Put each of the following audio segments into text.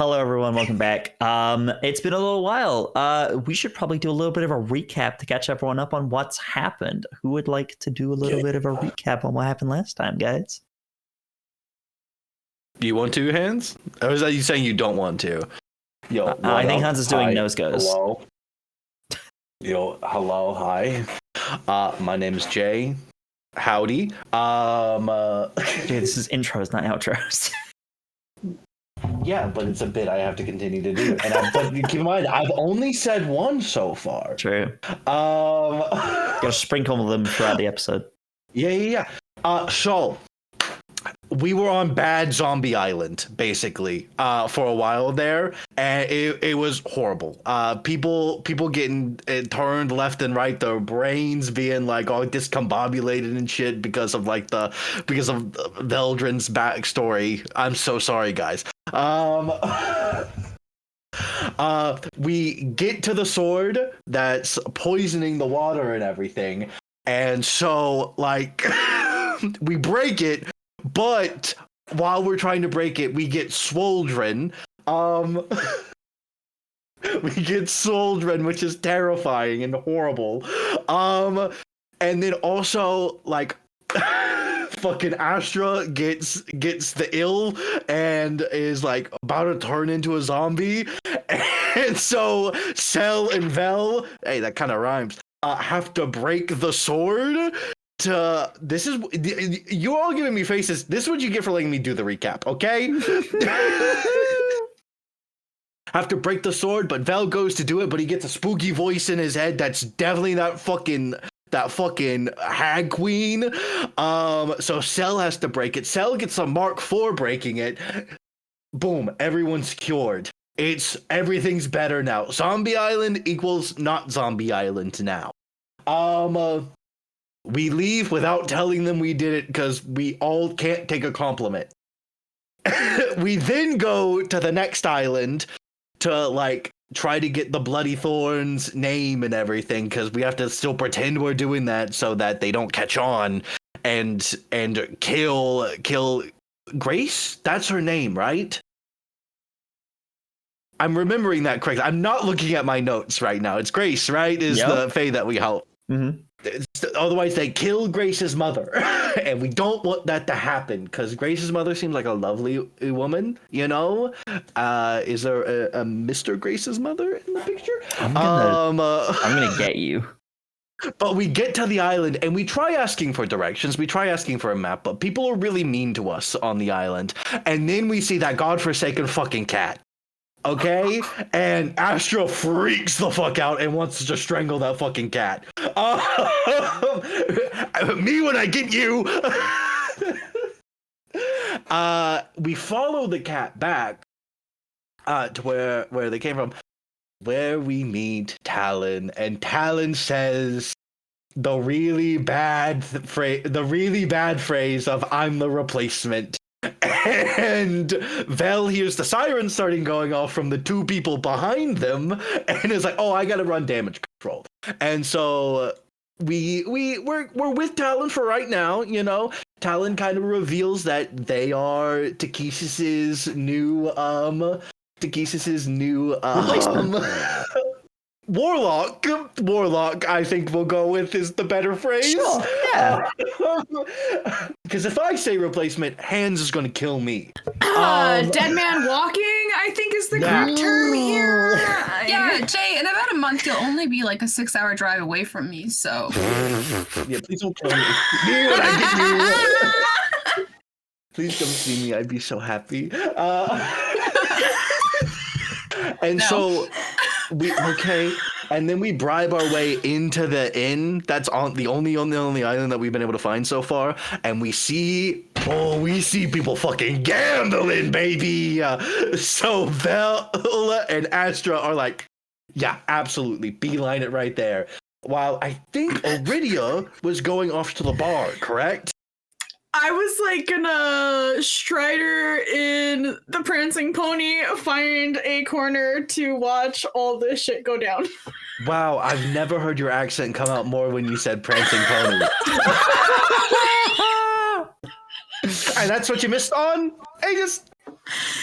Hello, everyone. Welcome back. It's been a little while. We should probably do a little bit of a recap to catch everyone up on what's happened. Who would like to do a little bit of a recap on what happened last time, guys? Do you want to, Hans? Or is that you saying you don't want to? Yo, I think Hans is doing nose goes. Hello. Yo, hello, hi. My name is Jay. Howdy. Dude, this is intros, not outros. Yeah, but it's a bit I have to continue to do. But keep in mind, I've only said one so far. True. Gotta sprinkle them throughout the episode. Yeah. So we were on Bad Zombie Island, basically, for a while there, and it was horrible. People getting turned left and right, their brains being like all discombobulated and shit because of Veldren's backstory. I'm so sorry, guys. We get to the sword that's poisoning the water and everything, and so like we break it. But while we're trying to break it, we get Swoldren. We get Swoldren, which is terrifying and horrible. And then also like fucking Astra gets the ill and is like about to turn into a zombie. And so Sel and Vel, hey, that kind of rhymes, have to break the sword. This is, you're all giving me faces. This is what you get for letting me do the recap, okay? Have to break the sword, but Vel goes to do it, but he gets a spooky voice in his head that's definitely that fucking hag queen. So Sel has to break it. Sel gets a Mark IV breaking it. Boom, everyone's cured. Everything's better now. Zombie Island equals not Zombie Island now. We leave without telling them we did it because we all can't take a compliment. We then go to the next island to like try to get the Bloody Thorn's name and everything because we have to still pretend we're doing that so that they don't catch on and kill Grace. That's her name, right? I'm remembering that correctly. I'm not looking at my notes right now. It's Grace, right? Is the Fae that we help. Mm-hmm. Otherwise, they kill Grace's mother, and we don't want that to happen because Grace's mother seems like a lovely woman. You know, is there a Mr. Grace's mother in the picture? I'm gonna get you. But we get to the island and we try asking for directions. We try asking for a map, but people are really mean to us on the island. And then we see that godforsaken fucking cat. Okay, and Astra freaks the fuck out and wants to strangle that fucking cat. Me when I get you. We follow the cat back to where they came from, where we meet Talon, and Talon says the really bad phrase of "I'm the replacement." And Vel hears the sirens starting going off from the two people behind them and is like, oh, I gotta run damage control. And so we're with Talon for right now, you know. Talon kind of reveals that they are Takesis's new Warlock, I think we'll go with is the better phrase. Sure, yeah. Because if I say replacement, Hans is going to kill me. Dead man walking, I think is the correct term here. Yeah, Jay, in about a month, you'll only be like a 6-hour drive away from me, so. Yeah, please don't kill me. When I get you. Please come see me. I'd be so happy. So and then we bribe our way into the inn that's on the only island that we've been able to find so far, and we see people fucking gambling, baby. So Vel and Astra are like, yeah, absolutely, beeline it right there. While I think Aridia was going off to the bar, correct? I was like gonna Strider in the Prancing Pony find a corner to watch all this shit go down. Wow, I've never heard your accent come out more when you said Prancing Pony. And that's what you missed on?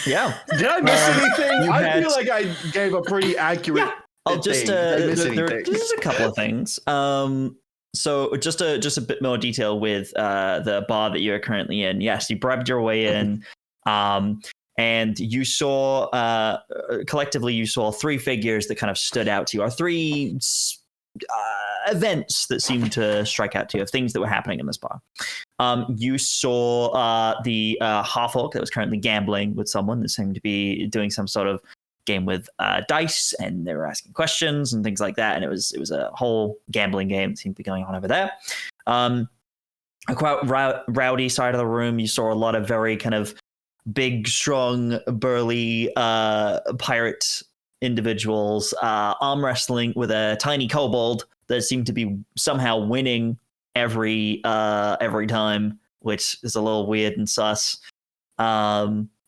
Yeah. Did I miss anything? you I had- feel like I gave a pretty accurate. Yeah. I'll just thing. Did I miss anything? there's a couple of things. So just a bit more detail with the bar that you're currently in. Yes, you bribed your way in, and you saw collectively you saw three figures that kind of stood out to you, or three events that seemed to strike out to you, of things that were happening in this bar. You saw the half-orc that was currently gambling with someone that seemed to be doing some sort of game with dice, and they were asking questions and things like that, and it was a whole gambling game that seemed to be going on over there. A quite rowdy side of the room, you saw a lot of very kind of big, strong, burly pirate individuals arm wrestling with a tiny kobold that seemed to be somehow winning every time, which is a little weird and sus.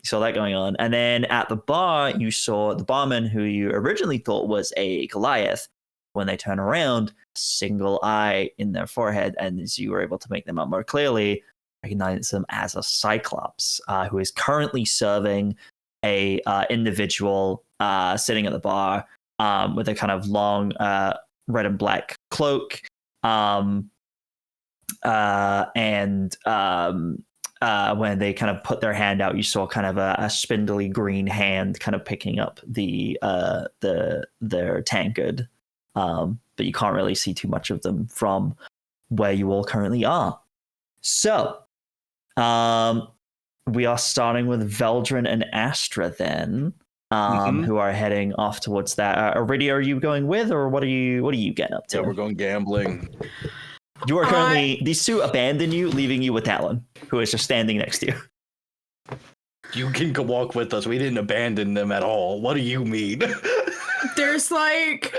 You saw that going on. And then at the bar, you saw the barman who you originally thought was a Goliath. When they turn around, a single eye in their forehead, and as you were able to make them out more clearly, recognize them as a Cyclops, who is currently serving a individual sitting at the bar with a kind of long red and black cloak. When they kind of put their hand out, you saw kind of a spindly green hand kind of picking up their tankard, but you can't really see too much of them from where you all currently are. So, we are starting with Veldren and Astra then, who are heading off towards that. Aridia, are you going with, or what are you getting up to? Yeah, we're going gambling. You are currently, these two abandon you, leaving you with Talon, who is just standing next to you. You can go walk with us. We didn't abandon them at all. What do you mean? There's like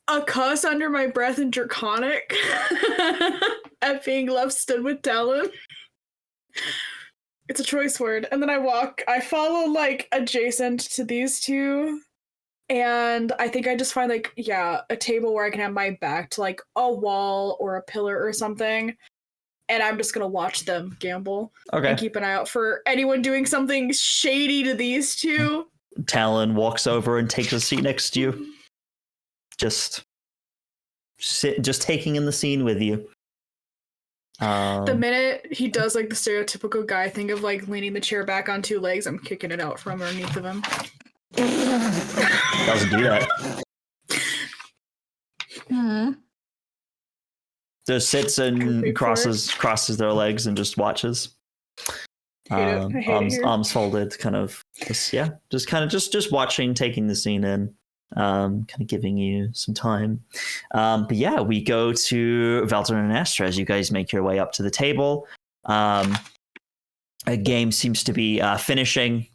a cuss under my breath in Draconic at being left stood with Talon. It's a choice word. And then I follow like adjacent to these two. And I think I just find like, a table where I can have my back to like a wall or a pillar or something. And I'm just going to watch them gamble. Okay. And keep an eye out for anyone doing something shady to these two. Talon walks over and takes a seat next to you. Just taking in the scene with you. The minute he does like the stereotypical guy thing of like leaning the chair back on two legs, I'm kicking it out from underneath of him. Doesn't do that. Just sits and crosses their legs and just watches. Arms folded, kind of just watching, taking the scene in, kind of giving you some time. But yeah, we go to Veldren and Astra as you guys make your way up to the table. A game seems to be finishing.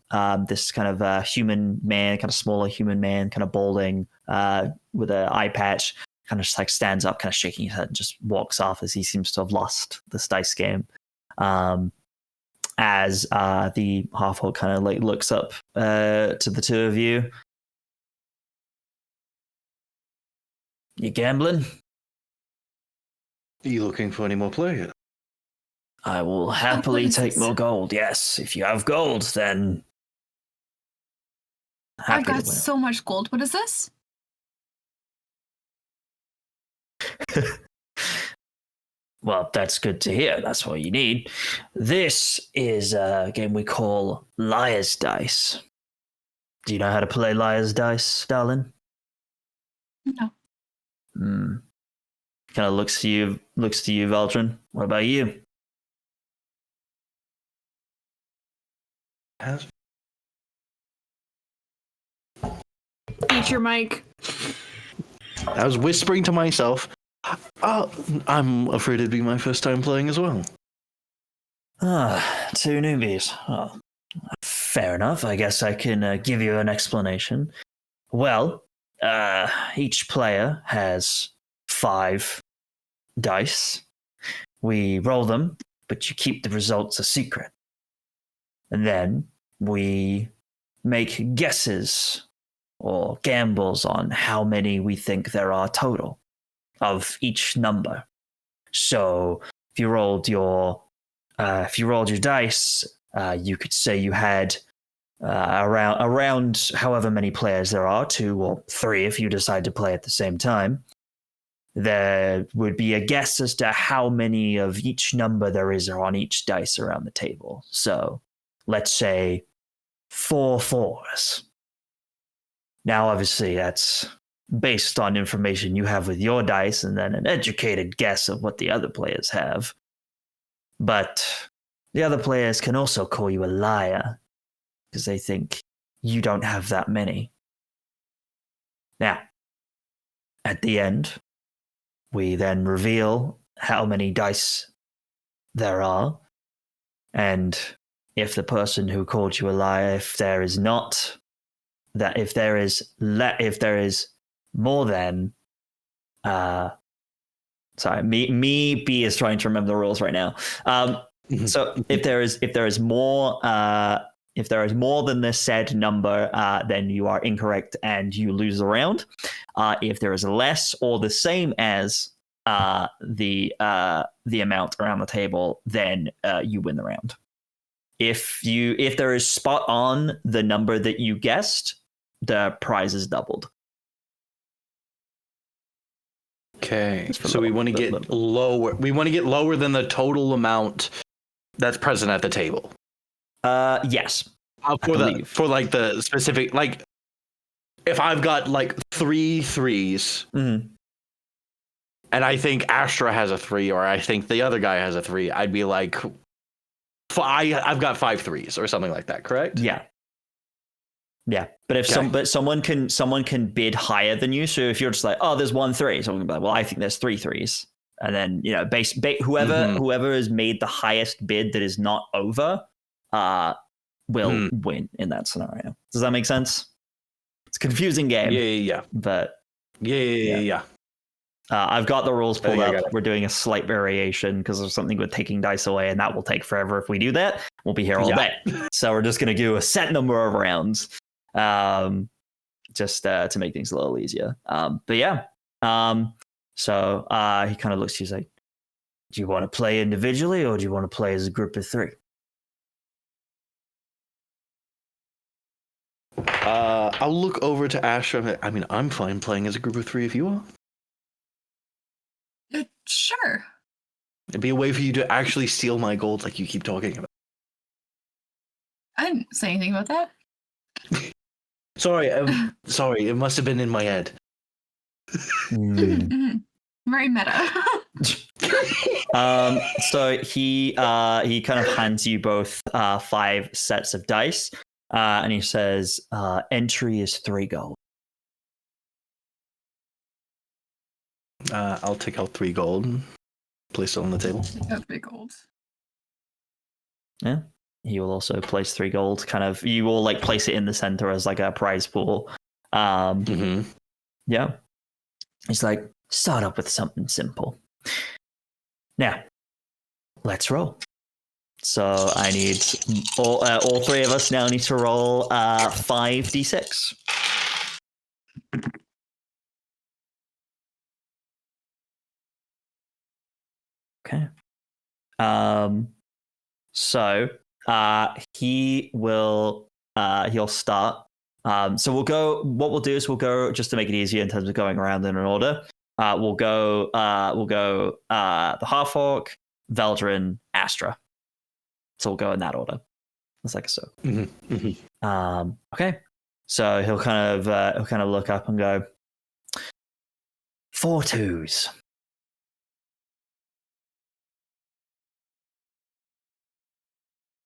This kind of human man, kind of smaller human man, kind of balding with an eye patch, kind of just like stands up, kind of shaking his head and just walks off as he seems to have lost this dice game. As the half-orc kind of like looks up to the two of you. You gambling? Are you looking for any more players? I will happily is take this? more gold. Yes, if you have gold, then I've got so much gold. What is this? Well, that's good to hear. That's what you need. This is a game we call Liar's Dice. Do you know how to play Liar's Dice, darling? No. Kind of looks to you, Veldren. What about you? Eat your mic. I was whispering to myself, I'm afraid it'd be my first time playing as well. Two newbies. Oh, fair enough. I guess I can give you an explanation. Well, each player has 5 dice. We roll them, but you keep the results a secret. And then we make guesses or gambles on how many we think there are total of each number. So if you rolled your dice you could say you had around however many players there are, 2 or 3 if you decide to play at the same time. There would be a guess as to how many of each number there is on each dice around the table. So let's say 4 4s. Now, obviously, that's based on information you have with your dice and then an educated guess of what the other players have. But the other players can also call you a liar because they think you don't have that many. Now, at the end, we then reveal how many dice there are, and if the person who called you a liar, if there is more than, sorry, B is trying to remember the rules right now. So if there is more than the said number, then you are incorrect and you lose the round. If there is less or the same as the amount around the table, then you win the round. If there is spot on the number that you guessed, the prize is doubled. Okay, so we want to get lower. We want to get lower than the total amount that's present at the table. Yes. For like the specific, like if I've got like 3 3s, Mm-hmm. and I think Astra has a 3, or I think the other guy has a 3, I'd be like, I've got 5 3s or something like that. Correct? Yeah. Yeah, but if someone can bid higher than you, so if you're just like, oh, there's 1 3, someone can be like, well, I think there's 3 3s, and then whoever has made the highest bid that is not over, will win in that scenario. Does that make sense? It's a confusing game. Yeah. But Yeah. I've got the rules pulled up. We're doing a slight variation because there's something with taking dice away, and that will take forever if we do that. We'll be here all day. So we're just going to do a set number of rounds. Just to make things a little easier. But yeah. So he kind of looks to you like, do you want to play individually or do you want to play as a group of 3? I'll look over to Astra. I mean, I'm fine playing as a group of 3 if you are. Sure. It'd be a way for you to actually steal my gold like you keep talking about. I didn't say anything about that. Sorry, it must have been in my head. Very meta. So he kind of hands you both 5 sets of dice, and he says, entry is 3 gold. I'll take out 3 gold and place it on the table. That's 3 gold. Yeah. He will also place 3 gold. Kind of, you will like place it in the center as like a prize pool. Yeah. He's like, start up with something simple. Now, let's roll. So I need all 3 of us now need to roll 5d6. Okay. So he'll start. So we'll go. What we'll do is we'll go, just to make it easier in terms of going around in an order. We'll go the half orc, Veldren, Astra. So we'll go in that order. It's like so. Okay. So he'll kind of look up and go, 4 2s.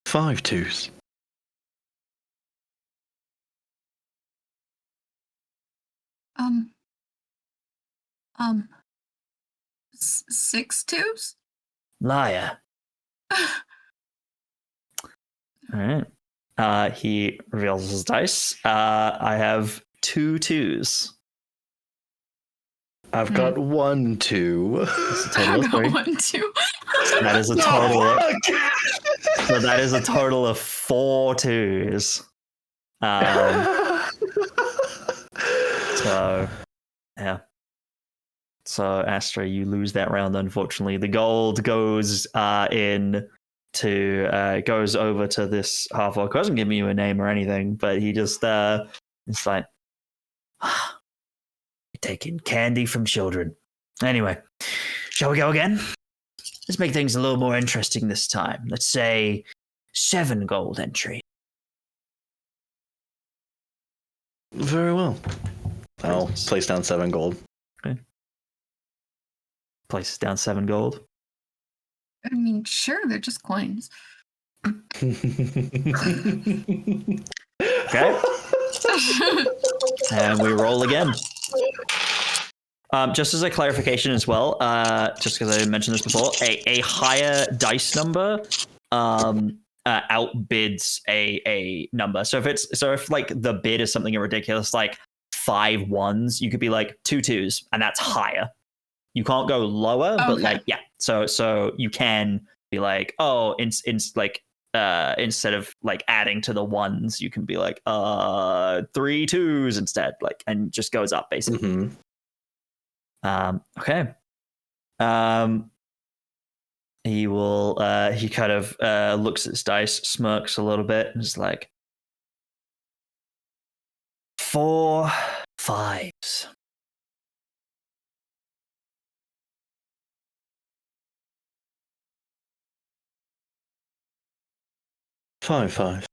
5 2s. 6 2s? Liar. All right. He reveals his dice. I have 2 2s. I've got 1 2. That's a total of 3. 1 2. That is a total of, so that is a total of 4 2s. So yeah. So Astra, you lose that round, unfortunately. The gold goes in goes over to this half orc. Doesn't give you a name or anything, but he just it's like, taking candy from children. Anyway, shall we go again? Let's make things a little more interesting this time. Let's say 7 gold entry. Very well. I'll place down 7 gold. Okay. Places down 7 gold. I mean, sure, they're just coins. Okay. And we roll again. Just as a clarification as well, just because I mentioned this before, a higher dice number outbids a number. So if like the bid is something ridiculous, like 5 1s, you could be like 2 2s, and that's higher. You can't go lower, but like yeah. So you can be like, oh, instead of like adding to the 1s, you can be like 3 2s instead, like, and just goes up basically. Mm-hmm. Okay. He will he kind of looks at his dice, smirks a little bit, and is like, 4 5s. Five.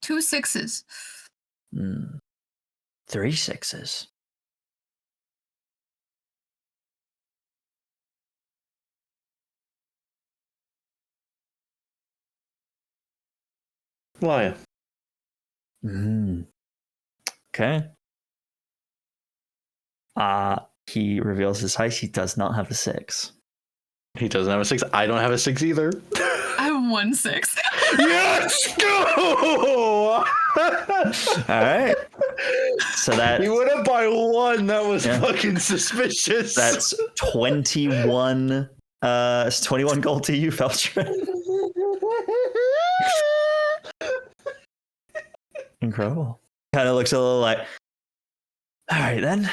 2 6s. 3 6s. Liar. Okay. He reveals his height. He does not have a 6. He doesn't have a 6. I don't have a 6 either. I have 1 6. Yes! Go! All right. So that You went up by 1. That was fucking suspicious. that's 21. It's 21 gold to you, Veldren. Incredible. Kind of looks a little like, all right then.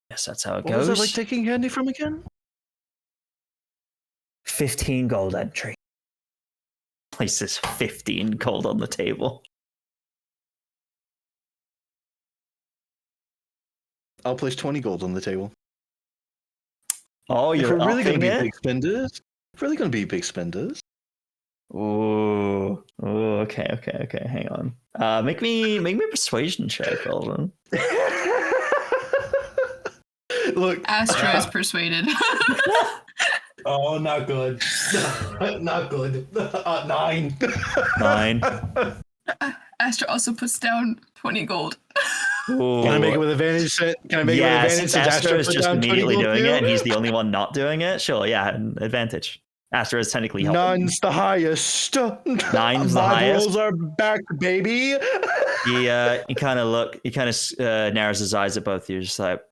Yes, that's how it What goes. was that like taking candy from again? 15 gold entry. Places 15 gold on the table. I'll place 20 gold on the table. Oh, If you're we're really going to upping be it? big spenders. Really going to be big spenders. Ooh, okay. Hang on. Make me a persuasion check, Veldren. Look, Astra is persuaded. oh, not good. Not good. 9. 9. Astra also puts down 20 gold. Ooh. Can I make it with advantage? Can I make it with advantage? Since Astra is put just down 20 immediately gold doing too? it, and he's the only one not doing it. Sure, yeah, advantage. Astra is technically helping. None's the highest. 9's the My highest. rolls are back, baby. He kind of narrows his eyes at both of you, just like,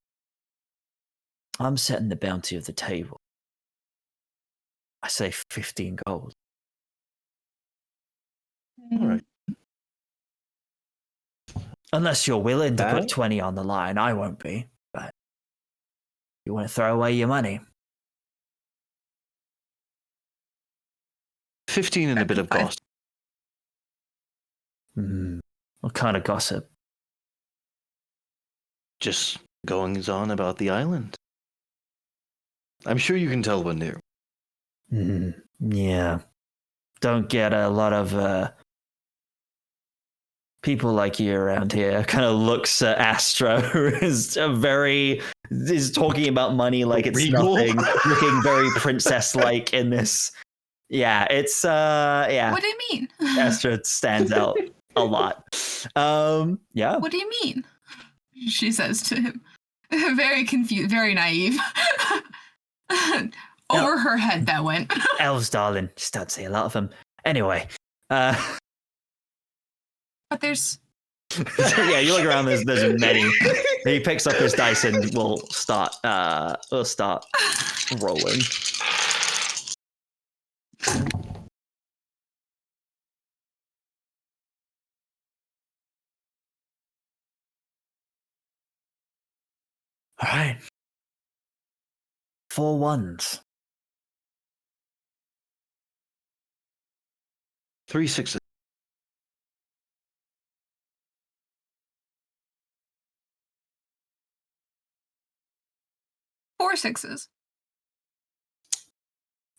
I'm setting the bounty of the table. I say 15 gold. All right. Unless you're willing to That? put 20 on the line, I won't be. But you want to throw away your money? 15 and a bit of gossip. What kind of gossip? Just goings on about the island. I'm sure you can tell when new. Yeah. Don't get a lot of people like you around here. Kind of looks at Astra, who is talking about money like it's Regal. nothing, looking very princess-like in this. Yeah, it's yeah. What do you mean? Astra stands out a lot. Yeah. What do you mean? She says to him. Very confused, very naive. Over her head that went. Elves, darling. Just don't see a lot of them. Anyway. But there's... Yeah, you look around, there's many. He picks up his dice and we'll start rolling. All right. 4 1s. 3 6s. 4 6s.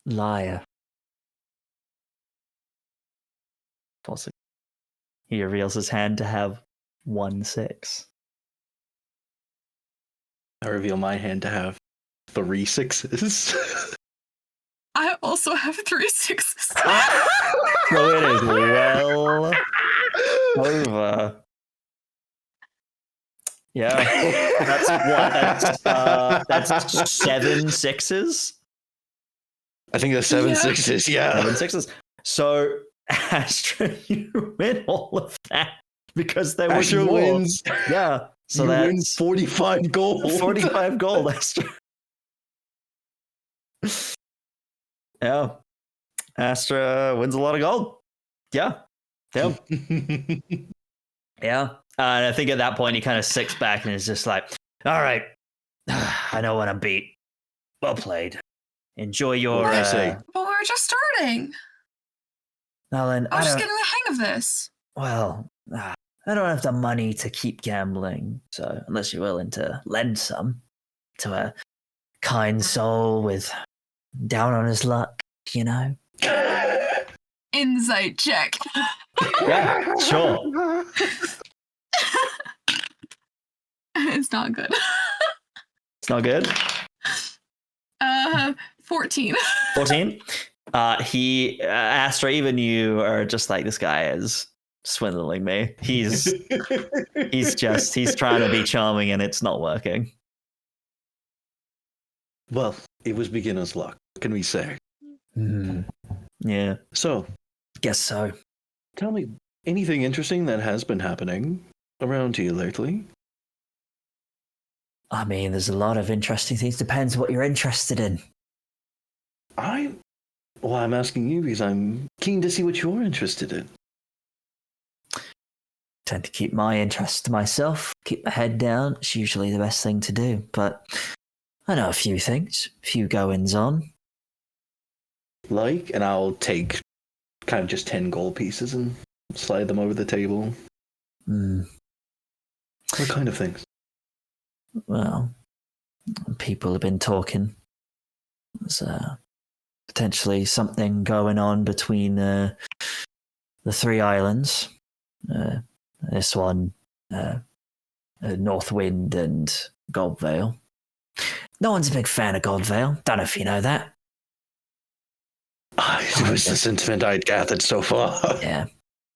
Liar. 4 6. He reveals his hand to have 1 6. I reveal my hand to have 3 6s. I also have 3 6s. So it is well over. Yeah, that's what? That's 7 6s. I think that's 7 Yeah. 6s. Yeah. 7 6s. So Astra, you win all of that because there was Astra more. wins. Yeah, so you win that's 45 gold. 45 gold, Astra. Yeah, Astra wins a lot of gold. Yeah, yeah, yeah. And I think at that point he kind of sits back and is just like, "All right, I know when I'm beat. Well played. Enjoy your." What can I say? But we were just starting. Alan, I was just getting the hang of this. Well, I don't have the money to keep gambling, so unless you're willing to lend some to a kind soul with down on his luck, you know. Insight check. Yeah, sure. It's not good. It's not good. 14. 14. Astra, even you are just like, this guy is swindling me. He's trying to be charming and it's not working. Well, it was beginner's luck. What can we say? Yeah, So, guess so. tell me anything interesting that has been happening around here lately? I mean, there's a lot of interesting things. Depends what you're interested in. Well, I'm asking you because I'm keen to see what you're interested in. Tend to keep my interests to myself, keep my head down. It's usually the best thing to do. But I know a few things, a few goings on. Like, and I'll take kind of just 10 gold pieces and slide them over the table. What kind of things? Well, people have been talking. There's potentially something going on between the 3 islands. This one, Northwind and Goldvale. No one's a big fan of Goldvale. Don't know if you know that. It was the sentiment I'd gathered so far. Yeah.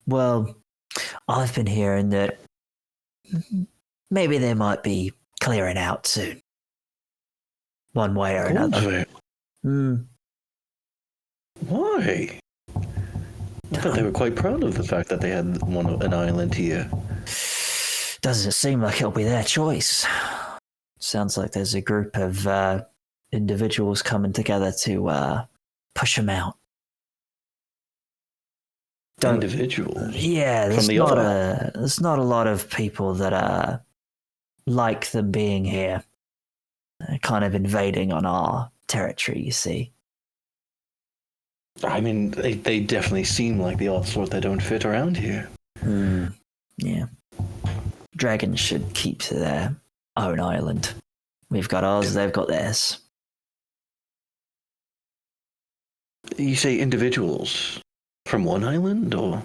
Well, I've been hearing that maybe they might be clearing out soon. One way or another. Why? I thought they were quite proud of the fact that they had an island here. Doesn't seem like it'll be their choice. Sounds like there's a group of individuals coming together to push them out. Individuals? Yeah, there's not a lot of people that like them being here. They're kind of invading on our territory, you see. I mean, they definitely seem like the odd sort that don't fit around here. Yeah. Dragons should keep to their own island. We've got ours, they've got theirs. You say individuals from one island, or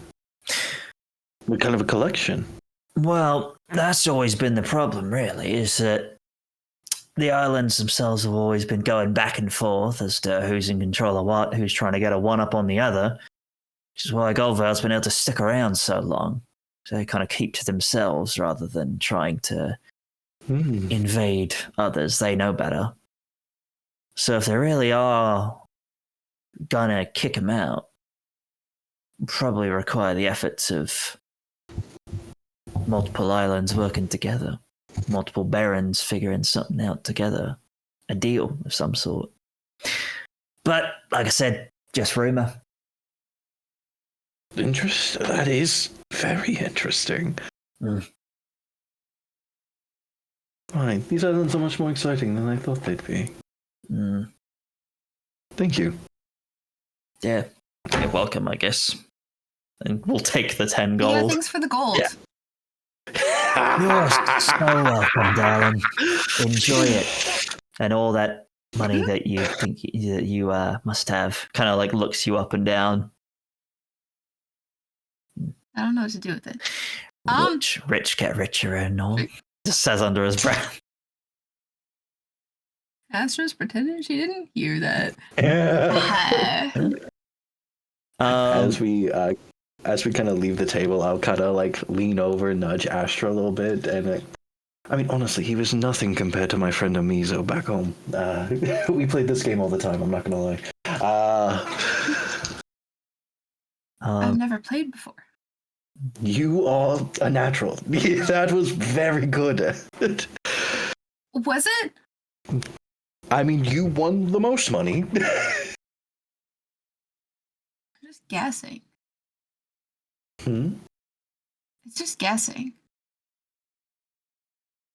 what kind of a collection? Well, that's always been the problem, really, is that the islands themselves have always been going back and forth as to who's in control of what, who's trying to get a one-up on the other, which is why Goldvale's been able to stick around so long. So they kind of keep to themselves rather than trying to invade others. They know better. So if they really are gonna kick them out, probably require the efforts of multiple islands working together. Multiple barons figuring something out together. A deal of some sort. But, like I said, just rumor. That is very interesting. Fine. These islands are much more exciting than I thought they'd be. Mm. Thank you. Yeah, you're welcome, I guess. And we'll take the 10 Yeah, gold. thanks for the gold. Yeah. You're so welcome, darling. Enjoy it. And all that money that you think that you must have kind of like looks you up and down. I don't know what to do with it. Rich get richer and all. Just says under his breath. Astra's pretending she didn't hear that. As we kind of leave the table, I'll kind of like lean over, nudge Astra a little bit, and I mean, honestly, he was nothing compared to my friend Amizo back home. We played this game all the time. I'm not gonna lie. I've never played before. You are a natural. That was very good. Was it? I mean, you won the most money. I'm just guessing. It's just guessing.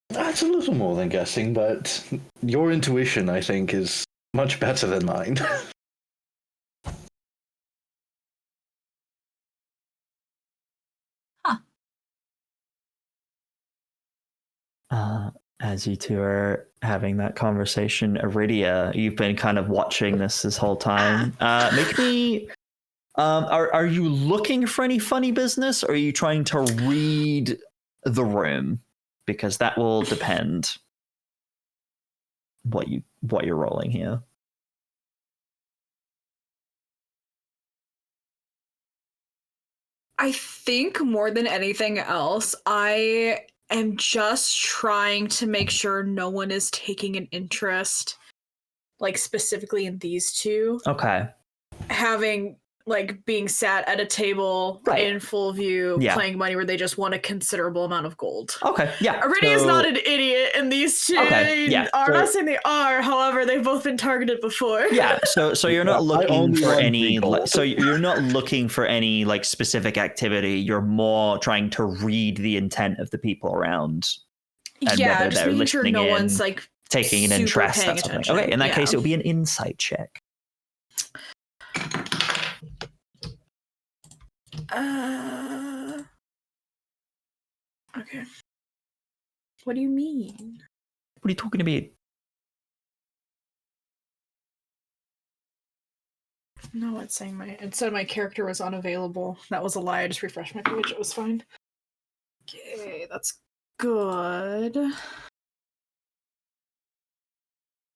That's a little more than guessing, but your intuition, I think, is much better than mine. As you two are having that conversation, Aridia, you've been kind of watching this whole time. Make me. Are you looking for any funny business, or are you trying to read the room? Because that will depend what you're rolling here. I think more than anything else, I am just trying to make sure no one is taking an interest, like specifically in these two. Okay. Having like being sat at a table in full view, playing money where they just won a considerable amount of gold. Okay, yeah. Aridia is not an idiot, and these two are not saying they are. However, they've both been targeted before. Yeah, so you're not looking for any. So you're not looking for any like specific activity. You're more trying to read the intent of the people around. And yeah, just making sure no one's like taking an interest. That sort of thing. Okay, in that case, it would be an insight check. Okay. What do you mean? What are you talking about? No, it said my character was unavailable. That was a lie. I just refreshed my page. It was fine. Okay, that's good.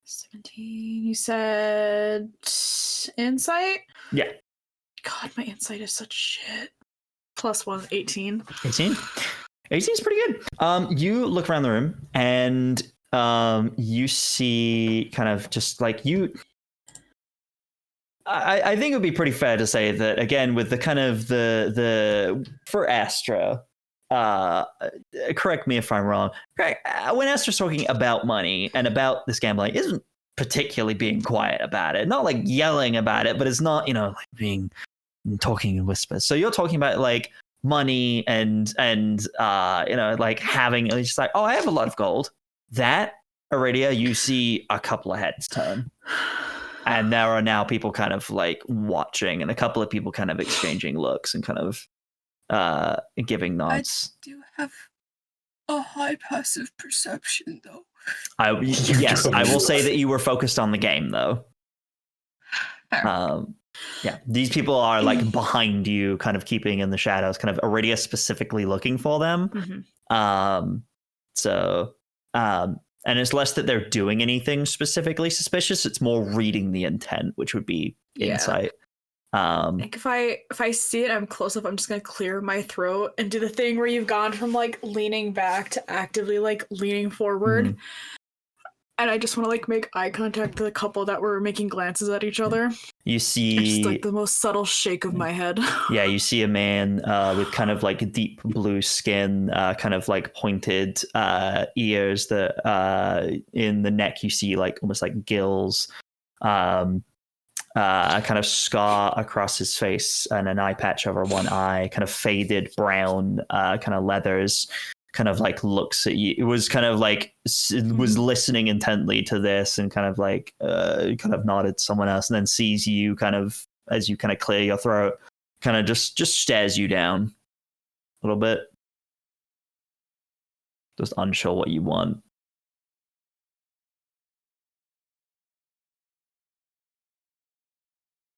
17. You said insight? Yeah. God, my insight is such shit. +1, 18. 18? 18 is pretty good. You look around the room and you see kind of just like you. I think it would be pretty fair to say that again with the kind of the for Astra. Correct me if I'm wrong. When Astra's talking about money and about this gambling, isn't particularly being quiet about it. Not like yelling about it, but it's not like being talking in whispers. So you're talking about like money and like having. It's just like, oh, I have a lot of gold. That Aridia, you see a couple of heads turn. And there are now people kind of like watching, and a couple of people kind of exchanging looks and kind of giving nods. I do have a high passive perception, though. Yes, I will say that you were focused on the game, though. Fair. Yeah, these people are like behind you, kind of keeping in the shadows, kind of Aridia specifically looking for them. Mm-hmm. And it's less that they're doing anything specifically suspicious. It's more reading the intent, which would be insight. Like if I see it, I'm close up. I'm just gonna clear my throat and do the thing where you've gone from like leaning back to actively like leaning forward. Mm-hmm. And I just want to like make eye contact with the couple that were making glances at each other. You see, just like the most subtle shake of my head. Yeah, you see a man with kind of like deep blue skin, kind of like pointed ears. That in the neck you see like almost like gills. A kind of scar across his face and an eye patch over one eye. Kind of faded brown, kind of leathers. kind of like looks at you. It was kind of like was listening intently to this and kind of like kind of nodded to someone else and then sees you kind of as you kind of clear your throat, kind of just stares you down a little bit. Just unsure what you want.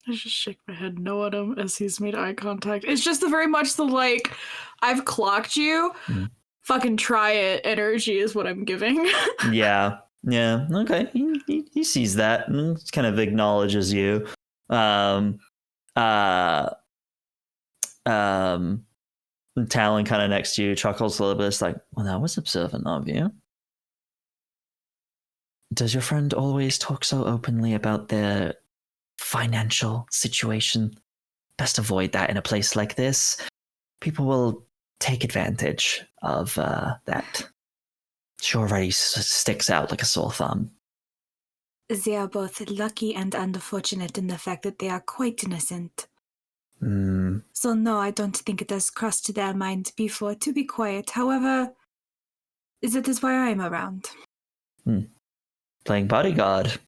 I just shake my head no at him as he's made eye contact. It's just the very much the like, I've clocked you. Fucking try it energy is what I'm giving. Yeah. Okay. He sees that and kind of acknowledges you. Talon kind of next to you chuckles a little bit. It's like, well, that was observant of you. Does your friend always talk so openly about their financial situation? Best avoid that in a place like this. People will take advantage of that. She already sticks out like a sore thumb. They are both lucky and unfortunate in the fact that they are quite innocent. So no, I don't think it has crossed their mind before to be quiet. However, that is why I'm around. Playing bodyguard.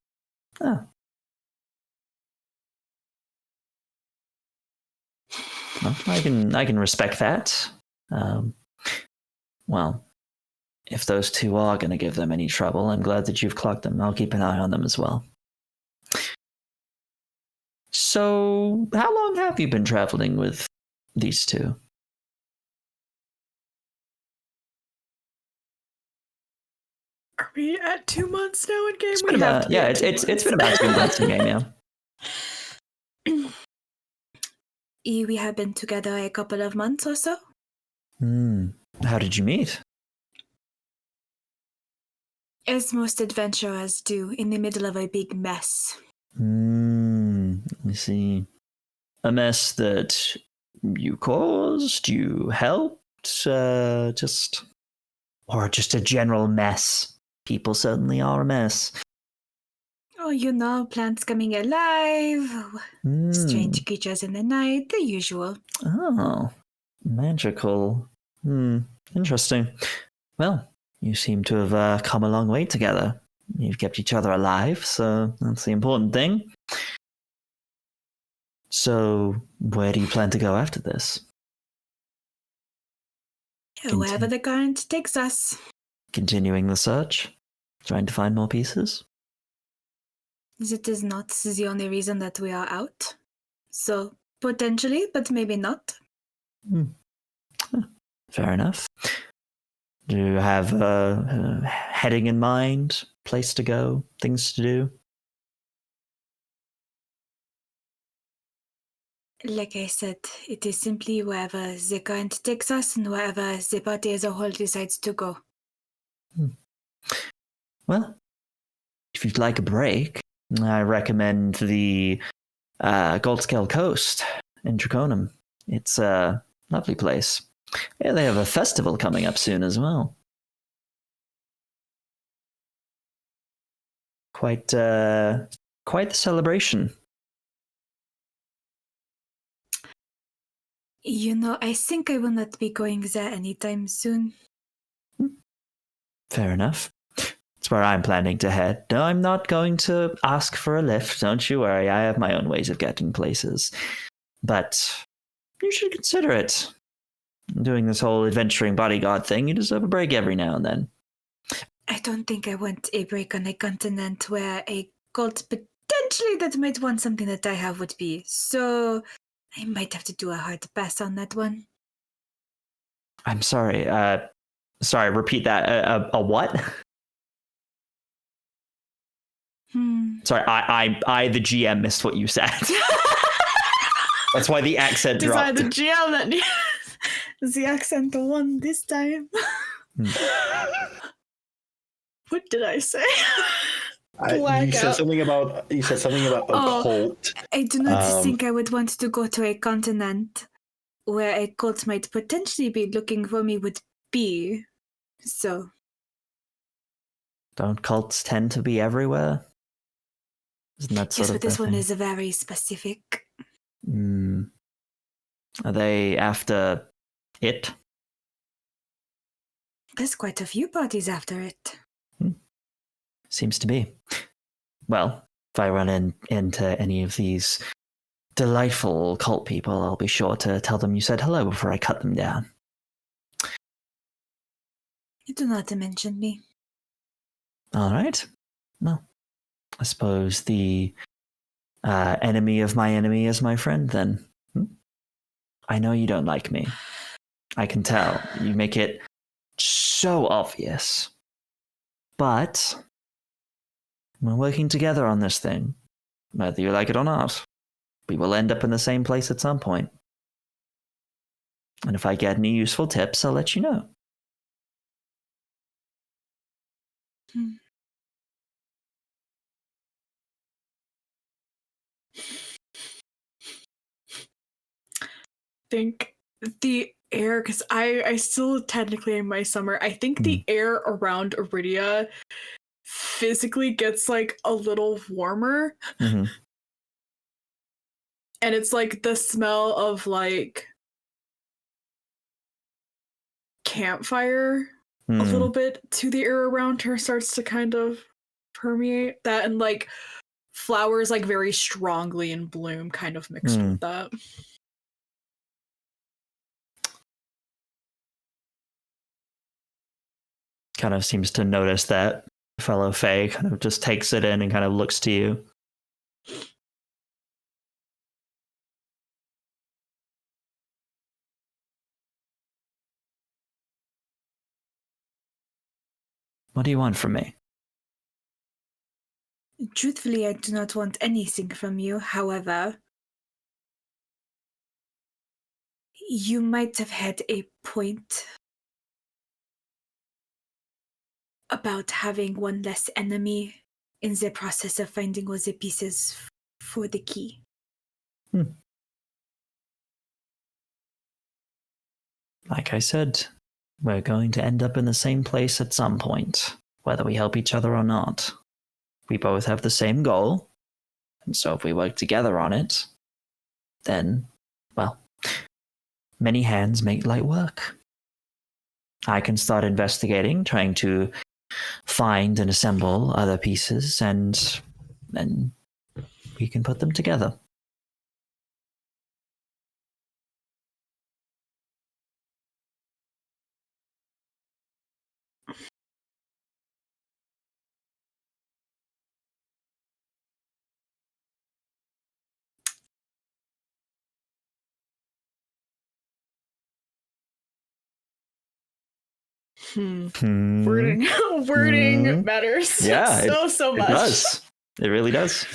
Oh. Well, I can respect that. Well, if those two are going to give them any trouble, I'm glad that you've clocked them. I'll keep an eye on them as well. So, how long have you been traveling with these two? Are we at 2 months now in game? It's been about, it's been about 2 months in game, yeah. We have been together a couple of months or so. How did you meet? As most adventurers do, in the middle of a big mess. I see. A mess that you caused, you helped, just a general mess. People certainly are a mess. Oh, you know, plants coming alive, strange creatures in the night, the usual. Oh, magical. Interesting. Well, you seem to have come a long way together. You've kept each other alive, so that's the important thing. So, where do you plan to go after this? Wherever the current takes us. Continuing the search? Trying to find more pieces? It is not the only reason that we are out. So, potentially, but maybe not. Fair enough. Do you have a heading in mind? Place to go? Things to do? Like I said, it is simply wherever the current takes us and wherever the party as a whole decides to go. Well, if you'd like a break, I recommend the Goldscale Coast in Draconum. It's a lovely place. Yeah, they have a festival coming up soon as well. Quite the celebration. You know, I think I will not be going there anytime soon. Fair enough. It's where I'm planning to head. No, I'm not going to ask for a lift. Don't you worry. I have my own ways of getting places. But you should consider it. Doing this whole adventuring bodyguard thing, you deserve a break every now and then. I don't think I want a break on a continent where a cult potentially that might want something that I have would be. So I might have to do a hard pass on that one. I'm sorry. Sorry, repeat that. A what? Sorry, I the GM missed what you said. That's why the accent dropped. The GM that the accent won this time. What did I say? You said something about a cult. I do not think I would want to go to a continent where a cult might potentially be looking for me would be. So. Don't cults tend to be everywhere? Isn't that sort yes, of but this one thing? is very specific. Are they after it? There's quite a few parties after it. Seems to be. Well, if I run into any of these delightful cult people, I'll be sure to tell them you said hello before I cut them down. You do not mention me. All right. Well, I suppose the enemy of my enemy is my friend, then. I know you don't like me. I can tell. You make it so obvious. But we're working together on this thing. Whether you like it or not, we will end up in the same place at some point. And if I get any useful tips, I'll let you know. Think the air, because I still technically in my summer, I think the air around Aridia physically gets like a little warmer. Mm-hmm. And it's like the smell of like campfire a little bit to the air around her starts to kind of permeate that, and like flowers like very strongly in bloom kind of mixed with that. Kind of seems to notice that. Fellow Fae kind of just takes it in and kind of looks to you. What do you want from me? Truthfully, I do not want anything from you. However, you might have had a point about having one less enemy in the process of finding all the pieces for the key. Like I said, we're going to end up in the same place at some point, whether we help each other or not. We both have the same goal, and so if we work together on it, then, well, many hands make light work. I can start investigating, trying to find and assemble other pieces, and then we can put them together. Wording matters. Yeah, so much. It does. It really does.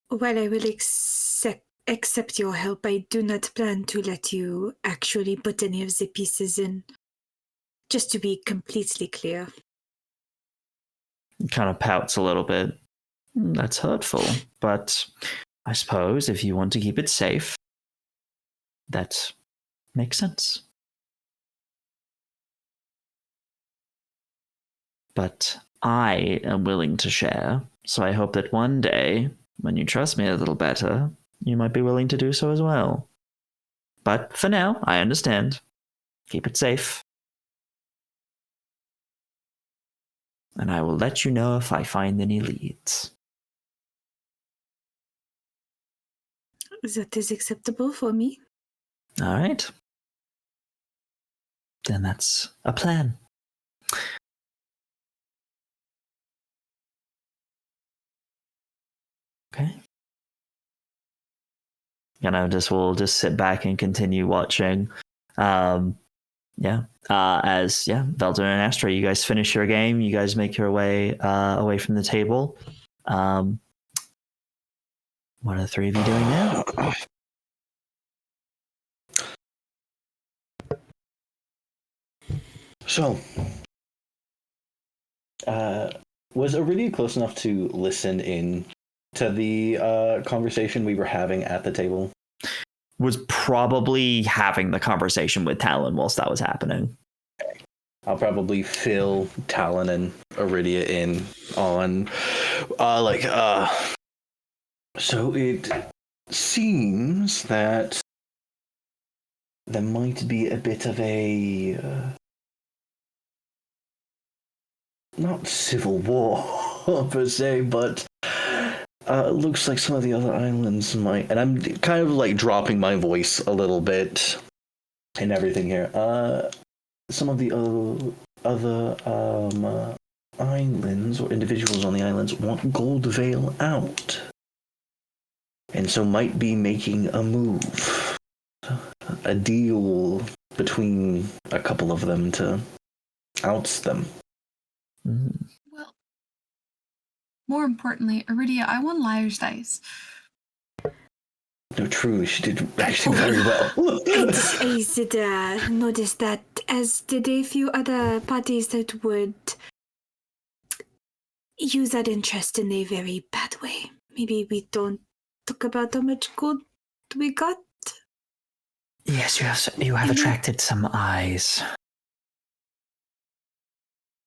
While I will accept your help, I do not plan to let you actually put any of the pieces in. Just to be completely clear. Kind of pouts a little bit. That's hurtful, but I suppose if you want to keep it safe, that makes sense. But I am willing to share, so I hope that one day, when you trust me a little better, you might be willing to do so as well. But for now, I understand. Keep it safe. And I will let you know if I find any leads. That is acceptable for me. All right. Then that's a plan. Okay. And we'll just sit back and continue watching. As Veldren and Astra, you guys finish your game. You guys make your way away from the table. What are the three of you doing now? So, was Aridia close enough to listen in to the conversation we were having at the table? was probably having the conversation with Talon whilst that was happening. I'll probably fill Talon and Aridia in on, so it seems that there might be a bit of a, not civil war per se, but looks like some of the other islands might, and I'm kind of like dropping my voice a little bit and everything here. Some of the other islands or individuals on the islands want Goldvale out, and so might be making a move, a deal between a couple of them to oust them. Well, more importantly, Aridia, I won Liar's Dice. No, truly, she did actually very well. I did notice that, as did a few other parties that would use that interest in a very bad way. Maybe we don't talk about how much gold we got. Yes, you have attracted some eyes.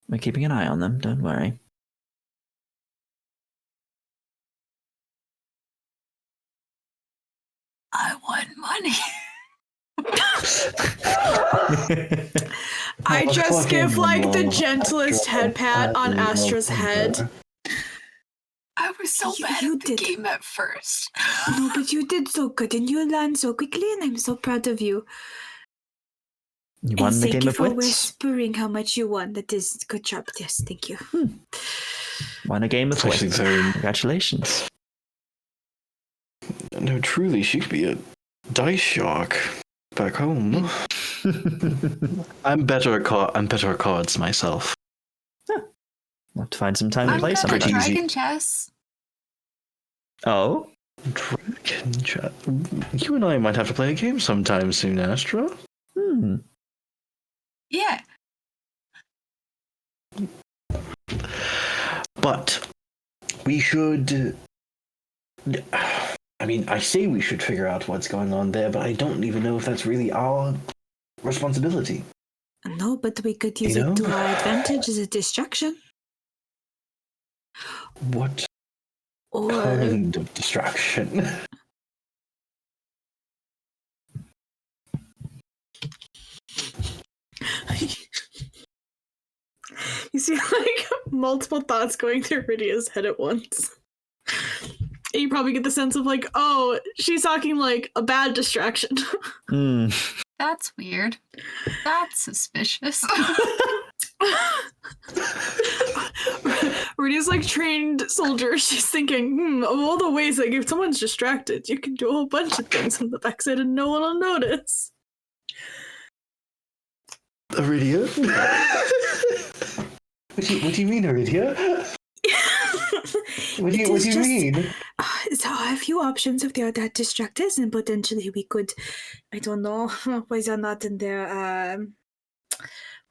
We're keeping an eye on them, don't worry. I want money. I just give like the gentlest head pat on Astra's head. I was so bad You at the did. game at first. No, but you did so good, and you learned so quickly, and I'm so proud of you. You And won the thank game you of for wits. whispering how much you won. That is good job. Yes, thank you. Won a game of It's actually wits. very- Congratulations. No, truly, she could be a dice shark back home. I'm better at cards myself. We'll have to find some time to I'm play good some at of them. easy. dragon chess. Oh? Dragon chat. You and I might have to play a game sometime soon, Astra. Yeah. But we should. I mean, I say we should figure out what's going on there, but I don't even know if that's really our responsibility. No, but we could use You know? it to our advantage as a distraction. What Or kind of distraction? You see like multiple thoughts going through Aridia's head at once. And you probably get the sense of like, oh, she's talking like a bad distraction. That's weird. That's suspicious. Aridia's like trained soldier. She's thinking, of all the ways like if someone's distracted, you can do a whole bunch of things on the backside and no one will notice. Aridia? What do you mean, Aridia? What do you mean? So a few options if they are that distracted, and potentially we could, I don't know, why they're not in their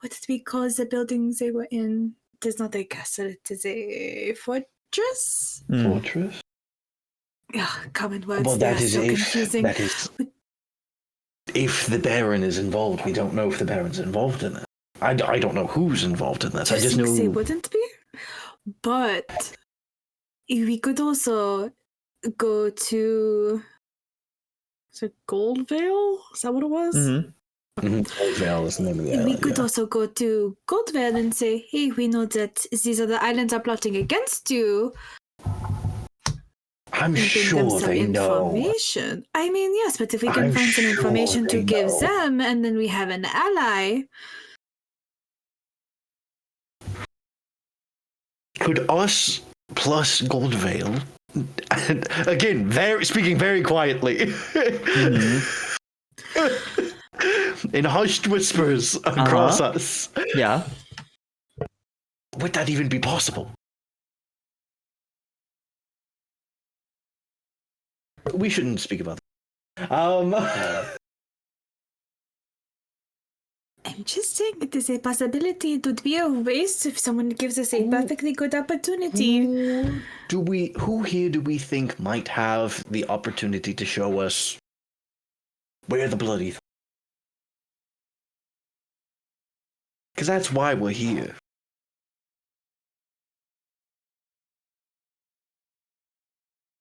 what did we call the buildings they were in? It is not a castle, it is a fortress. Fortress? Yeah, common words. Well, they that are is so if confusing. that is if the Baron is involved. We don't know if the Baron's involved in it. I don't know who's involved in this. I just think know they wouldn't be, but we could also go to. Is it Goldvale? Is that what it was? Goldvale is the name of the We island. could also go to Goldvale and say, hey, we know that these other islands are plotting against you. I'm And bring them sure some they know. information. I mean, yes, but if we can I'm find some sure information to they give know. them, and then we have an ally. Could us plus Goldvale, and again, speaking very quietly, in hushed whispers across us, Yeah. would that even be possible? We shouldn't speak about that. I'm just saying it is a possibility. It would be a waste if someone gives us a perfectly good opportunity. Who here do we think might have the opportunity to show us Where the bloody? Because that's why we're here.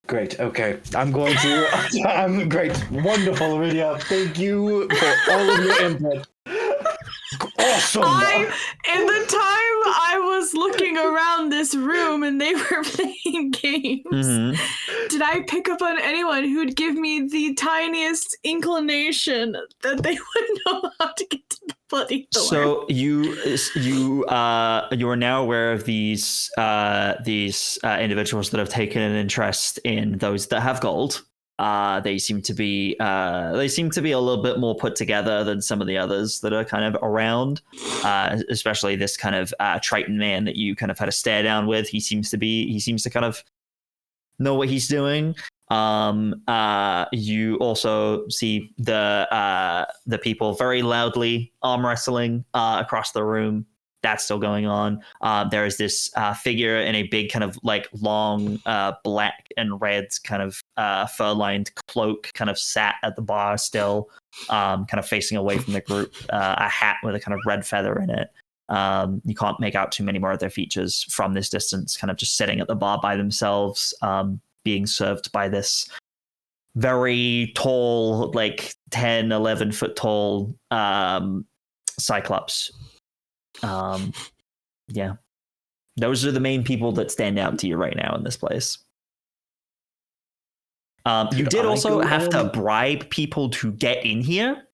Great. Okay. I'm going to. I'm great. Wonderful, Aridia. Thank you for all of your input. Awesome. In the time I was looking around this room and they were playing games, did I pick up on anyone who'd give me the tiniest inclination that they would know how to get to the bloody door? So you are now aware of these individuals that have taken an interest in those that have gold. They seem to be a little bit more put together than some of the others that are kind of around. Especially this kind of Triton man that you kind of had a stare down with. He seems to kind of know what he's doing. You also see the people very loudly arm wrestling across the room. That's still going on. There is this figure in a big kind of like long black and red kind of fur-lined cloak kind of sat at the bar still, kind of facing away from the group, a hat with a kind of red feather in it. You can't make out too many more of their features from this distance, kind of just sitting at the bar by themselves, being served by this very tall, like 10, 11 foot tall Cyclops. Yeah, those are the main people that stand out to you right now in this place. You did also have to bribe people to get in here.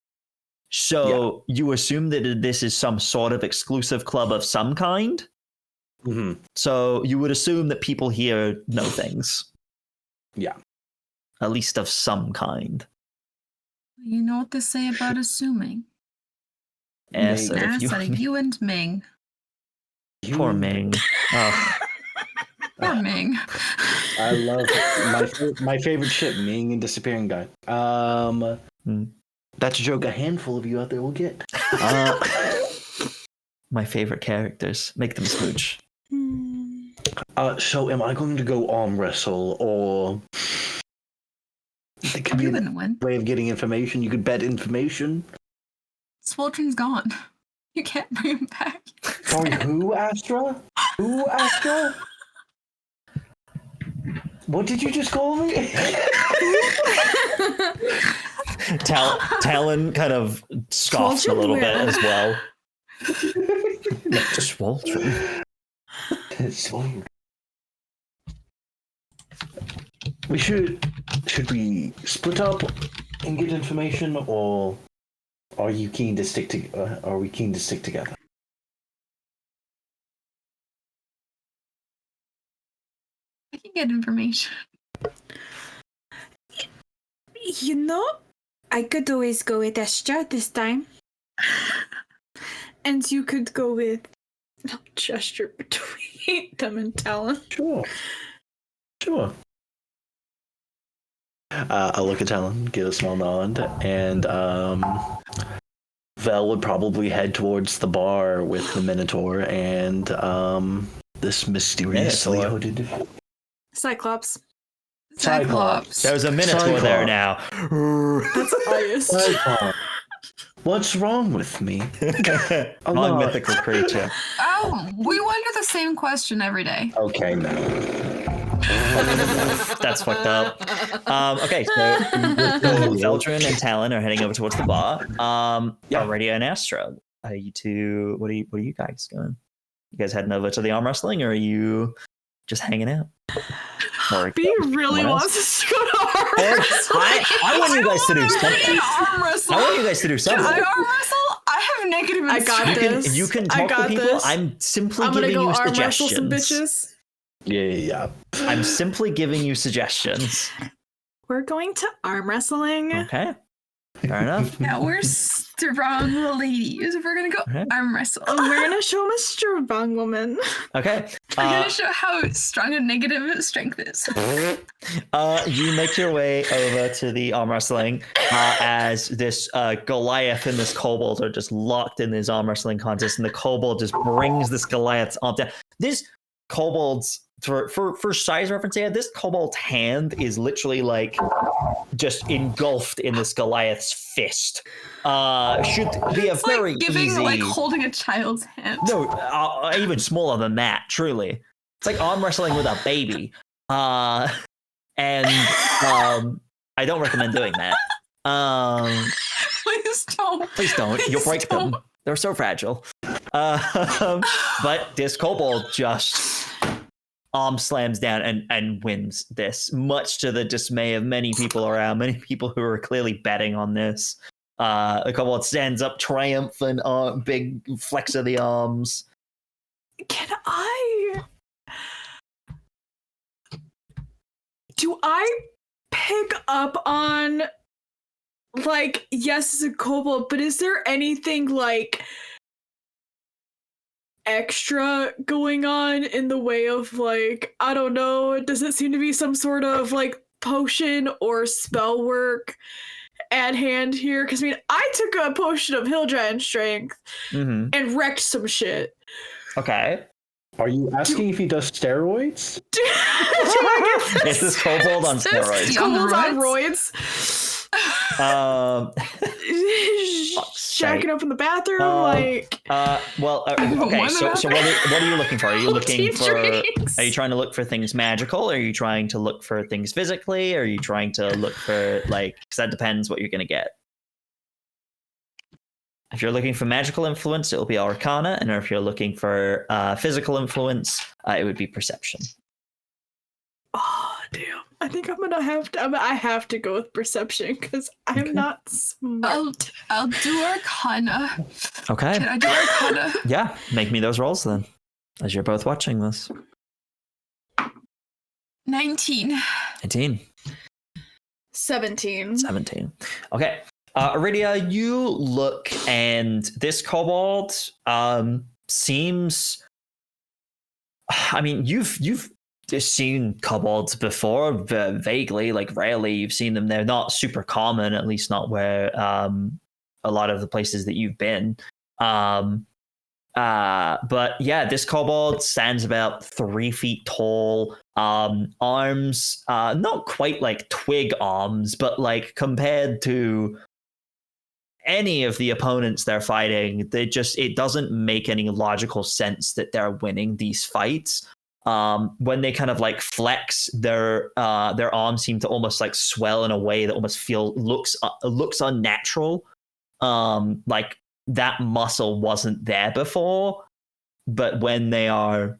So you assume that this is some sort of exclusive club of some kind. Mm-hmm. So you would assume that people here know things. Yeah. At least of some kind. You know what they say about assuming. Yes, You and Ming. Poor Ming. Oh. Poor Ming. I love my favorite ship, Ming and Disappearing Guy. That's a joke a handful of you out there will get. My favorite characters. Make them smooch. So am I going to go arm wrestle, or it could be a way of getting information? You could bet information. Veldren's gone. You can't bring him back. Sorry, who, Astra? Who, Astra? What did you just call me? Talon kind of scoffs a little bit as well. Just Veldren. Should we split up and get information, or are you keen to stick together? Are we keen to stick together? I can get information. You know, I could always go with Astra this time. And you could go with a gesture between them and Talon. Sure. I'll look at Talon, get a small nod, and Vel would probably head towards the bar with the Minotaur and this mysteriously hooded Cyclops. There's a Minotaur there now. That's Agius. Cyclops. What's wrong with me? Non-mythical creature. Oh, we wonder the same question every day. Okay, no. That's fucked up. Okay, so Veldren and Talon are heading over towards the bar. Aridia and Astra. Are you two? What are you guys doing? You guys heading over to the arm wrestling, or are you just hanging out? B really wants us to go to arm wrestling. I want you guys to do something. Arm wrestle. I want you guys to do something. Can I arm wrestle? I have negative. I got this. You can talk to people. This. I'm simply gonna giving go you arm suggestions. wrestle some bitches. Yeah. I'm simply giving you suggestions. We're going to arm wrestling. Okay. Fair enough. Yeah, we're strong ladies. We're gonna go arm wrestle. We're gonna show them a strong woman. Okay. We're gonna show how strong a negative strength is. You make your way over to the arm wrestling as this Goliath and this kobold are just locked in this arm wrestling contest, and the kobold just brings this Goliath's arm down. This kobold's for size reference here, this kobold's hand is literally like just engulfed in this Goliath's fist. Should be a It's very like giving, easy, like holding a child's hand. no, even smaller than that. Truly, it's like arm wrestling with a baby. And I don't recommend doing that. Please don't. Please don't. You'll Please break don't. them. They're so fragile. But this kobold just arm slams down and wins this, much to the dismay of many people around, many people who are clearly betting on this. The kobold stands up triumphant, big flex of the arms. Do I pick up on, like, yes, it's a kobold, but is there anything like extra going on in the way of, like, I don't know, does it seem to be some sort of like potion or spell work at hand here? Because I mean, I took a potion of Hildran strength Mm-hmm. and wrecked some shit. Okay. Are you asking if he does steroids? Do I get It's this kobold on steroids. Yeah. kobolds on roids? Um, Jacking up in the bathroom, okay. One So what are you looking for? Are you looking Protein for? drinks. Are you trying to look for things magical? Are you trying to look for things physically? Are you trying to look for like? Because that depends what you're gonna get. If you're looking for magical influence, it will be Arcana, and if you're looking for physical influence, it would be Perception. Oh damn! I think I'm gonna have to. I have to go with perception because I'm Okay. not smart. I'll do Arcana. Okay. Can I do Arcana? Yeah, make me those rolls then, as you're both watching this. 19. 18. 17. 17. Okay. Aridia, you look and this kobold seems, I mean, you've just seen kobolds before, vaguely, like rarely you've seen them. They're not super common, at least not where a lot of the places that you've been. But yeah, this kobold stands about 3 feet tall. Arms, not quite like twig arms, but like compared to any of the opponents they're fighting, it doesn't make any logical sense that they're winning these fights. When they kind of like flex, their arms seem to almost like swell in a way that almost looks unnatural. Like that muscle wasn't there before, but when they are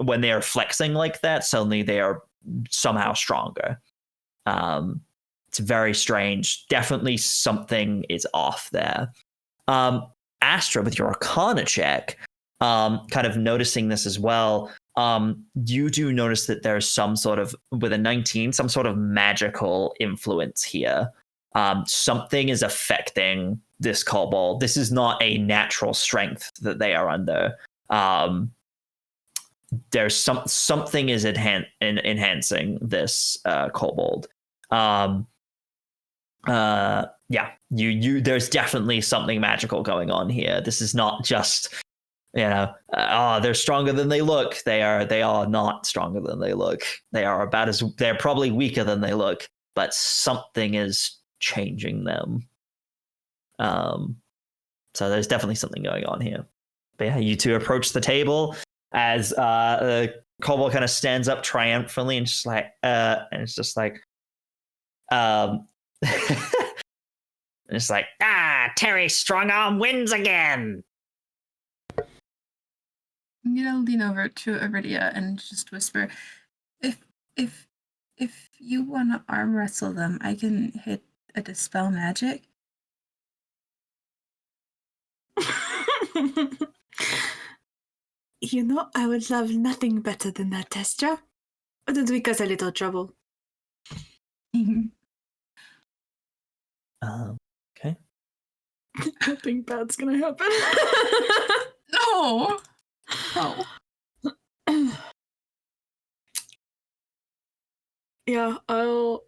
when they are flexing like that, suddenly they are somehow stronger. It's very strange. Definitely something is off there. Astra, with your Arcana check, kind of noticing this as well, you do notice that there's some sort of, with a 19, some sort of magical influence here. Something is affecting this kobold. This is not a natural strength that they are under. There's something is enhancing this kobold. Yeah, there's definitely something magical going on here. This is not just, they're stronger than they look. They are not stronger than they look. They're probably weaker than they look, but something is changing them. So there's definitely something going on here. But yeah, you two approach the table as the kobold kind of stands up triumphantly and just like, it's like, Terry Strongarm wins again. I'm gonna lean over to Aridia and just whisper, if you wanna arm wrestle them, I can hit a dispel magic. I would love nothing better than that, Testra. But it would cause a little trouble. Okay. Nothing bad's gonna happen. No. Yeah, I'll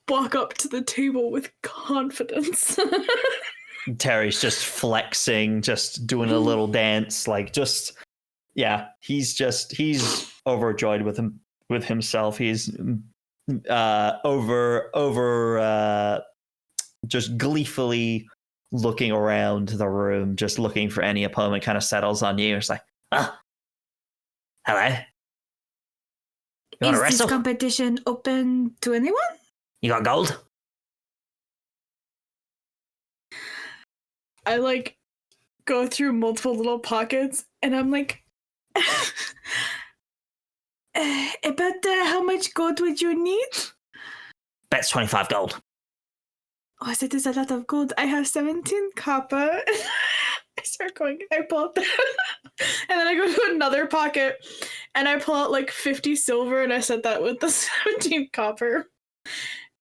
walk up to the table with confidence. Terry's just flexing, just doing a little dance, like just he's overjoyed with himself. He's just gleefully looking around the room, just looking for any opponent. Kind of settles on you. It's like, oh, hello. You want to Is wrestle? this competition open to anyone? You got gold? I like go through multiple little pockets, and I'm like, About how much gold would you need? Bet's 25 gold. Oh, that is a lot of gold. I have 17 copper. I start going, I pull out that, and then I go to another pocket, and I pull out like 50 silver, and I set that with the 17 copper.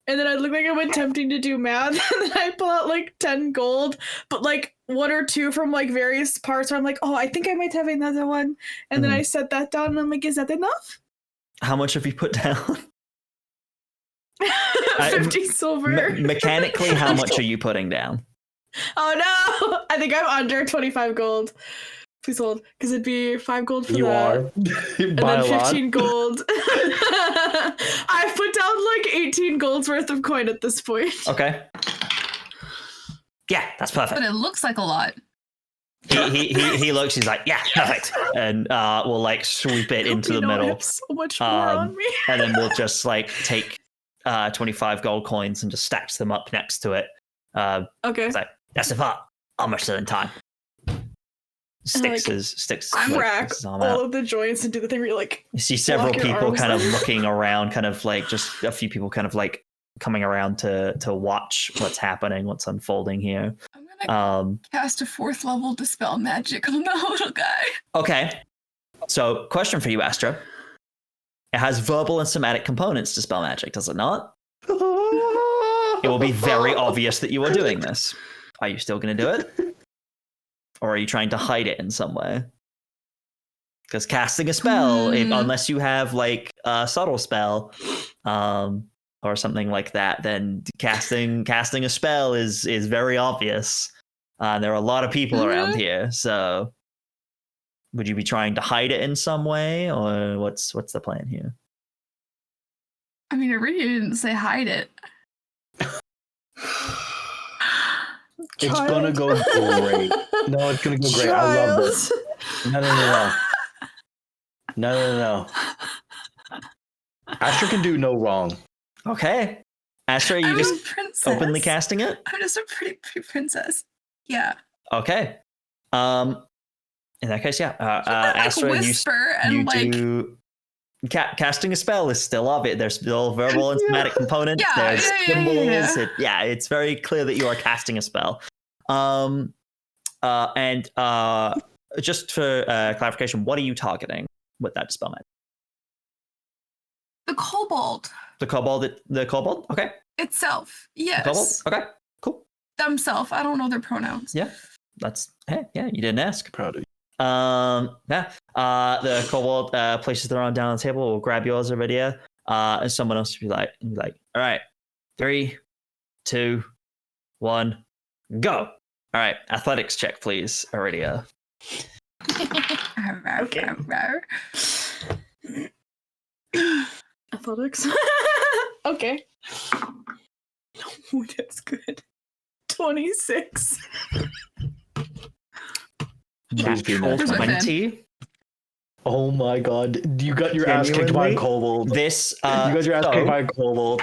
And then I look like I'm attempting to do math, and then I pull out like 10 gold, but like 1 or 2 from like various parts where I'm like, oh, I think I might have another one. And then I set that down, and I'm like, is that enough? How much have you put down? 50 silver. Mechanically, how much are you putting down? Oh no! I think I'm under 25 gold. Please hold, because it'd be 5 gold for You that. are. And By then a lot. 15 gold. I've put down like 18 gold's worth of coin at this point. Okay. Yeah, that's perfect. But it looks like a lot. He looks, he's like, yeah, perfect. And we'll like sweep it into the middle. Have so much more on me. And then we'll just like take 25 gold coins and just stacks them up next to it. Okay. It's like, that's the part. Almost in time. Sticks Crack his arm all out. of the joints and do the thing where you're like, You see several block your people arms kind of out. looking around, kind of like just a few people kind of like coming around to watch what's happening, what's unfolding here. I'm gonna Um, cast a 4th level Dispel Magic on the little guy. okay. So, question for you, Astra. It has verbal and somatic components to spell magic, does it not? It will be very obvious that you are doing this. Are you still going to do it? Or are you trying to hide it in some way? Because casting a spell, unless you have like a subtle spell or something like that, then casting a spell is very obvious. There are a lot of people around here, so would you be trying to hide it in some way, or what's the plan here? I mean, Aridia didn't say hide it. It's gonna go great. No, it's gonna go great. I love this. No. Astra can do no wrong. Okay, Astra, are you I'm just a princess. openly casting it? I'm just a pretty princess. Yeah. Okay. In that case, yeah. Like Astra, whisper and you like do. Casting a spell is still obvious. There's still verbal and somatic components. Yeah, There's yeah. symbols. It's very clear that you are casting a spell. Just for clarification, what are you targeting with that dispel magic? the kobold The kobold. Okay. itself. Yes. The kobold. Okay. Cool. Themself. I don't know their pronouns. Yeah. You didn't ask. Proud of you. The kobold places their arm down on the table. Will grab yours, Aridia, and someone else will be like, all right, 3, 2, 1, go. All right, athletics check, please, Aridia. Okay. Athletics. Okay. Oh, that's good. 26. Please be Natural nice. 20. Oh my god. You got your ass kicked by a kobold. This You got your ass kicked by a kobold.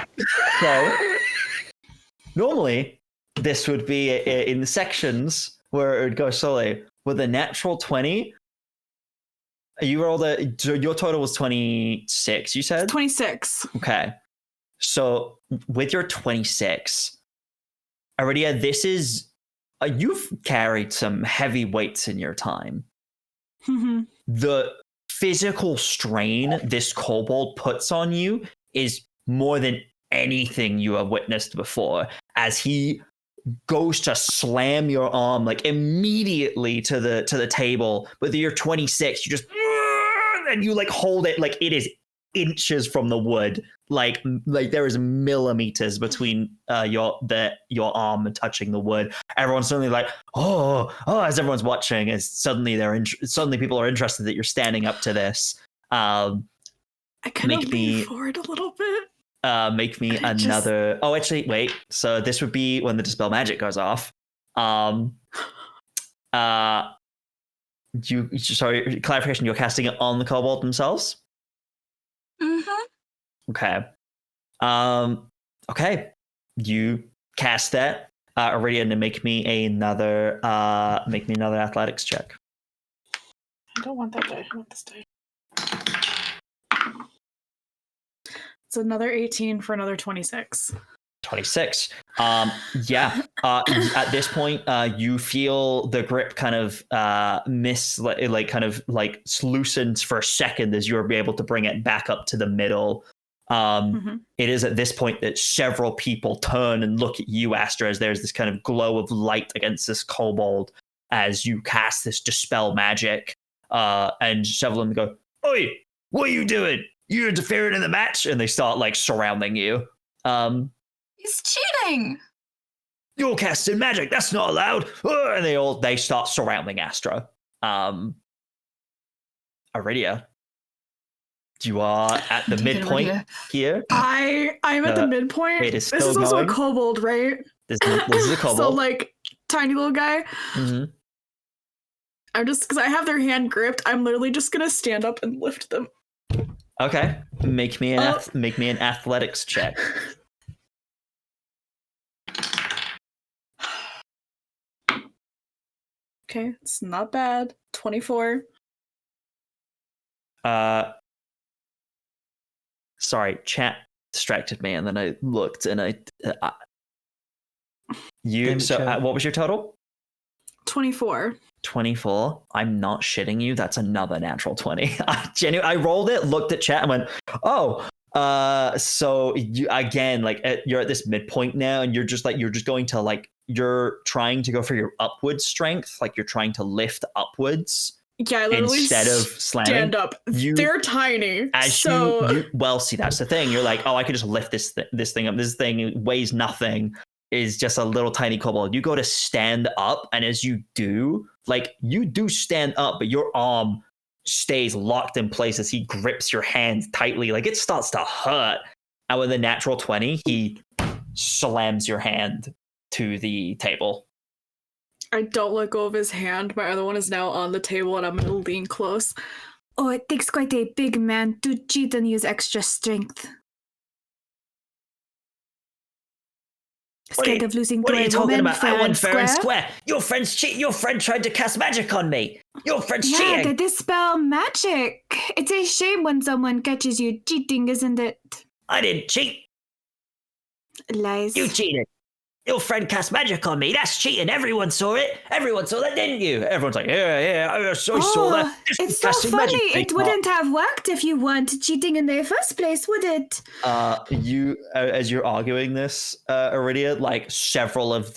So normally this would be in sections where it would go slowly. With a natural 20, you rolled your total was 26, you said? 26. Okay. So with your 26, Aridia, this is you've carried some heavy weights in your time. Mm-hmm. The physical strain this kobold puts on you is more than anything you have witnessed before, as he goes to slam your arm like immediately to the table. With your 26, you just and you like hold it like it is inches from the wood. Like there is millimeters between your arm touching the wood. Everyone's suddenly like, oh, as everyone's watching, as suddenly suddenly people are interested that you're standing up to this. I kind of lean forward a little bit. Make me another. Oh, actually, wait. So this would be when the dispel magic goes off. Sorry, clarification. You're casting it on the kobold themselves. Okay. Okay. You cast that. Aridia, and make me another athletics check. I don't want that die. I want this die. It's another 18 for another 26. 26. Yeah. At this point, you feel the grip kind of loosens for a second as you're able to bring it back up to the middle. It is at this point that several people turn and look at you, Astra, as there's this kind of glow of light against this kobold as you cast this dispel magic. And several of them go, "Oi, what are you doing? You're interfering in the match!" And they start like surrounding you. He's cheating. You're casting magic. That's not allowed. And they start surrounding Astra. Aridia, you are at the midpoint here. I'm at the midpoint. This is also a kobold, right? This is a kobold. So like tiny little guy. Mm-hmm. I'm just because I have their hand gripped. I'm literally just gonna stand up and lift them. Okay, make me an athletics check. Okay, it's not bad. 24. Sorry, chat distracted me, and then I looked, and what was your total? 24. 24. I'm not shitting you. That's another natural 20. I rolled it, looked at chat, and went, "Oh." So you again, like you're at this midpoint now, and you're trying to go for your upward strength, like you're trying to lift upwards. Yeah, I literally instead of slamming. Stand up. They're tiny. See, that's the thing. You're like, oh, I could just lift this thing up. This thing weighs nothing. Is just a little tiny kobold. You go to stand up, and as you do stand up, but your arm stays locked in place as he grips your hand tightly. Like it starts to hurt. And with a natural 20, he slams your hand to the table. I don't let go of his hand. My other one is now on the table, and I'm going to lean close. Oh, it takes quite a big man to cheat and use extra strength. Scared of losing to a woman fair and square? Your friend's cheating. Your friend tried to cast magic on me. Your friend's cheating. Yeah, they dispel magic. It's a shame when someone catches you cheating, isn't it? I didn't cheat. Lies. You cheated. Your friend cast magic on me. That's cheating. Everyone saw it. Everyone saw that, didn't you? Everyone's like, yeah, I saw that. It's so funny. It wouldn't have worked if you weren't cheating in the first place, would it? As you're arguing this, Aridia, like several of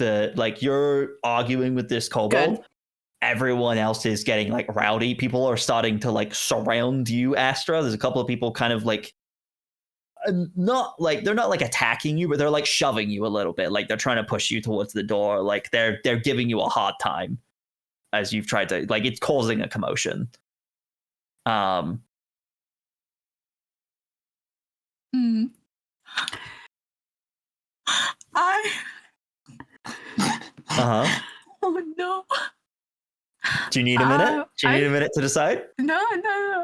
you're arguing with this kobold. Good. Everyone else is getting like rowdy. People are starting to like surround you, Astra. There's a couple of people kind of like, not like they're not like attacking you, but they're like shoving you a little bit. Like they're trying to push you towards the door. Like they're giving you a hard time as you've tried to, like, it's causing a commotion. Uh-huh. Oh no. Do you need a minute? Do you need a minute to decide? No.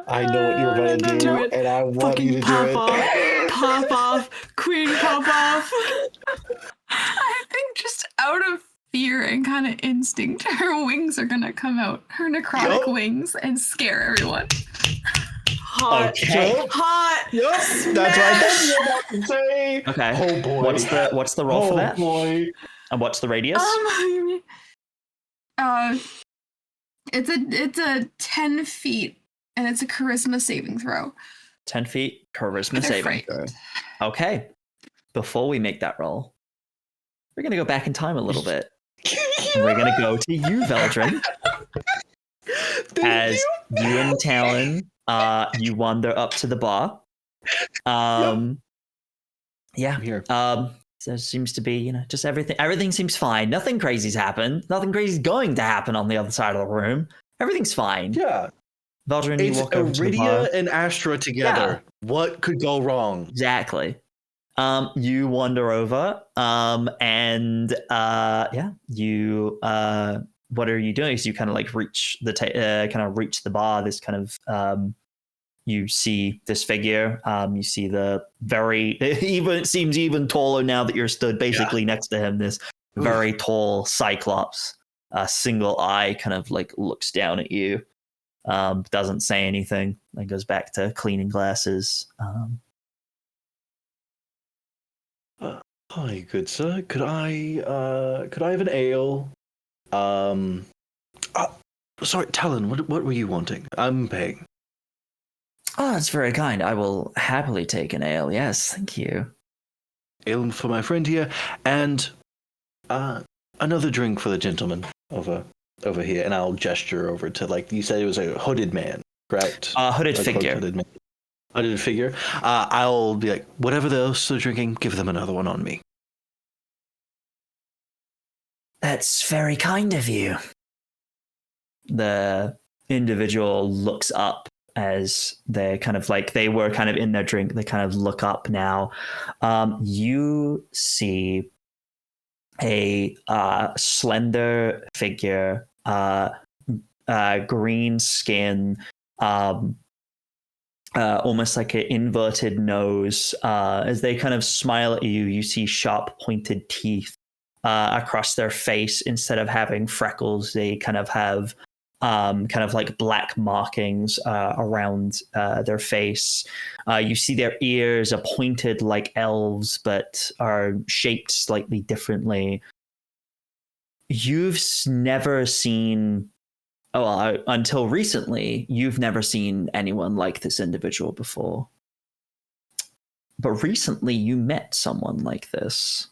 I know what you're going to do, and I want you to do it. Pop off. Queen, pop off. I think just out of fear and kind of instinct, her wings are going to come out, her necrotic wings, and scare everyone. Hot. Okay. Hot. Yep. That's what I thought you were about to say. Okay. Oh boy. What's the roll for that? Oh boy. And what's the radius? It's a 10 feet, and it's a charisma saving throw. 10 feet, charisma saving throw. Okay. Before we make that roll, we're going to go back in time a little bit. We're going to go to you, Veldren. As you and Talon, you wander up to the bar, Yeah. I'm here. So it seems to be, just everything seems fine. Nothing crazy's happened. Nothing crazy's going to happen on the other side of the room. Everything's fine. Yeah. Veldren, you It's walk over to the bar. Aridia and Astra together. Yeah. What could go wrong? Exactly. You wander over, and you what are you doing? So you kind of like reach the bar. This kind of you see this figure. You see the it seems even taller now that you're stood basically next to him. This very tall Cyclops, single eye, kind of like looks down at you. Doesn't say anything. Then goes back to cleaning glasses. Hi, good sir. Could I have an ale? Sorry, Talon. What were you wanting? I'm paying. Oh, that's very kind. I will happily take an ale. Yes, thank you. Ale for my friend here, and another drink for the gentleman over here. And I'll gesture over to, like, you said it was a hooded man, correct? Hooded figure. Hooded figure. I'll be like, whatever else they're drinking, give them another one on me. That's very kind of you. The individual looks up as they're kind of like, they were kind of in their drink. They kind of look up now. You see a slender figure, green skin, almost like an inverted nose. As they kind of smile at you, you see sharp pointed teeth across their face. Instead of having freckles, they kind of have kind of like black markings around their face. You see their ears are pointed like elves, but are shaped slightly differently. You've never seen, until recently, you've never seen anyone like this individual before. But recently you met someone like this.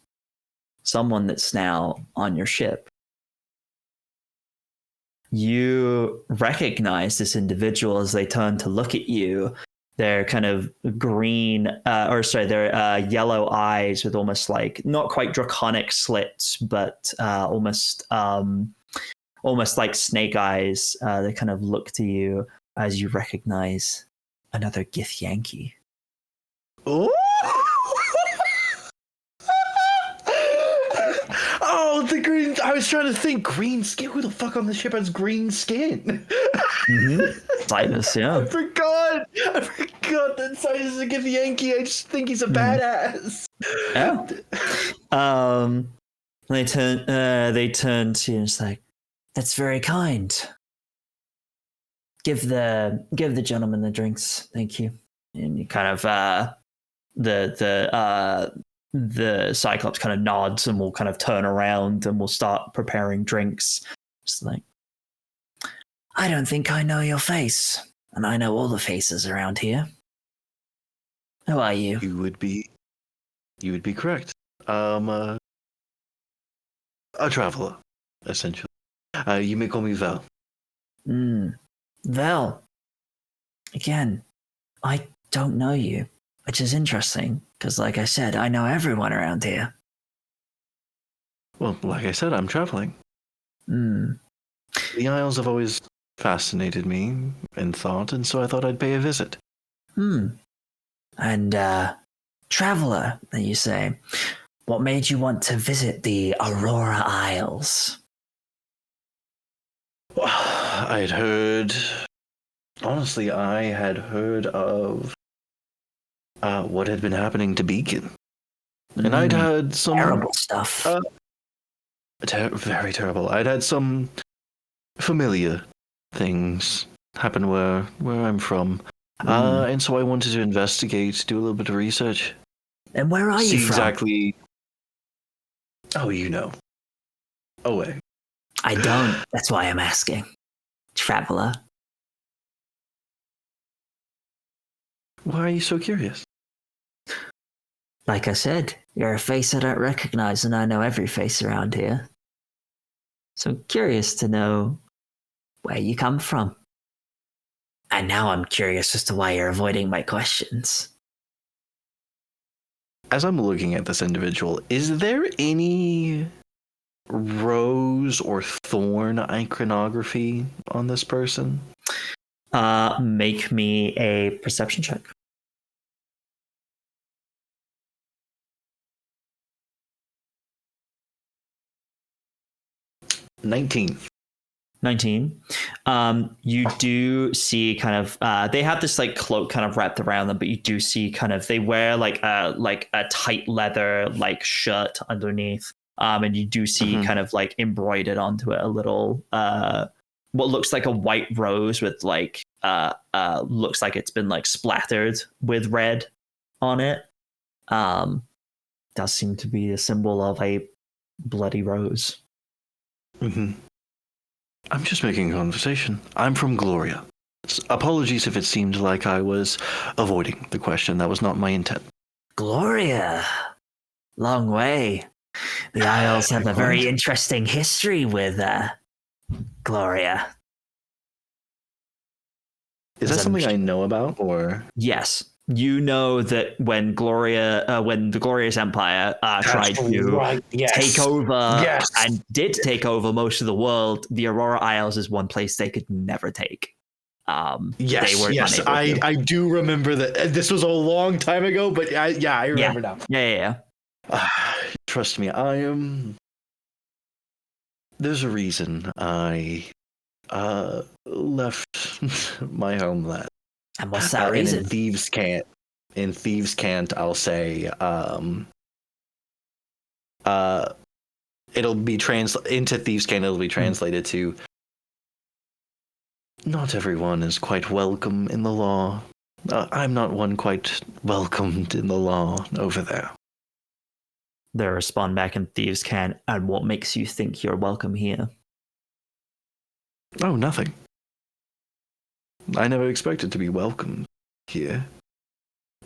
Someone that's now on your ship. You recognize this individual as they turn to look at you. They're kind of they're yellow eyes with almost like, not quite draconic slits, but almost like snake eyes. They kind of look to you as you recognize another Githyanki. Oh! The green. I was trying to think green skin. Who the fuck on the ship has green skin? Titus, yeah. I forgot that Titus is a Githyanki. I just think he's a badass. Yeah. They turn to you and it's like, that's very kind. Give the gentleman the drinks, thank you. And you kind of the Cyclops kind of nods and will kind of turn around and will start preparing drinks. Just like, I don't think I know your face, and I know all the faces around here. Who are you? You would be correct. A traveler, essentially. You may call me Vel. Vel. Again, I don't know you, which is interesting, because like I said, I know everyone around here. Well, like I said, I'm traveling. The Isles have always fascinated me in thought, and so I thought I'd pay a visit. And, traveler, you say, what made you want to visit the Aurora Isles? I had heard of what had been happening to Beacon. And I'd had some terrible stuff. Very terrible. I'd had some familiar things happen where I'm from. And so I wanted to investigate, do a little bit of research. And where are you from? Exactly. Oh, you know. Away. I don't. That's why I'm asking. Traveler. Why are you so curious? Like I said, you're a face I don't recognize, and I know every face around here. So I'm curious to know where you come from. And now I'm curious as to why you're avoiding my questions. as I'm looking at this individual, is there any rose or thorn iconography on this person? Make me a perception check. 19. 19. You do see kind of they have this like cloak kind of wrapped around them, but you do see kind of they wear like a tight leather like shirt underneath. And you do see kind of like embroidered onto it a little what looks like a white rose with like looks like it's been like splattered with red on it. Does seem to be a symbol of a bloody rose. Mm-hmm. I'm just making conversation. I'm from Gloria. Apologies if it seemed like I was avoiding the question. That was not my intent. Gloria. Long way. The Isles have a very interesting history with Gloria. Is that something I know about, or? Yes. You know that when the Glorious Empire tried to take over and did take over most of the world, the Aurora Isles is one place they could never take. Yes, I do remember that. This was a long time ago, but I remember now. Yeah. Trust me, I am. There's a reason I left my homeland. And what's that reason? In Thieves' Cant, I'll say it'll be into Thieves' Cant. It'll be translated to not everyone is quite welcome in the law. I'm not one quite welcomed in the law over there. They respond back in Thieves' Cant, and what makes you think you're welcome here? Oh, nothing. I never expected to be welcomed here.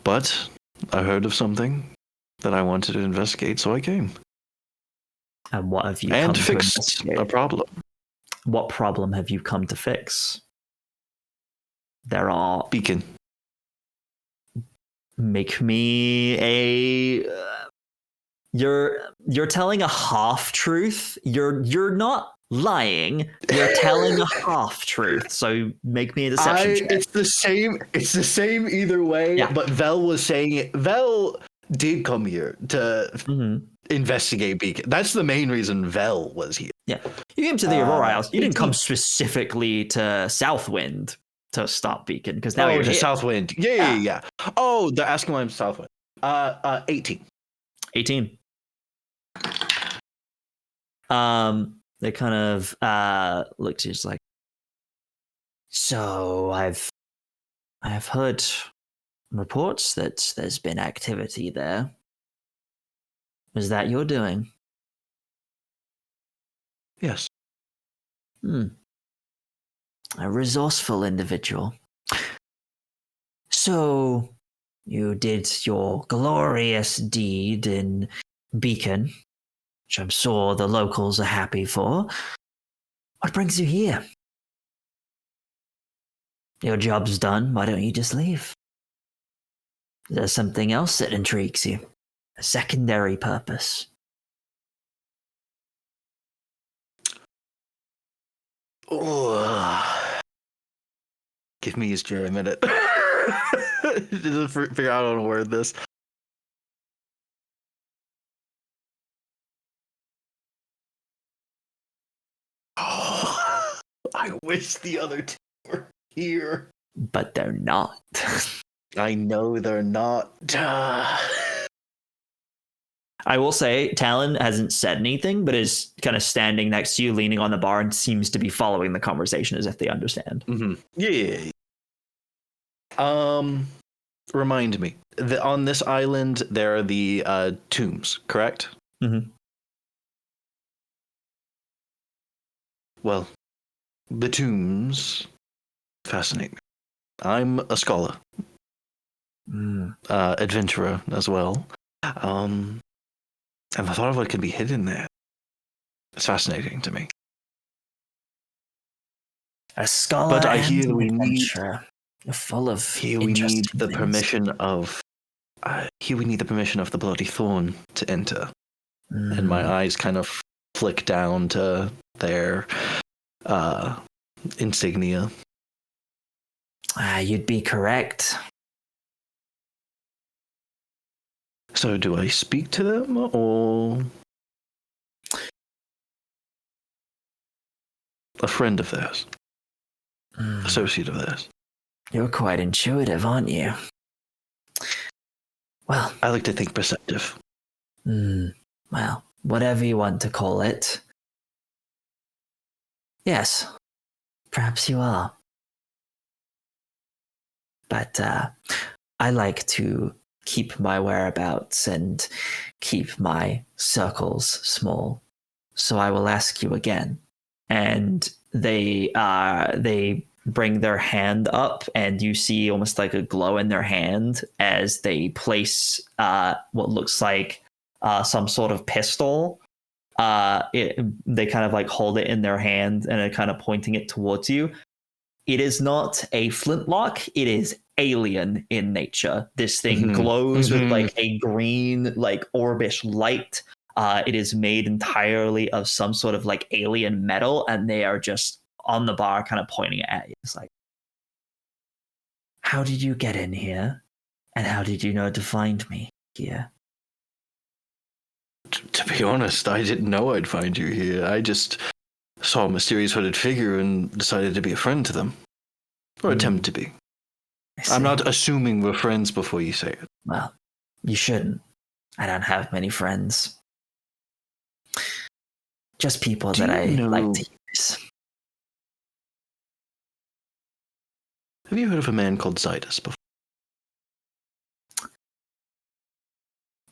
But I heard of something that I wanted to investigate, so I came. And what have you come to fixed a problem. What problem have you come to fix? There are... Beacon. Make me a... You're telling a half-truth. You're not lying. You're telling a half-truth. So make me a deception check. It's the same either way. Yeah. But Vel was saying it. Vel did come here to investigate Beacon. That's the main reason Vel was here. Yeah, you came to the Aurora Isles. You didn't come specifically to Southwind to stop Beacon because now you're to Southwind. Yeah. Oh, they're asking why I'm Southwind. 18. 18. They kind of look to you just like, so I've heard reports that there's been activity there. Is that your doing? Yes. A resourceful individual. So you did your glorious deed in Beacon, which I'm sure the locals are happy for. What brings you here? Your job's done. Why don't you just leave? Is there something else that intrigues you? A secondary purpose? Oh. Give me his chair a minute. Just figure out how to word this. Oh, I wish the other two were here. But they're not. I know they're not. I will say, Talon hasn't said anything, but is kind of standing next to you, leaning on the bar, and seems to be following the conversation as if they understand. Mm-hmm. Yeah. Remind me. On this island, there are the tombs, correct? Mm-hmm. Well, the tombs fascinate me. I'm a scholar, adventurer as well. And the thought of what could be hidden there is fascinating to me. A scholar, but I and hear we need. You're full of. Here we need the permission of He would need the permission of the Bloody Thorn to enter. And my eyes kind of flick down to their insignia. You'd be correct. So do I speak to them, or a friend of theirs? Associate of theirs? You're quite intuitive, aren't you? Well, I like to think perceptive. Well, whatever you want to call it. Yes, perhaps you are. But I like to keep my whereabouts and keep my circles small. So I will ask you again. And they bring their hand up, and you see almost like a glow in their hand as they place what looks like some sort of pistol. They kind of like hold it in their hand and are kind of pointing it towards you. It is not a flintlock. It is alien in nature. This thing glows with like a green, like orbish light. It is made entirely of some sort of like alien metal, and they are just on the bar kind of pointing it at you. It's like, how did you get in here? And how did you know to find me here? To be honest, I didn't know I'd find you here. I just saw a mysterious hooded figure and decided to be a friend to them. Or attempt to be. I'm not assuming we're friends before you say it. Well, you shouldn't. I don't have many friends. Just people that I like to use. Have you heard of a man called Zydus before?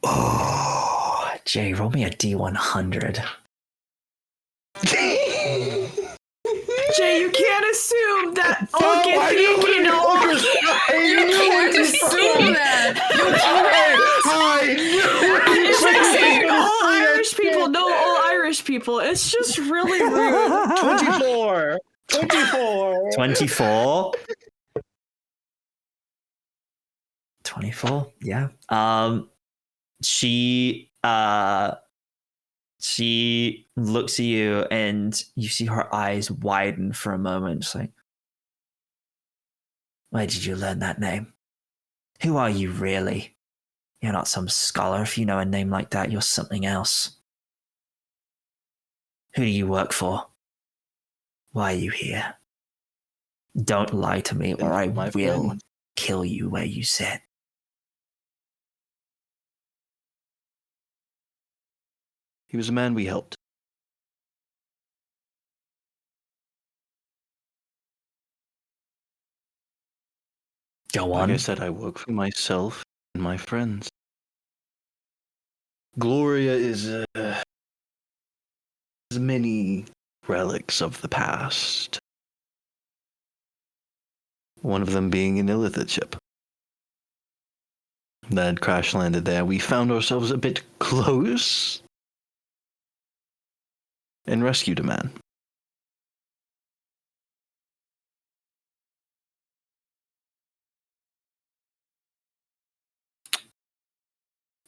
Oh, Jay, roll me a D100. Jay, you can't assume that fucking thinking You can't assume that. It's like saying all Irish people know all Irish people. It's just really rude. 24. 24. 24. 24, yeah. She looks at you, and you see her eyes widen for a moment. It's like, where did you learn that name? Who are you really? You're not some scholar. If you know a name like that, you're something else. Who do you work for? Why are you here? Don't lie to me, or I will kill you where you sit. He was a man we helped. Go on. Like I said, I work for myself and my friends. Gloria is many relics of the past. One of them being an Illithid ship that crash landed there. We found ourselves a bit close and rescued a man.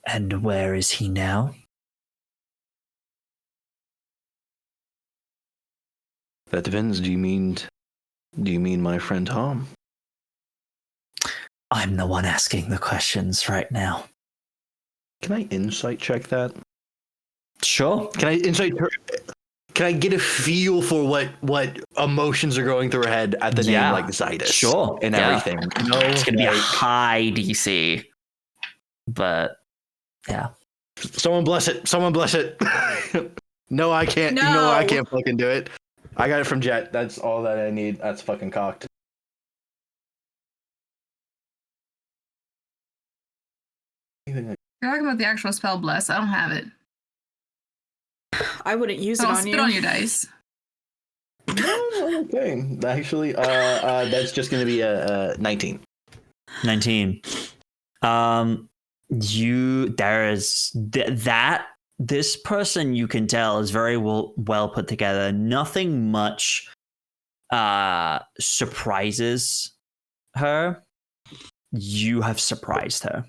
And where is he now? That depends. Do you mean my friend Tom? I'm the one asking the questions right now. Can I insight check that? Sure. Can I get a feel for what emotions are going through her head at the name like Zydus? Sure. And everything. No, it's gonna be a high DC. But yeah. Someone bless it. Someone bless it. No, I can't. No. No, I can't fucking do it. I got it from Jet. That's all that I need. That's fucking cocked. You're talking about the actual spell bless. I don't have it. I wouldn't use So it I'll on spit you. on your dice. No, okay. Actually, that's just gonna be a 19. 19. This person, you can tell, is very well put together. Nothing much surprises her. You have surprised her.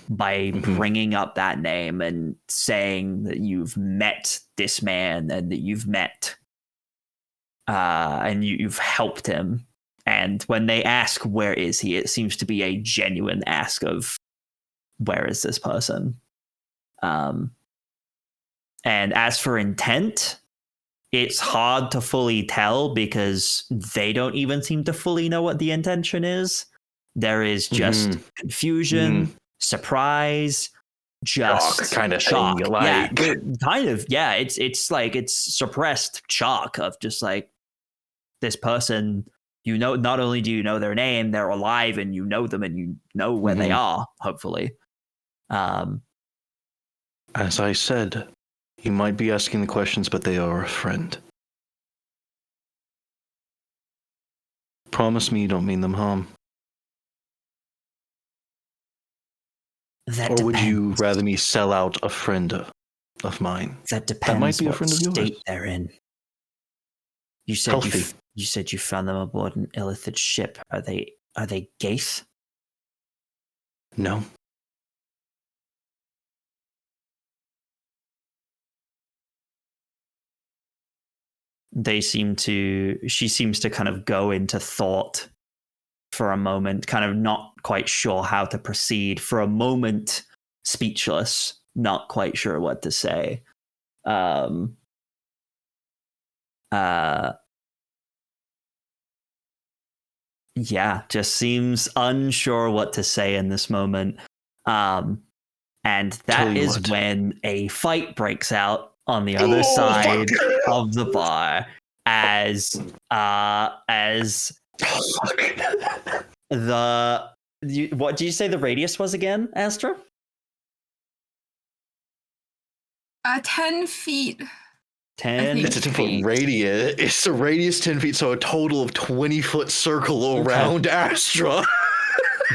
by bringing up that name and saying that you've met this man and that you've met and you've helped him. And when they ask, where is he? It seems to be a genuine ask of, where is this person? And as for intent, it's hard to fully tell because they don't even seem to fully know what the intention is. There is just confusion, surprise, just kind of shock. thing. Like, yeah, kind of. Yeah, it's like it's suppressed shock of just like this person. You know, not only do you know their name, they're alive, and you know them, and you know where they are. Hopefully, as I said, you might be asking the questions, but they are a friend. Promise me you don't mean them harm. That or would you depends. rather me sell out a friend of mine? That depends. That might be a what friend of yours. state they're in. You said Healthy. you said you found them aboard an Illithid ship. Are they Gaith? No. She seems to kind of go into thought for a moment, kind of not quite sure how to proceed, for a moment speechless, not quite sure what to say. Yeah, just seems unsure what to say in this moment. And that is when a fight breaks out on the other side of the bar as what do you say the radius was again, Astra? 10 feet. 10 It's a 10-foot radius. It's a radius 10 feet, so a total of 20-foot circle around Astra.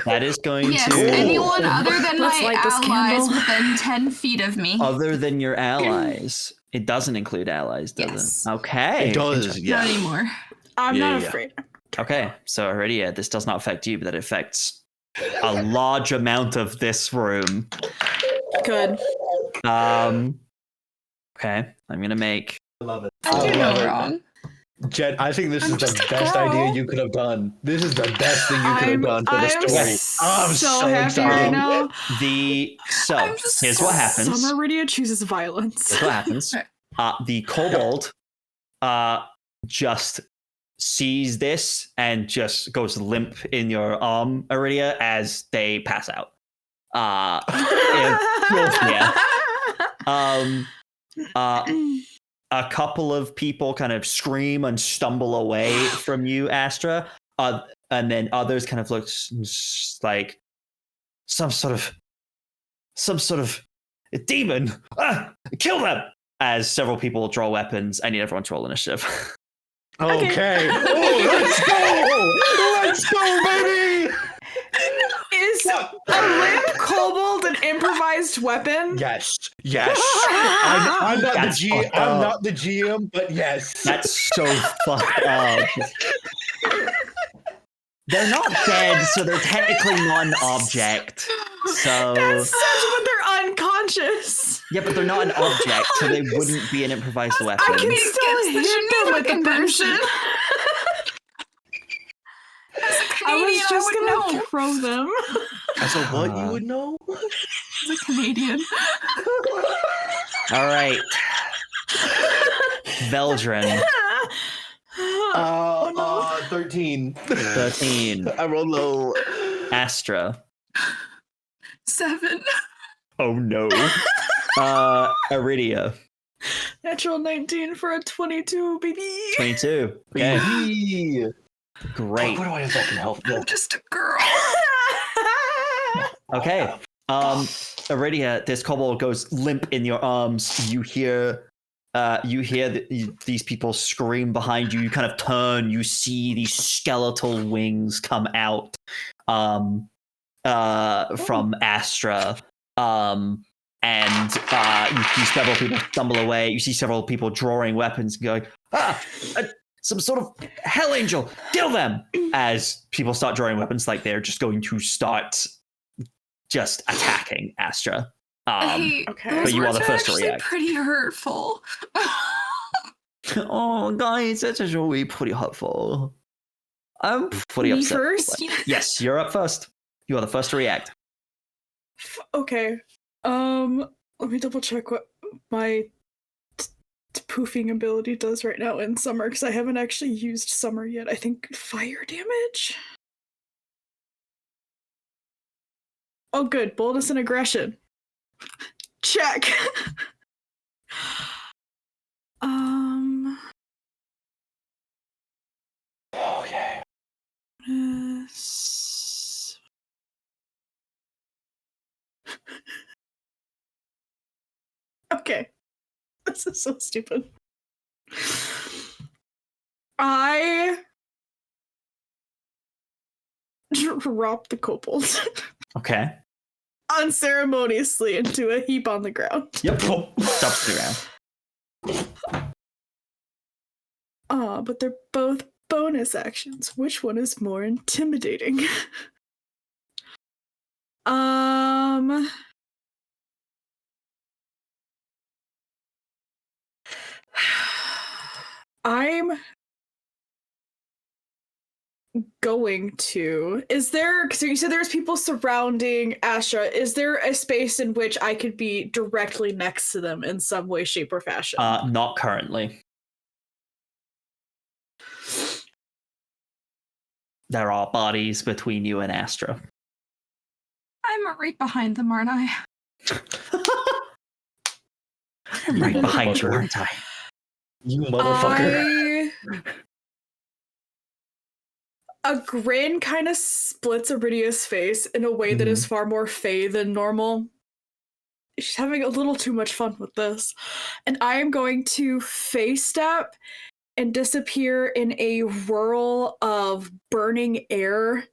That is going yes, to... anyone other than Let's my light this allies candle. within 10 feet of me. Other than your allies. It doesn't include allies, does Yes. it? Okay. It does, yeah. Not anymore. I'm not Yeah. afraid. Okay, so Aridia, this does not affect you, but it affects a large amount of this room. Good. Okay, I'm gonna make... I love it. I do love no it. wrong. Jen, I think this I'm is the just a best girl. idea you could have done. This is the best thing you could have done for the I'm story. I'm so so happy excited. right now. I'm just Here's what happens. Summer Aridia chooses violence. Here's what happens. The kobold just sees this and just goes limp in your arm, Aridia, as they pass out. A couple of people kind of scream and stumble away from you, Astra, and then others kind of look like some sort of demon. Kill them! As several people draw weapons. I need everyone to roll initiative. Okay. Oh, let's go, baby! Is a limp kobold an improvised weapon? Yes. I'm not That's the GM. fucked I'm up. not the GM, but yes. That's so fucked up. They're not dead, so they're technically not an object. So That's such, but they're unconscious. yeah, but they're not an object, so they wouldn't be an improvised weapon. I can still hit them with the convention. pension. As a I Canadian, was just would gonna know. throw them. As a what you would know? As a Canadian. All right, Veldren, 13. 13, I rolled low. Astra. 7. Oh no. Aridia, Natural 19 for a 22, baby. 22. Okay, Baby. great. What do I have that can help? I'm just a girl. Okay. Aridia, this kobold goes limp in your arms. You hear these people scream behind you. You kind of turn. You see these skeletal wings come out from Astra. And you see several people stumble away. You see several people drawing weapons and going, some sort of hell angel, kill them! As people start drawing weapons like they're just going to start just attacking Astra. Hey, okay. those But you are the words first to actually react. pretty hurtful. Oh, guys, that's actually pretty hurtful. I'm pretty Me upset. first? Yes, you're up first. You are the first to react. Okay. Let me double check what my poofing ability does right now in summer, because I haven't actually used summer yet. I think fire damage. Oh, good. Boldness and aggression. Check. Oh yeah. Okay. This is so stupid. I drop the kobold Okay. unceremoniously into a heap on the ground. Yep. Stops to the ground. But they're both bonus actions. Which one is more intimidating? I'm going to. Is there, because you said there's people surrounding Astra, is there a space in which I could be directly next to them in some way, shape, or fashion? Not currently. There are bodies between you and Astra. I'm right behind them, aren't I? I'm right behind you, aren't I? You motherfucker. A grin kind of splits Aridia's face in a way that is far more fey than normal. She's having a little too much fun with this. And I am going to face step and disappear in a whirl of burning air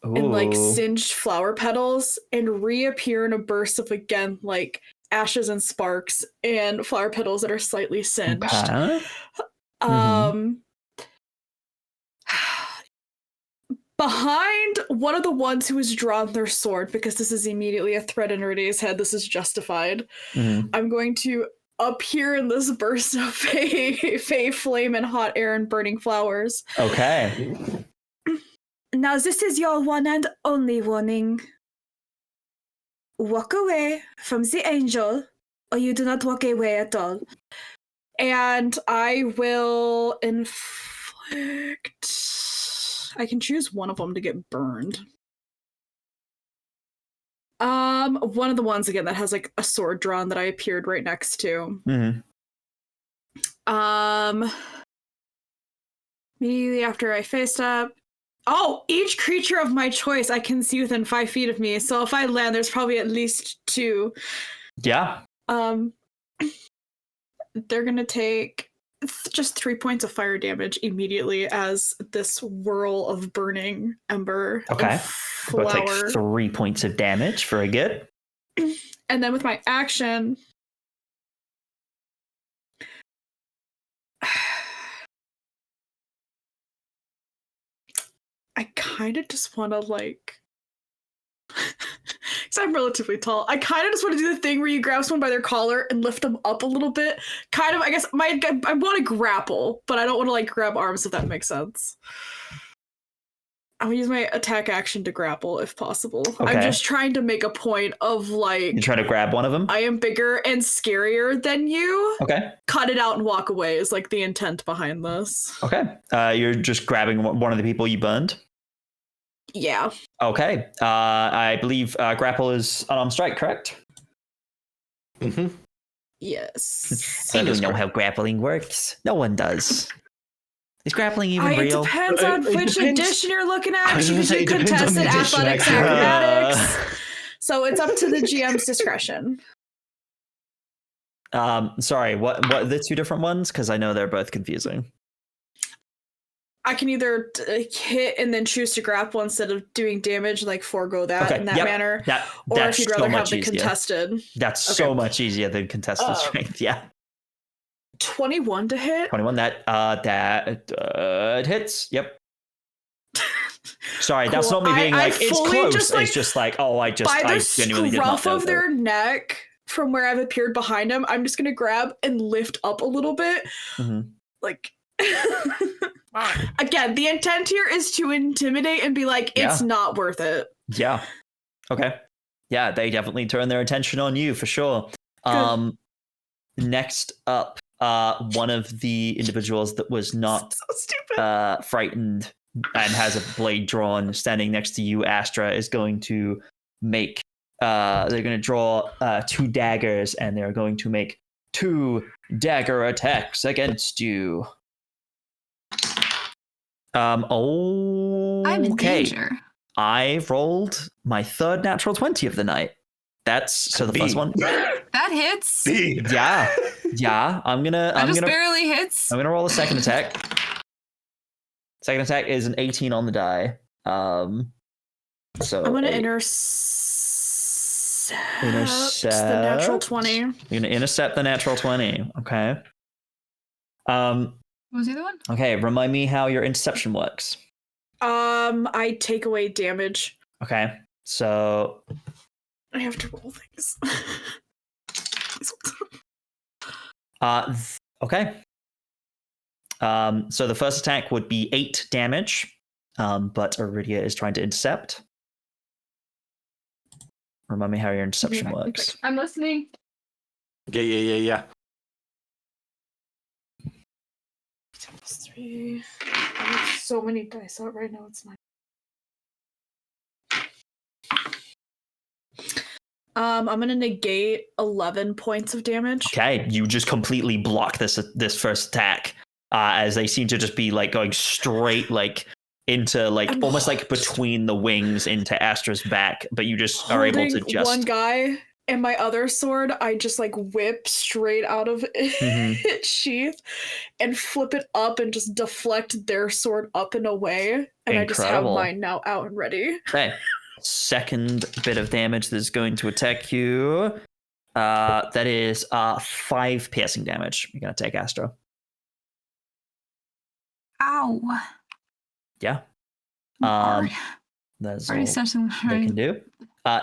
and like Ooh. singed flower petals and reappear in a burst of, again, like ashes and sparks and flower petals that are slightly singed. Okay. Behind one of the ones who has drawn their sword, because this is immediately a threat in Aridia's head, this is justified. I'm going to appear in this burst of fey flame and hot air and burning flowers. Okay. Now this is your one and only warning. Walk away from the angel, or you do not walk away at all. And I will inflict... I can choose one of them to get burned. One of the ones, again, that has like a sword drawn that I appeared right next to. Immediately after I faced up. Oh, each creature of my choice I can see within 5 feet of me. So if I land, there's probably at least 2. Yeah. They're gonna take just 3 points of fire damage immediately as this whirl of burning ember Okay. flower. We'll take 3 points of damage. Very good. And then with my action, I kind of just want to like, because I'm relatively tall, I kind of just want to do the thing where you grab someone by their collar and lift them up a little bit. Kind of, I guess, I want to grapple, but I don't want to like grab arms, if that makes sense. I'll use my attack action to grapple if possible. Okay. I'm just trying to make a point of like... You try to grab one of them? I am bigger and scarier than you. Okay. Cut it out and walk away is like the intent behind this. Okay. You're just grabbing one of the people you burned? Yeah. Okay. I believe grapple is unarmed strike, correct? Yes. I don't know how grappling works. No one does. Is grappling even real? It depends on which depends. edition you're looking at. I was You gonna say, can it depends on contest the it edition, athletics actually. acrobatics. So it's up to the GM's discretion. Sorry, what are the 2 different ones? Because I know they're both confusing. I can either hit and then choose to grapple instead of doing damage, like forego that in that manner. Or that's if you'd rather so have much the easier. contested. That's so much easier than contested strength. Yeah. 21 to hit. 21. That hits. Yep. Sorry, that's Cool. not me being I like, it's fully close. just, like, it's just like, oh, I by the genuinely did not scruff know of that. their neck from where I've appeared behind them, I'm just gonna grab and lift up a little bit. Mhm. Like, again, the intent here is to intimidate and be like, it's Yeah. not worth it. Yeah. Okay. Yeah, they definitely turn their attention on you for sure. Next up, one of the individuals that was not So stupid. frightened and has a blade drawn standing next to you, Astra, is going to make they're going to draw 2 daggers, and they're going to make 2 dagger attacks against you. I'm in Okay. danger. I rolled my 3rd natural 20 of the night. That's so the first one. That hits. Yeah. I'm gonna barely hits. I'm gonna roll a second attack. Second attack is an 18 on the die. So I'm gonna intercept the natural 20. You're gonna intercept the natural 20. Okay. What was the other one? Okay. Remind me how your interception works. I take away damage. Okay. So I have to roll things. Okay. So the first attack would be 8 damage, but Aridia is trying to intercept. Remind me how your interception works. I'm listening. Yeah. 3. I have so many dice out right now. It's not. I'm gonna negate 11 points of damage. Okay, you just completely block this first attack, as they seem to just be like going straight like into like almost like between the wings into Astra's back, but you just are able to just one guy and my other sword. I just like whip straight out of its sheath and flip it up and just deflect their sword up and away, and Incredible. I just have mine now out and ready. Okay. Second bit of damage that's going to attack you. That is 5 piercing damage. You're gonna take, Astra. Ow. Yeah. Alright. That's Already all starting they can do.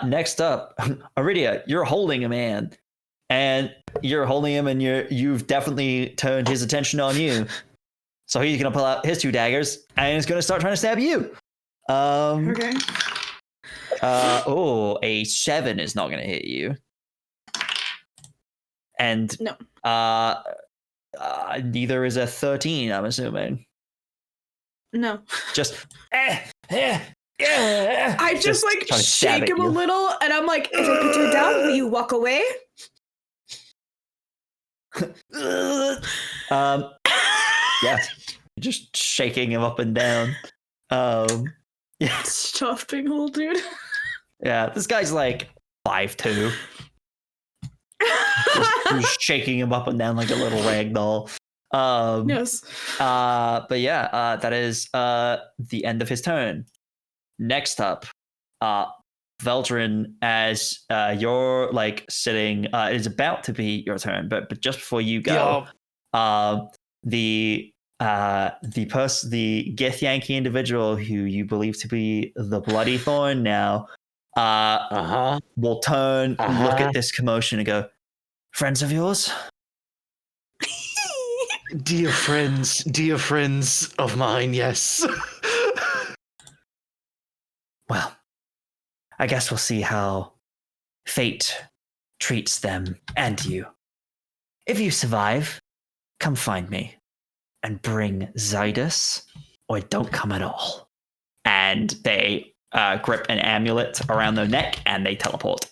Next up, Aridia, you're holding a man, and you're holding him, and you've definitely turned his attention on you. So he's gonna pull out his 2 daggers, and he's gonna start trying to stab you. Okay. A 7 is not gonna hit you, and No. neither is a 13. I'm assuming. No. Just. I just like trying to stab shake at him you. a little, and I'm like, if I put you down, will you walk away? Yeah, just shaking him up and down. Yeah, Stop being a little dude. yeah. This guy's like 5'2". Just shaking him up and down like a little rag doll. Yes. But yeah, that is the end of his turn. Next up, Veldren, as you're like sitting, it is about to be your turn, but just before you go, the Gith Yankee individual who you believe to be the Bloody Thorn now, will turn, look at this commotion, and go, "Friends of yours?" Dear friends of mine, yes. Well, I guess we'll see how fate treats them and you. If you survive, come find me and bring Zydus, or don't come at all. And they grip an amulet around their neck and they teleport.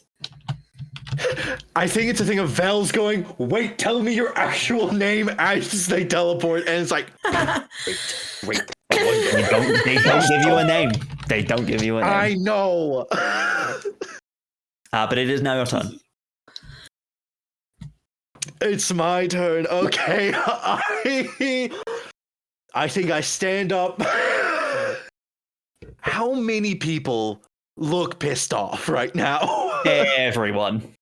I think it's a thing of Vel's going, wait, tell me your actual name as they teleport, and it's like, wait. They don't give you a name. They don't give you a name. I know. But it is now your turn. It's my turn. Okay. I think I stand up. How many people look pissed off right now? Everyone.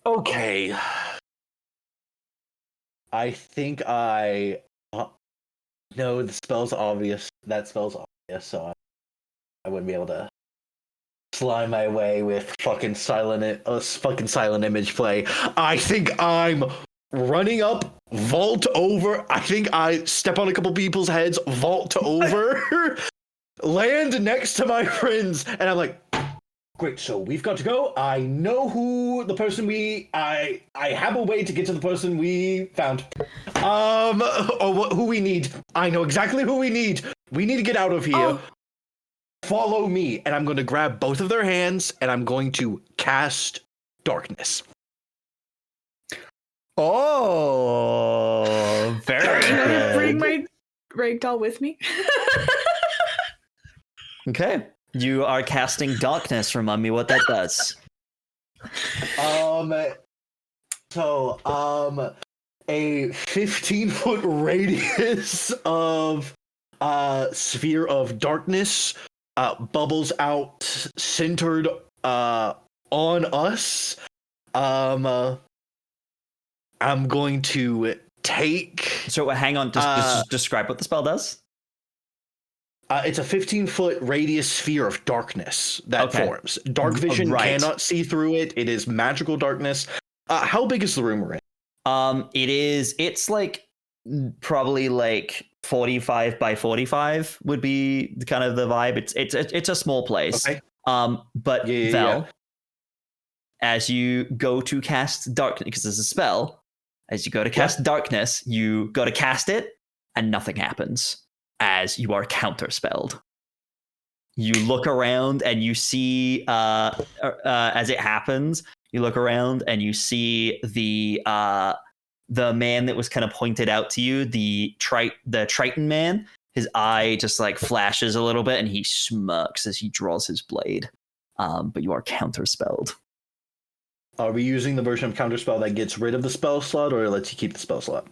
Okay. I think no, the spell's obvious. That spell's obvious, so I wouldn't be able to slime my way with fucking silent image play. I think I'm running up, vault over. I think I step on a couple people's heads, vault over, land next to my friends, and I'm like, great, so we've got to go. I know who the person I have a way to get to the person we found. Who we need. I know exactly who we need. We need to get out of here. Oh. Follow me, and I'm going to grab both of their hands, and I'm going to cast darkness. Oh, very Can I good. bring my ragdoll with me? Okay. You are casting darkness. Remind me what that does. A 15-foot radius of sphere of darkness bubbles out, centered on us. I'm going to take. So hang on. Just describe what the spell does. It's a 15-foot radius sphere of darkness that forms. Dark vision cannot see through it. It is magical darkness. How big is the room we're in? It's like probably like 45 by 45 would be kind of the vibe. It's a small place. Okay. But Vel, as you go to cast darkness, because it's a spell, as you go to cast darkness, you go to cast it and nothing happens as you are counterspelled. You look around and you see as it happens, you look around and you see the man that was kind of pointed out to you, the Triton man. His eye just like flashes a little bit and he smirks as he draws his blade. But you are counterspelled. Are we using the version of counterspell that gets rid of the spell slot or lets you keep the spell slot?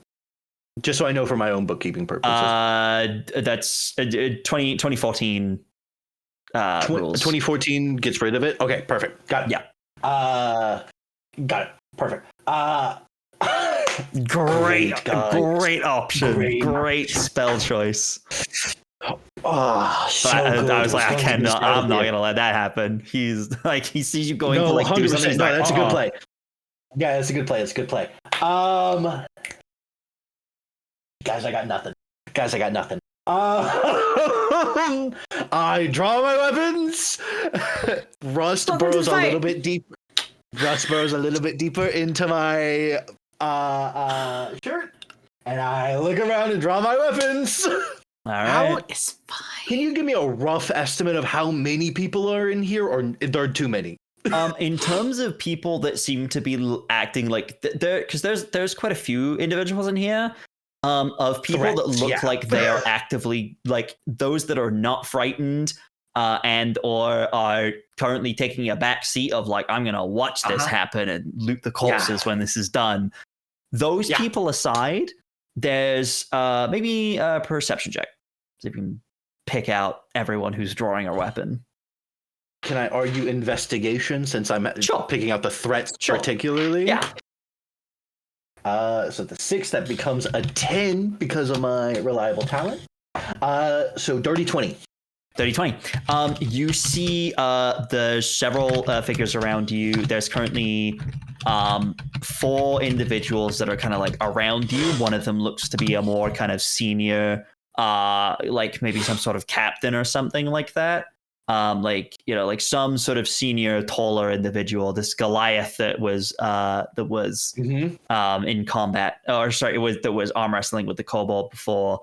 Just so I know for my own bookkeeping purposes. That's 2014 rules. 2014 gets rid of it? Okay, perfect. Got it. Yeah. Got it. Perfect. Great option. Great spell choice. I was like, I'm not gonna let that happen. He's like, he sees you going to like do something. No, that's a good play. Yeah, that's a good play. It's a good play. Guys, I got nothing. I draw my weapons. Rust burrows a little bit deeper into my shirt, and I look around and draw my weapons. All right. It's fine. Can you give me a rough estimate of how many people are in here, or there are too many? In terms of people that seem to be acting like because there's quite a few individuals in here. Of people that look like they are actively like those that are not frightened and or are currently taking a back seat of like, I'm gonna watch this happen and loot the corpses when this is done. Those people aside, there's maybe a perception check. So if you can pick out everyone who's drawing a weapon. Can I argue investigation since I'm picking out the threats particularly? Yeah. So the 6, that becomes a 10 because of my reliable talent. So dirty 20. Dirty 20. You see there's several figures around you. There's currently 4 individuals that are kind of like around you. One of them looks to be a more kind of senior, like maybe some sort of captain or something like that. Like some sort of senior, taller individual. This Goliath that was in combat, that was arm wrestling with the kobold before,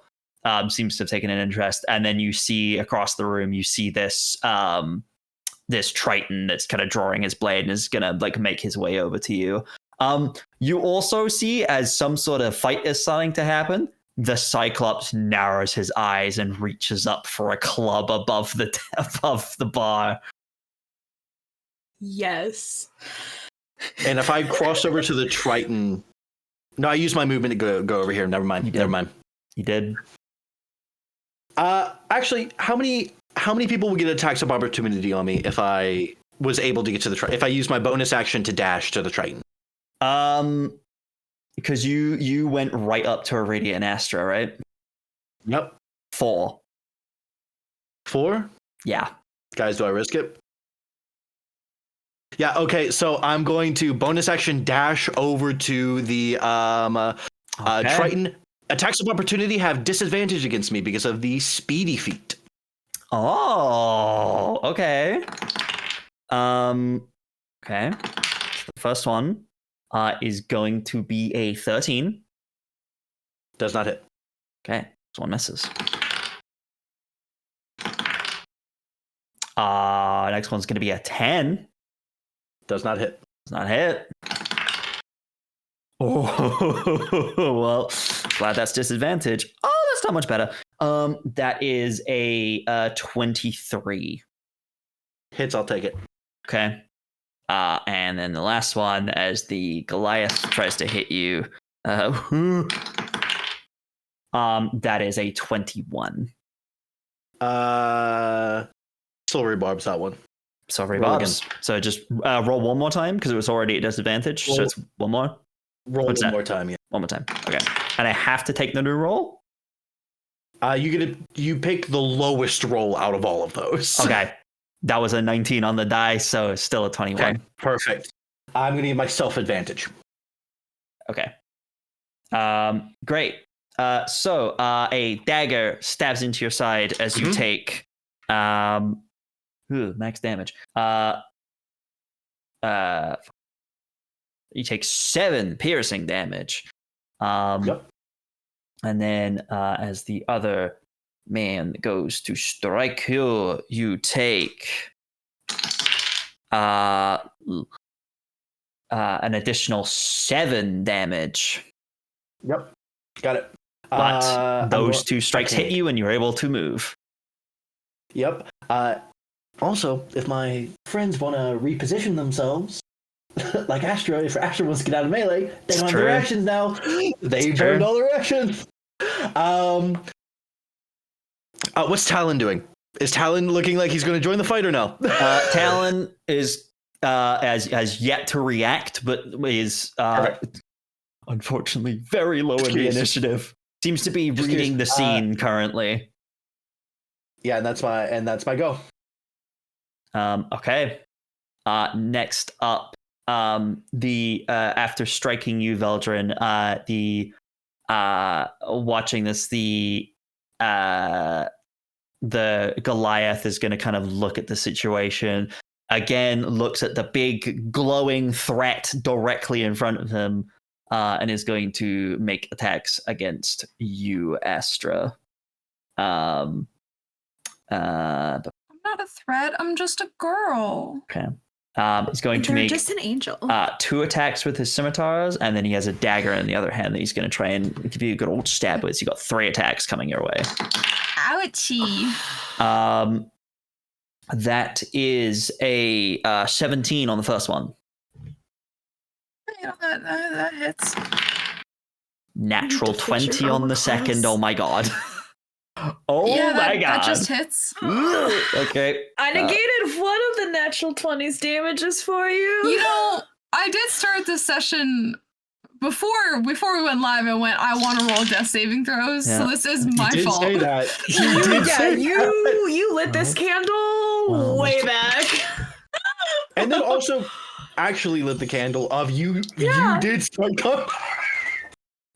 seems to have taken an interest. And then you see across the room, you see this this Triton that's kind of drawing his blade and is gonna like make his way over to you. You also see, as some sort of fight is starting to happen, the Cyclops narrows his eyes and reaches up for a club above the bar. Yes. And if I cross over to the Triton, no, I use my movement to go over here. Never mind. You did. Actually, how many people would get attacks of opportunity on me if I was able to get to the Triton? If I use my bonus action to dash to the Triton? because you went right up to Aridia and Astra, right? Yep. 4. 4? Yeah. Guys, do I risk it? Yeah, okay, so I'm going to bonus action dash over to the Okay. Triton. Attacks of opportunity have disadvantage against me because of the speedy feat. Oh, okay. Okay. So the first one is going to be a 13. Does not hit. Okay, this one misses. Next one's going to be a 10. Does not hit. Does not hit. Oh, well, glad that's disadvantage. Oh, that's not much better. That is a 23. Hits, I'll take it. Okay. And then the last one, as the Goliath tries to hit you, that is a 21. Silvery Barb's that one. Sorry, Roll Bobs. So just roll one more time because it was already at disadvantage. So it's one more. Roll What's one that? more time, yeah. One more time. Okay. And I have to take the new roll? You pick the lowest roll out of all of those. Okay. That was a 19 on the die, so it's still a 21. Okay, perfect. I'm going to give myself advantage. Okay. Great. So a dagger stabs into your side as you take max damage. You take 7 piercing damage. Yep. And then as the other man goes to strike you, you take an additional 7 damage. Yep. Got it. But those 2 strikes hit you and you're able to move. Yep. Also, if my friends want to reposition themselves, like Astra, if Astra wants to get out of melee, they don't have their actions now. They burned all their actions. What's Talon doing? Is Talon looking like he's going to join the fight or no? Talon is has yet to react, but is unfortunately very low in the initiative. Seems to be reading the scene currently. Yeah, and that's my go. Okay. Next up, the after striking you, Veldren, watching this, the Goliath is going to kind of look at the situation again, looks at the big glowing threat directly in front of him, and is going to make attacks against you, Astra. I'm not a threat. I'm just a girl. Okay. He's going to make just an angel. 2 attacks with his scimitars, and then he has a dagger in the other hand that he's going to try and give you a good old stab with. So you got 3 attacks coming your way. Ouchie. That is a 17 on the first one. You know, that hits. Natural 20 on the second. Oh my god. Oh yeah, my god. That just hits. Okay. I negated one of the natural 20's damages for you. You know, I did start this session before we went live. I went, I want to roll death saving throws, so this is my fault. You did say that. You did say that. You lit this candle way back. And then also actually lit the candle of you. Yeah. You did start coming.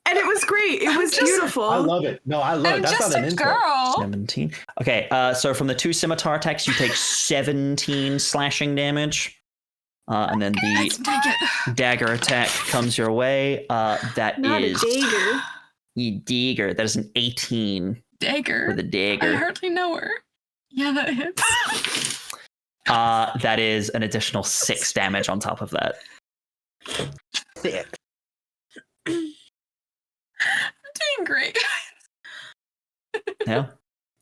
And it was great. It was beautiful. I love it. No, I love it. That's just not an a insult. girl. 17. Okay, so from the 2 scimitar attacks, you take 17 slashing damage. And then the dagger attack comes your way. That Not is a dagger. a dagger. That is an 18 Dagger. for the dagger. I hardly know her. Yeah, that hits. That is an additional 6 damage on top of that. Thick. I'm doing great. Yeah.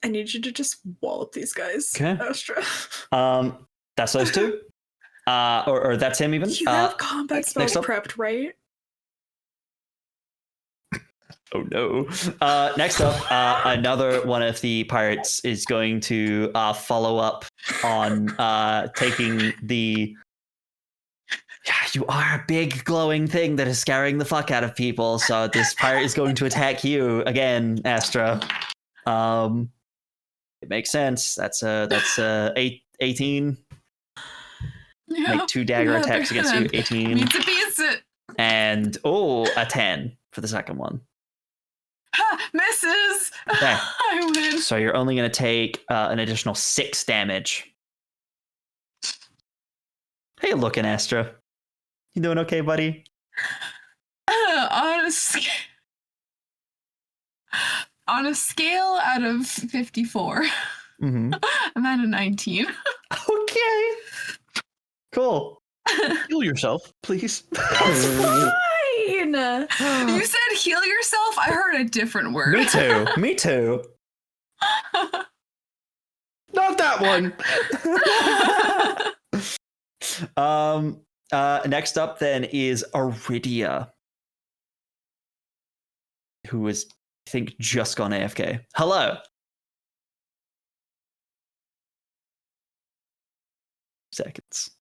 I need you to just wallop these guys, Okay. Astra. That's those 2. Or that's him even. You have combat spells next up. prepped, right? Oh no. Next up, another one of the pirates is going to follow up on taking the... You are a big glowing thing that is scaring the fuck out of people. So this pirate is going to attack you again, Astra. It makes sense. That's 18. Yeah. Make 2 dagger attacks against you. 18. Meets a piece. And a 10 for the second one. Ha! Misses. Okay. I win. So you're only going to take an additional 6 damage. How you looking, Astra? You doing okay, buddy? On a scale out of 54, Mm-hmm. I'm at a 19. Okay. Cool. Heal yourself, please. Fine. You said heal yourself? I heard a different word. Me too. Me too. Not that one. Next up then is Aridia, who is, I think, just gone AFK. Hello. Seconds.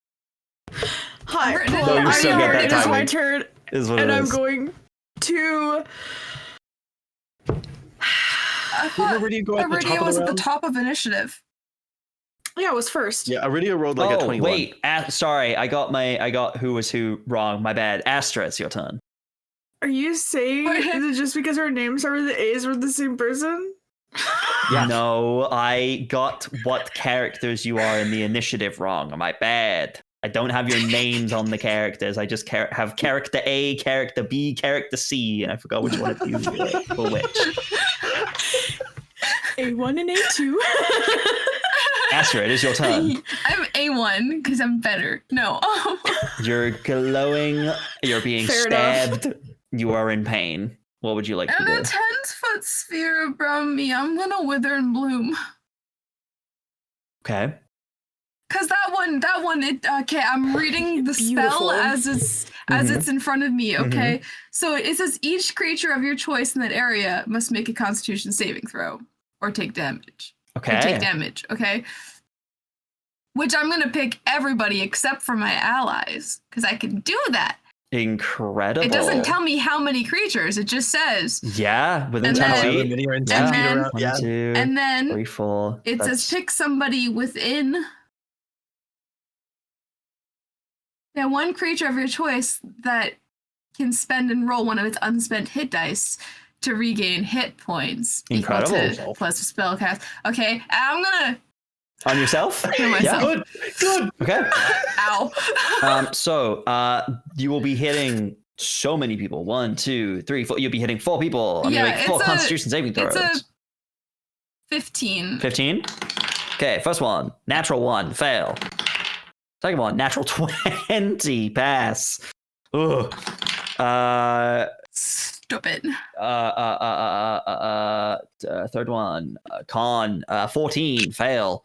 Hi. No, Well, you're so good that it is my timing. turn, Is what and it I'm is. going to. I thought Aridia go at the Aridia top of was the at the round? top of initiative. Yeah, it was first. Yeah, Aridia rolled like a 21. Wait. Sorry, I got who was who wrong. My bad. Astra, it's your turn. Are you saying that just because our names start with the A's, we're the same person? Yeah. No, I got what characters you are in the initiative wrong. My bad. I don't have your names on the characters. I just have character A, character B, character C, and I forgot which one of you for which. A1 and A2. Astra, it is your turn. I'm A1 because I'm better. No. You're glowing. You're being Fair enough. stabbed. You are in pain. What would you like to And a do? 10-foot sphere around me. I'm gonna wither and bloom. Okay. Cause that one, okay, I'm reading the Beautiful. spell as it's in front of me, okay? So it says each creature of your choice in that area must make a constitution saving throw or take damage. Okay. Or take damage, okay? Which I'm gonna pick everybody except for my allies, because I can do that. Incredible. It doesn't tell me how many creatures, it just says. Yeah, within And 10 then- feet. Many are in and 10 feet then- around. 1, Yeah. 2, And then 3, 4. it says pick somebody within. Yeah, one creature of your choice that can spend and roll one of its unspent hit dice to regain hit points. equal to Incredible. plus a spell cast. Okay, I'm gonna On yourself? kill myself. Good. Good. Okay. Ow. So you will be hitting so many people. 1, 2, 3, 4. You'll be hitting 4 people. I'm Yeah, gonna make 4 it's a- Constitution saving throws. It's a 15. 15. Okay, first one, natural 1, fail. Second one, natural 20, pass. Ugh. Stupid. Third one, con 14, fail.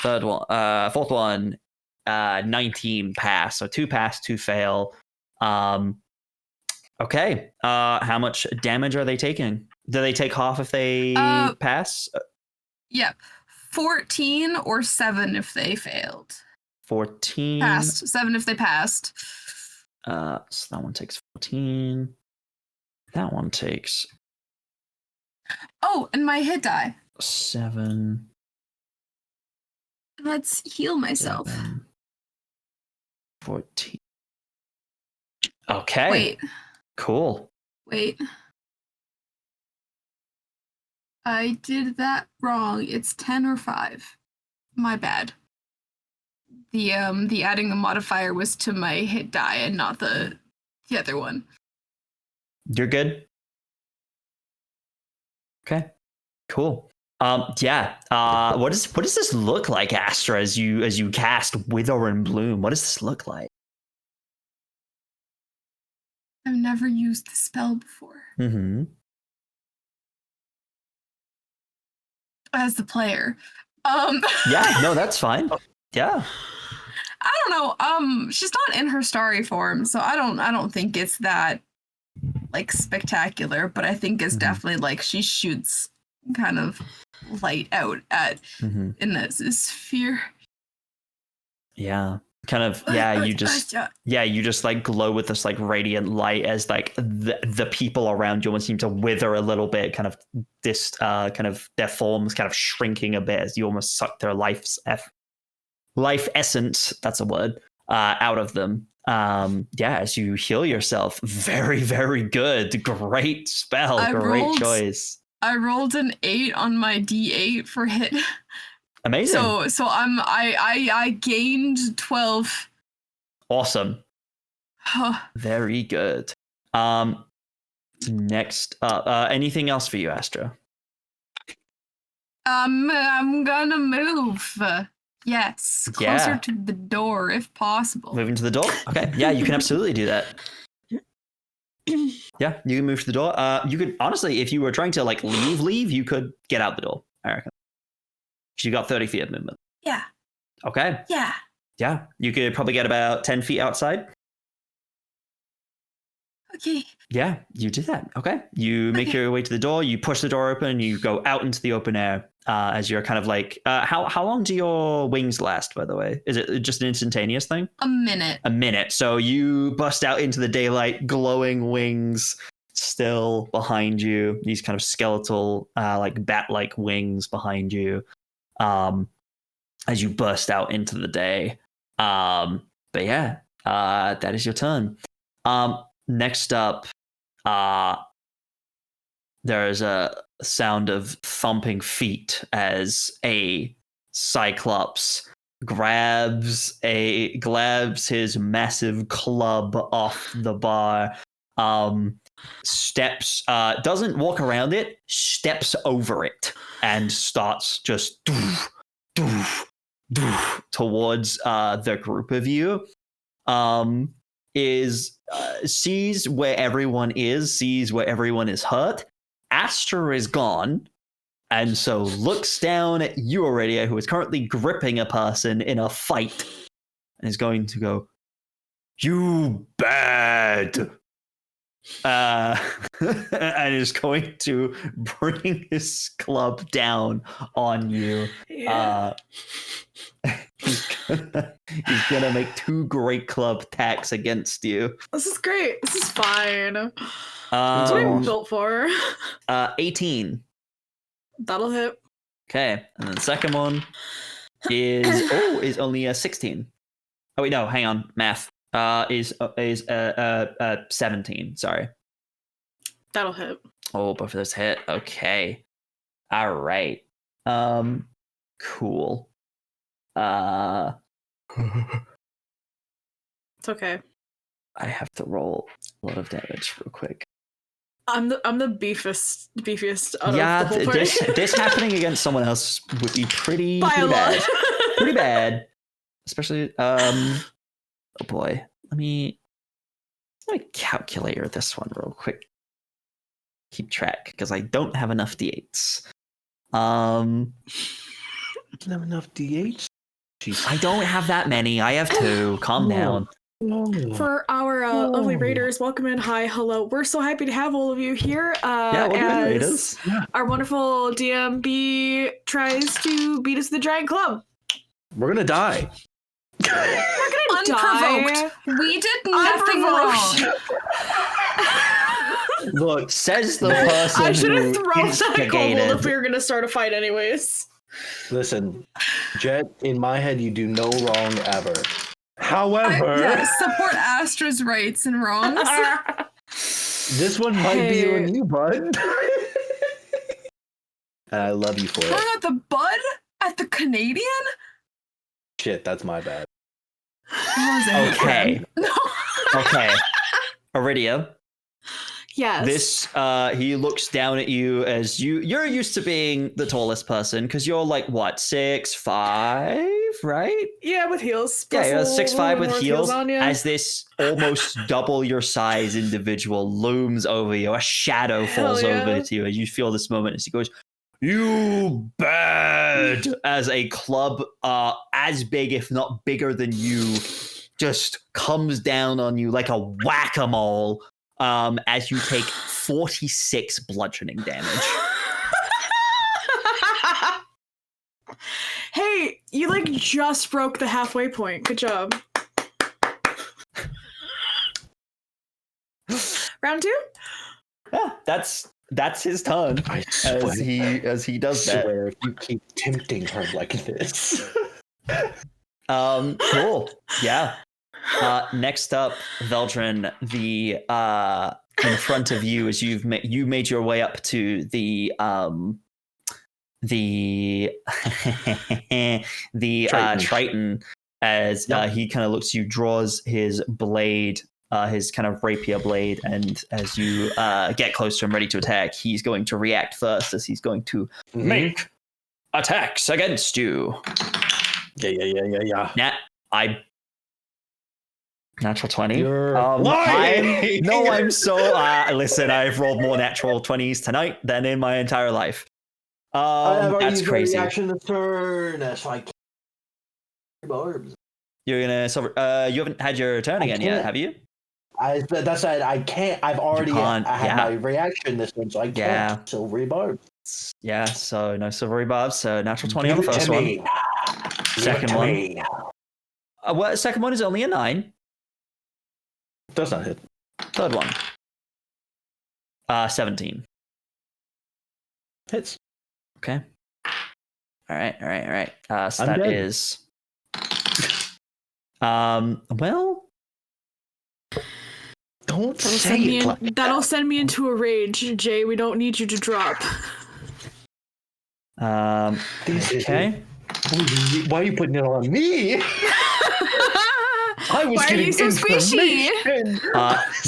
Third one, fourth one, 19, pass. So 2 pass, 2 fail. Okay. How much damage are they taking? Do they take half if they pass? Yeah. 14 or 7 if they failed. 14. Passed. 7 if they passed. So that one takes 14. That one takes Oh, and my hit die. 7. Let's heal myself. 7, 14. Okay. Wait. Cool. Wait. I did that wrong. It's 10 or 5. My bad. The adding the modifier was to my hit die and not the other one. You're good. Okay. Cool. Yeah. What does this look like, Astra, as you cast Wither and Bloom? What does this look like? I've never used the spell before. Mm-hmm. As the player. Yeah, no, that's fine. Yeah. I don't know. She's not in her starry form, so I don't think it's that like spectacular, but I think it's definitely like she shoots kind of light out at in this sphere. Yeah. kind of you just like glow with this like radiant light as like the people around you almost seem to wither a little bit, kind of this kind of their forms kind of shrinking a bit as you almost suck their life essence, that's a word, out of them. As you heal yourself. Very, very good. Great spell. Great choice. I rolled an 8 on my D8 for hit. Amazing. So I gained 12. Awesome. Very good. Next up, anything else for you, Astra? I'm gonna move. Yes, closer to the door if possible. Moving to the door? Okay. Yeah, you can absolutely do that. Yeah, you can move to the door. You could honestly, if you were trying to like leave, you could get out the door, I reckon. You got 30 feet of movement. Yeah. Okay. Yeah. Yeah, you could probably get about 10 feet outside. Okay. Yeah, you did that. Okay. You make your way to the door, you push the door open, and you go out into the open air as you're kind of like, how long do your wings last, by the way? Is it just an instantaneous thing? A minute. A minute. So you bust out into the daylight, glowing wings still behind you, these kind of skeletal, like bat-like wings behind you as you burst out into the day. But yeah, that is your turn. Next up, there is a sound of thumping feet as a Cyclops grabs his massive club off the bar, steps, doesn't walk around it, steps over it, and starts just towards the group of you. Sees where everyone is hurt. Astra is gone, and so looks down at you, Aridia, who is currently gripping a person in a fight, and is going to go, "You bad!" And is going to bring his club down on you. Yeah. He's gonna make 2 great club attacks against you. This is great. This is fine. That's what I'm built for. 18. That'll hit. Okay, and then the second one is only a 16. Oh wait, no, hang on, math. Is 17. Sorry. That'll hit. Oh, both of those hit. Okay. All right. Cool. It's okay. I have to roll a lot of damage real quick. I'm the beefiest out of the whole party. this happening against someone else would be pretty By a bad. lot. Pretty bad. Especially oh boy. Let me calculator this one real quick. Keep track because I don't have enough d8s. Don't have enough D8s? Jeez. I don't have that many. I have 2. Calm down. For our lovely raiders, welcome in. Hi, hello. We're so happy to have all of you here. Welcome in, raiders. Our wonderful DMB tries to beat us to the Giant Club. We're gonna die. We're gonna Unprovoked. die. We did nothing wrong. Look, says the person I should have who thrown that kobold instigated. if we were gonna start a fight anyways. Listen, Jet, in my head, you do no wrong ever. However, Support Astra's rights and wrongs. this one might be on you, bud. And I love you for Throwing it. at the bud? At the Canadian? Shit, that's my bad. Okay. Okay. Aridia. Yes. This he looks down at you as you're used to being the tallest person because you're like what, 6'5", right? Yeah, with heels. Yeah, you're Plus a 6'5" little with more heels. on you. As this almost double your size individual looms over you, a shadow falls yeah. over to you as you feel this moment as he goes, "You bad!" As a club as big, if not bigger than you, just comes down on you like a whack-a-mole. As you take 46 bludgeoning damage. Hey, you like just broke the halfway point. Good job. round 2? Yeah, that's his turn. I swear. As he does I that. swear, if you keep tempting her like this. Cool. Yeah. Next up, Veldren, the in front of you as you made your way up to the Triton as he kind of looks, you draws his blade, his kind of rapier blade, and as you get close to him, ready to attack, he's going to react first, as he's going to make attacks against you. Yeah. Natural 20. You're lying. I'm so listen, I've rolled more natural 20s tonight than in my entire life. That's crazy. Reaction this turn, so I can't. Barbs. You're gonna you haven't had your turn again yet, have you? That's it. I can't. I've already had my reaction this one, so I can't silvery barb. Yeah, so no silvery barbs. So natural 20 on the first one. Second one. Well, second one is only a 9. Does not hit. Third one. 17. Hits. Okay. All right. So I'm that dead. is. Well. Don't say it. That'll send me into a rage, Jay. We don't need you to drop. Okay. Why are you putting it on me? I was Why are you so squishy?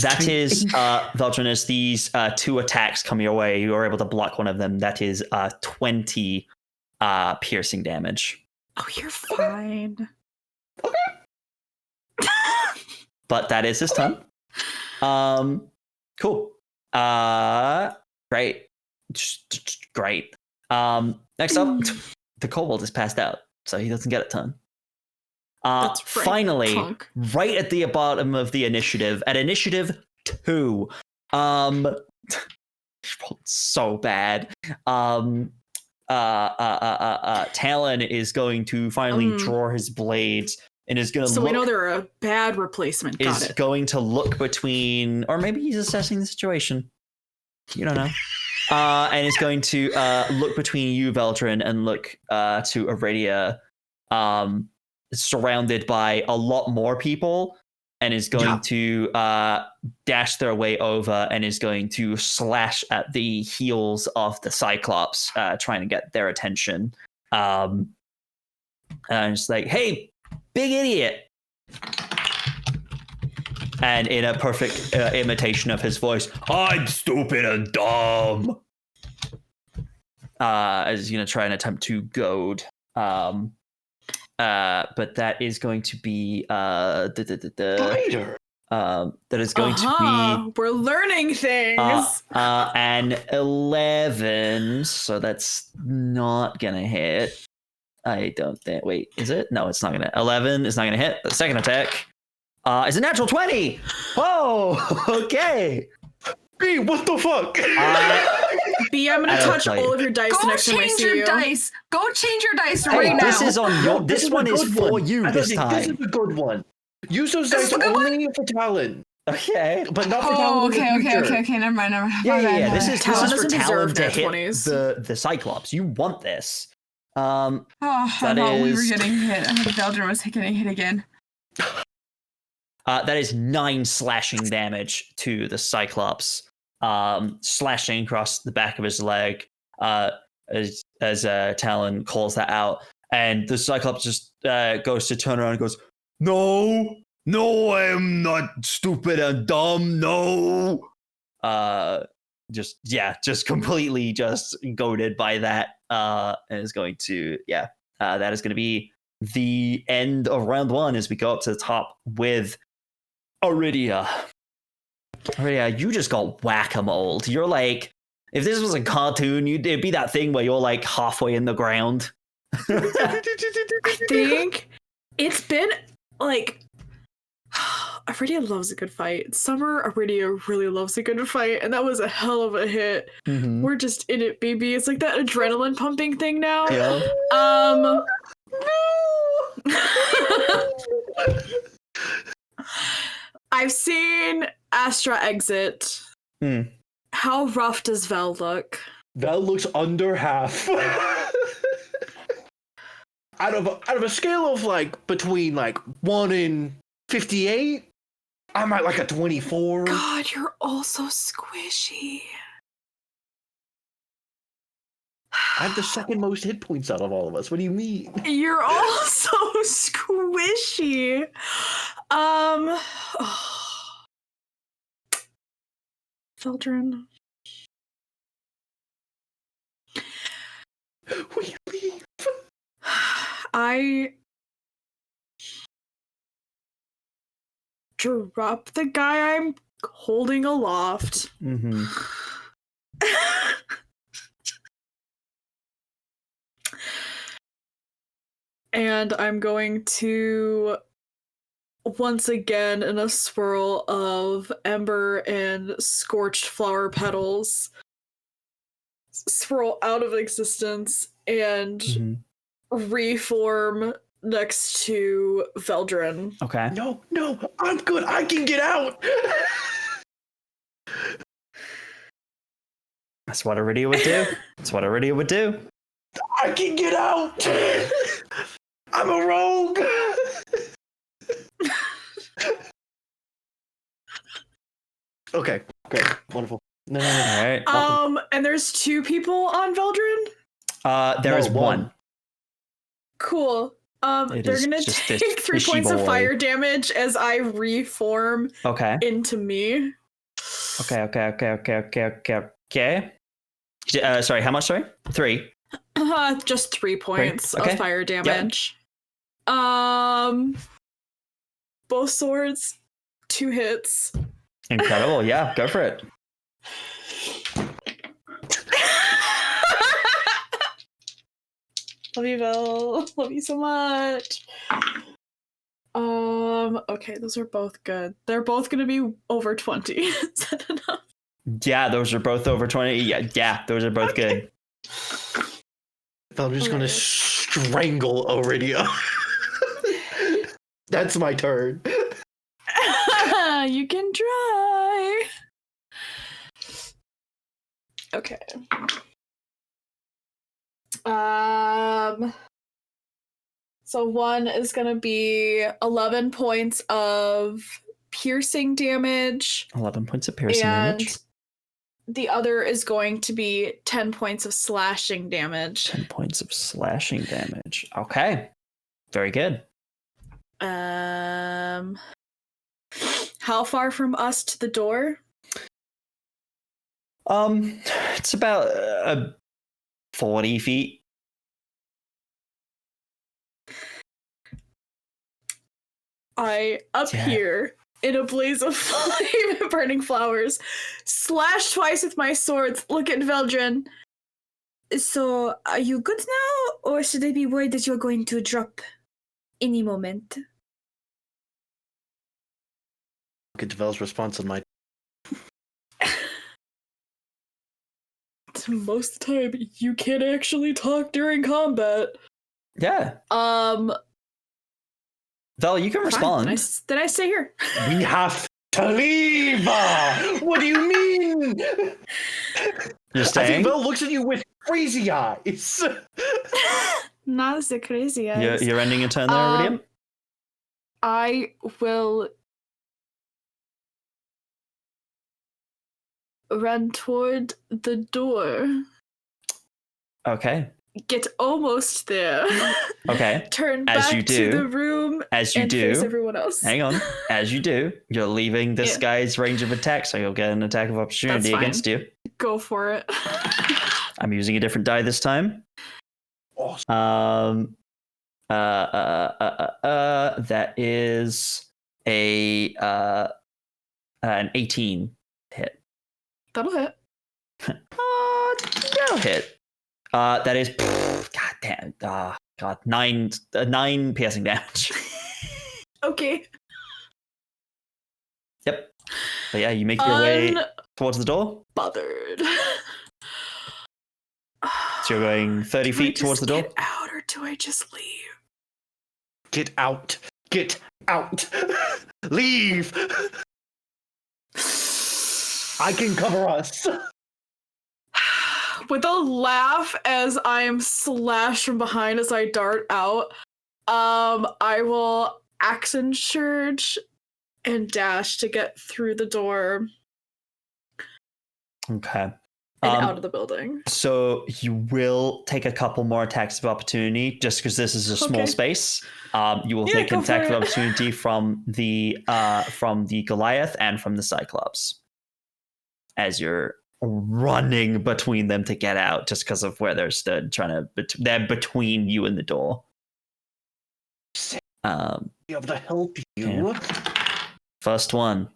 That is Veldren, as these 2 attacks come your way, you are able to block one of them. That is 20 piercing damage. Oh, you're fine. But that is his turn. Cool. Great. Great. Next up, the kobold is passed out, so he doesn't get a turn. That's right, Finally, punk. right at the bottom of the initiative, at initiative 2, so bad. Talon is going to finally draw his blades and is going to. So we know they're a bad replacement. Got it. Going to look between, or maybe he's assessing the situation. You don't know. And is going to look between you, Veldren, and look to Aridia, surrounded by a lot more people, and is going to dash their way over and is going to slash at the heels of the Cyclops, trying to get their attention. And it's like, hey, big idiot. And in a perfect imitation of his voice, I'm stupid and dumb. As he's going to try and attempt to goad. But that is going to be that is going to be. We're learning things. An 11, so that's not gonna hit. I don't think. Wait, is it? No, it's not gonna. 11 is not gonna hit. The second attack is a natural 20. Oh, okay. B, what the fuck? B, I'm gonna touch all of your dice next time I see you. Go change your dice Hey, right now. this is on your. This one is for you this time. This is a good one. Use those dice only for Talon. Okay, but not for Talon. Okay. Never mind. Yeah. This is for Talon to hit 20s. the Cyclops. You want this. I thought we were getting hit. I thought Veldren was getting hit again. That is 9 slashing damage to the Cyclops, slashing across the back of his leg, as Talon calls that out, and the Cyclops just goes to turn around and goes, No, I'm not stupid and dumb. No. Just completely just goaded by that, and is going to that is going to be the end of round 1 as we go up to the top with Aridia. Aridia, you just got whack-a-mole. You're like, if this was a cartoon, it'd be that thing where you're like halfway in the ground. I think it's been like Aridia loves a good fight. Summer Aridia really loves a good fight, and that was a hell of a hit. Mm-hmm. We're just in it, baby. It's like that adrenaline pumping thing now. Yeah. I've seen Astra exit. How rough does Vel look? Vel looks under half. out of a scale of like between like 1 and 58, I'm at like a 24. God, you're all so squishy. I have the second most hit points out of all of us. What do you mean? You're all so squishy. Veldren. Will you leave? I drop the guy I'm holding aloft. Mm-hmm. And I'm going to once again, in a swirl of ember and scorched flower petals, swirl out of existence and reform next to Veldren. Okay. No, I'm good. I can get out. That's what Aridia would do. That's what Aridia would do. I can get out. I'm a rogue. Okay, great, wonderful. No. All right. And there's 2 people on Veldren? There is one. Cool. They're gonna take 3 points of fire damage as I reform into me. Okay. Sorry, how much? Sorry? 3. Just 3 points of fire damage. Yep. Both swords, 2 hits. Incredible. Yeah, go for it. Love you, Vel. Love you so much. Okay, those are both good. They're both gonna be over 20. Is that enough? Yeah, those are both over 20. Yeah, those are both good. I'm just gonna strangle Aridia. That's my turn. You can try. Okay. So one is gonna be 11 points of piercing damage. 11 points of piercing damage. The other is going to be 10 points of slashing damage. 10 points of slashing damage. Okay. Very good. How far from us to the door? It's about 40 feet. I appear in a blaze of flame and burning flowers, slash twice with my swords. Look at Veldren. So, are you good now, or should I be worried that you're going to drop any moment? Look at Vel's response on my. Most of the time, you can't actually talk during combat. Yeah. Vel, you can respond. Then I stay here. We have to leave. What do you mean? You're staying? I think Vel looks at you with crazy eyes. Not the crazy eyes. You're ending your turn there, Aridia? I will run toward the door. Okay. Get almost there. Okay. Turn As back you do, to the room as you and do, face everyone else. Hang on. As you do, you're leaving this guy's range of attack, so you'll get an attack of opportunity against you. Go for it. I'm using a different die this time. Awesome. That is an 18 hit. That'll hit. That'll hit. That is god damn. God, 9 piercing damage. Okay. Yep. But yeah, you make your way towards the door. Bothered. So you're going 30 feet towards the door. Get out, or do I just leave? Get out. Get out. Leave. I can cover us. With a laugh as I am slashed from behind as I dart out, I will action surge and dash to get through the door Okay. and out of the building. So you will take a couple more attacks of opportunity just because this is a small space. You will take an attack of opportunity from the Goliath and from the Cyclops as you're running between them to get out, just because of where they're stood. They're between you and the door. Be able to help you. Okay. First one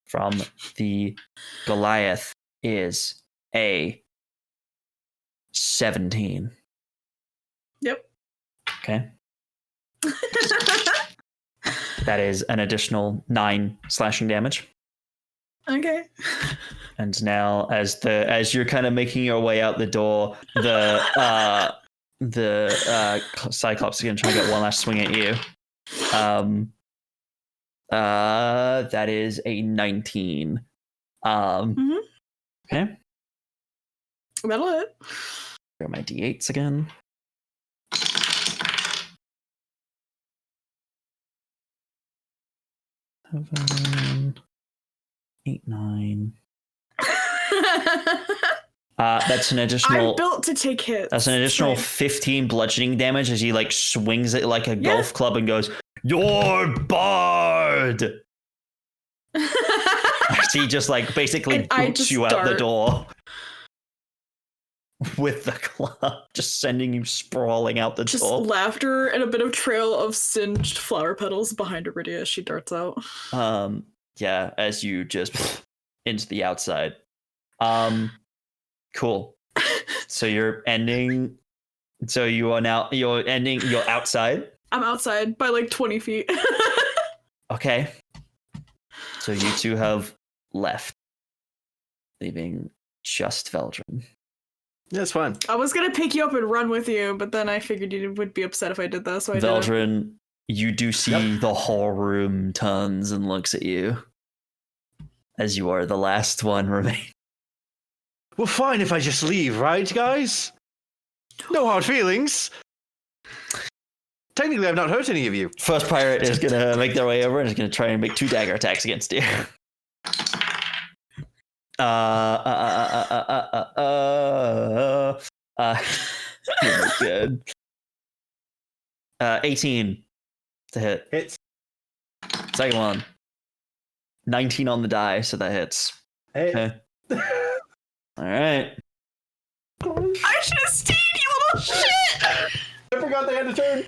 from the Goliath is a 17. Yep. Okay. That is an additional 9 slashing damage. Okay. And now, as you're kind of making your way out the door, the Cyclops is going to try and get one last swing at you. That is a 19. Okay. That'll hit. Here are my d8s again. 7, 8, 9. That's an additional. I'm built to take hits. That's an additional 15 bludgeoning damage as he like swings it like a golf club and goes, "You're barred." As he just like basically boots you out the door with the club, just sending you sprawling out the door. Just laughter and a bit of trail of singed flower petals behind Aridia as she darts out. Yeah, as you just into the outside. Cool. So you're ending. So you're outside. I'm outside by like 20 feet. Okay. So you two have left, leaving just Veldren. That's fine. I was gonna pick you up and run with you, but then I figured you would be upset if I did that, so I didn't. Veldren, you do see the whole room turns and looks at you as you are the last one remaining. Well, fine if I just leave, right, guys? No hard feelings. Technically, I've not hurt any of you. First pirate is going to make their way over and is going to try and make 2 dagger attacks against you. Good. 18 to hit. Hits. Second one. 19 on the die, so that hits. Hey. Okay. All right. I should have stayed, you little shit! I forgot they had a turn.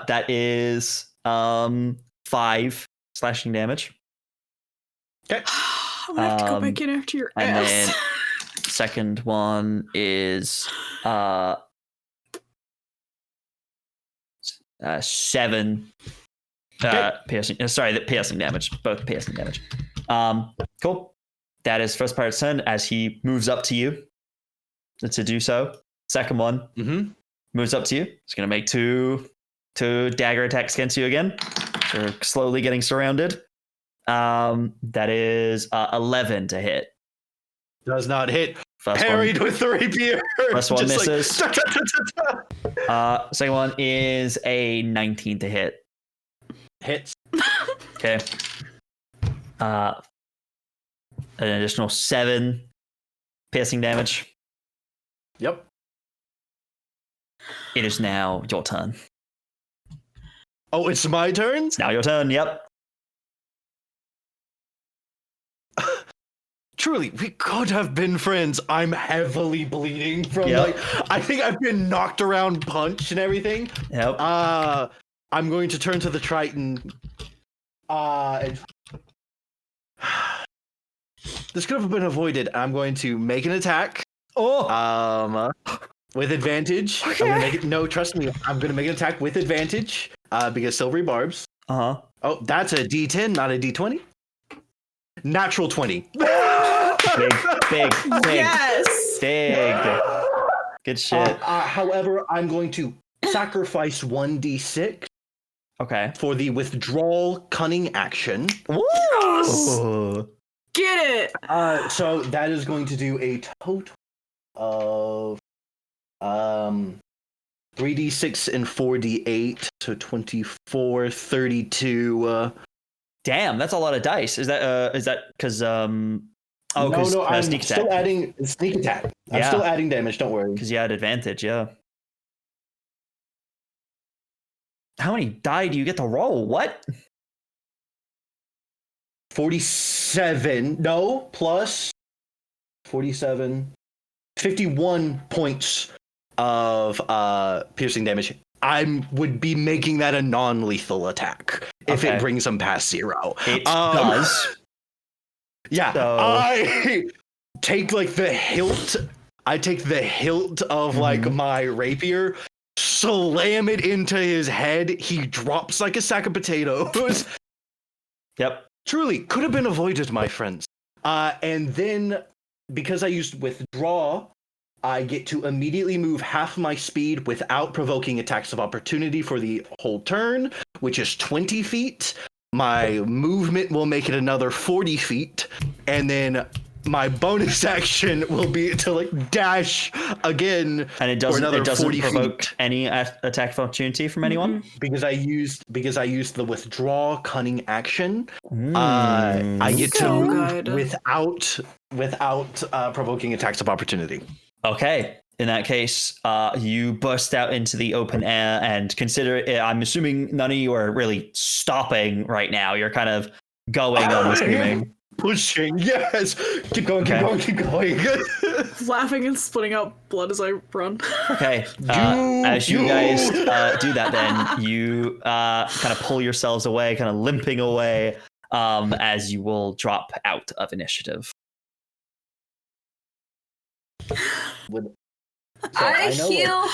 That is 5 slashing damage. Okay. I'm gonna have to go back in after your and ass. then second one is 7 piercing. The piercing damage. Both piercing damage. Cool. That is first pirate's turn as he moves up to you to do so. Second one moves up to you. He's going to make two dagger attacks against you again. So you're slowly getting surrounded. That is 11 to hit. Does not hit. First Parried one, with the rapier. First one Just misses. Like, ta, ta, ta, ta. Second one is a 19 to hit. Hits. Okay. An additional 7 piercing damage. Yep. It is now your turn. Oh, it's my turn? It's now your turn, yep. Truly, we could have been friends. I'm heavily bleeding from I think I've been knocked around, punched and everything. Yep. I'm going to turn to the Triton. This could have been avoided. I'm going to make an attack. With advantage. Okay. I'm gonna make it. No, trust me. I'm gonna make an attack with advantage. Because silvery barbs. Uh-huh. Oh, that's a D10, not a D20. Natural 20. Big. Yes! Big. Good shit. However, I'm going to sacrifice 1d6 Okay. for the withdrawal cunning action. Ooh. Get it. So that is going to do a total of 3d6 and 4d8, so 24, 32. Damn, that's a lot of dice. Is that because No, I'm sneak still attack? adding sneak attack. I'm Yeah. still adding damage, don't worry. Because you had advantage, yeah. How many die do you get to roll? What? 47, no, plus 47, 51 points of piercing damage. I would be making that a non-lethal attack if Okay. it brings them past 0. It does. Yeah, So- I take like the hilt. I take the hilt of like my rapier, slam it into his head. He drops like a sack of potatoes. Yep. Truly, could have been avoided, my friends. And then, because I used withdraw, I get to immediately move half my speed without provoking attacks of opportunity for the whole turn, which is 20 feet. My movement will make it another 40 feet. And then my bonus action will be to like dash again And it for doesn't another 40 provoke feet. any attack of opportunity from anyone. Because I used the withdraw cunning action. I get to So move good. without provoking attacks of opportunity. Okay. In that case, you burst out into the open air and consider it. I'm assuming none of you are really stopping right now. You're kind of going, I'm assuming. Pushing, yes. Keep going, Okay. keep going. Laughing and spitting out blood as I run. Okay. As you guys do that, then you kind of pull yourselves away, kind of limping away, as you will drop out of initiative. I heal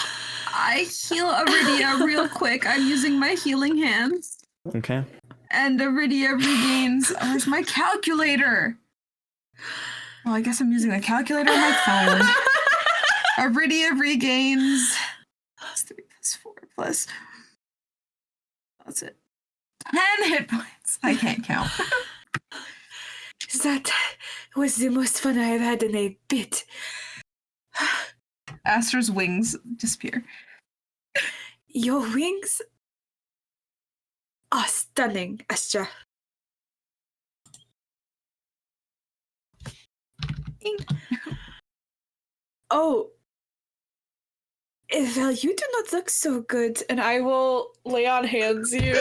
Aridia real quick. I'm using my healing hands. Okay. And Aridia regains. Where's my calculator? Well, I guess I'm using the calculator on my phone. Aridia regains +3 +4 plus. That's it. 10 hit points. I can't count. That was the most fun I have had in a bit. Astra's wings disappear. Your wings are stunning, Astra. Oh, well, you do not look so good. And I will lay on hands you.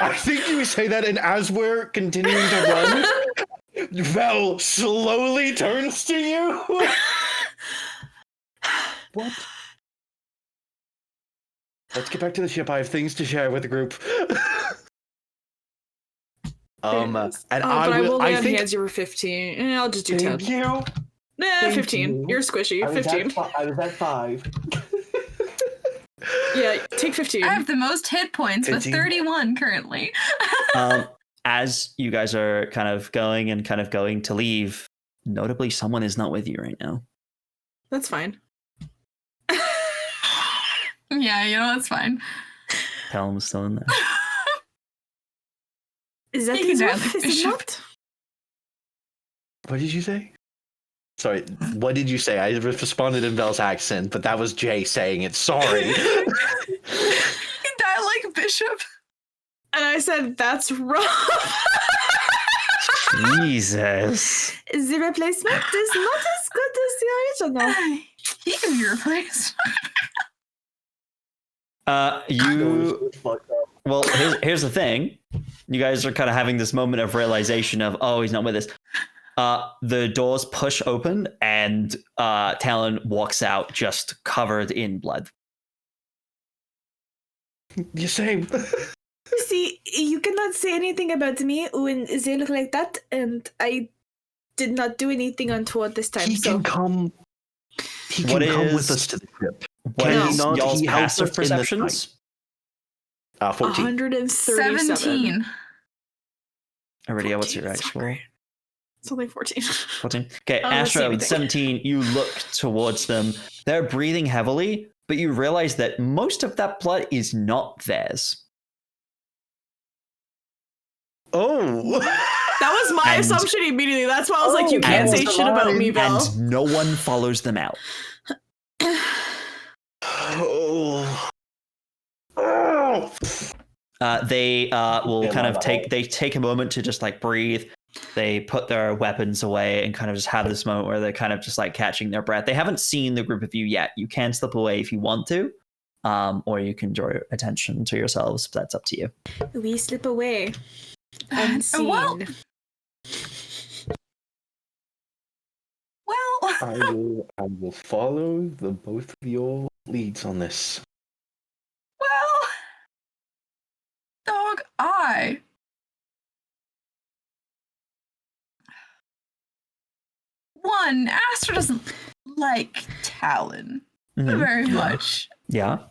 I think you say that, and as we're continuing to run, Vel slowly turns to you. What? Let's get back to the ship. I have things to share with the group. And But I will lay on hands you were 15. And I'll just do 10. Thank you. Nah, Thank 15. you. You're squishy. 15. I was at 5. Yeah, take 15. I have the most hit points with 15. 31 currently. As you guys are kind of going to leave, notably, someone is not with you right now. That's fine. Yeah, that's fine. Pelham's still in there. Is that You his can wife? have the Is it bishop. not? What did you say? Sorry, what did you say? I responded in Vel's accent, but that was Jay saying it. Sorry. You die like Bishop. And I said, that's rough. Jesus. The replacement is not as good as the original. He can be replaced. Well, here's the thing. You guys are kind of having this moment of realization of, oh, he's not with us. The doors push open and Talon walks out just covered in blood. You say. See, you cannot say anything about me when they look like that, and I did not do anything untoward this time. He can come. He can come with us to the ship. What Can is he not? y'all's He helped us passive in this perceptions? fight. 14. 137. 17. Aridia, what's your 14, it's actual? not great. It's only 14. 14. Okay, I don't see Astra with anything. 17, you look towards them. They're breathing heavily, but you realize that most of that blood is not theirs. Oh. That was my And- assumption immediately. That's why I was like, you can't and- say shit about me, Bill. And no one follows them out. Oh. Oh. They will Yeah, kind of not take a moment to just like breathe. They put their weapons away and kind of just have this moment where they're kind of just like catching their breath. They haven't seen the group of you yet. You can slip away if you want to, or you can draw attention to yourselves. That's up to you. We slip away. Unseen. Well, I will follow the both of your leads on this. well, dog, One, Astra doesn't like Talon Mhm. very much. Yeah.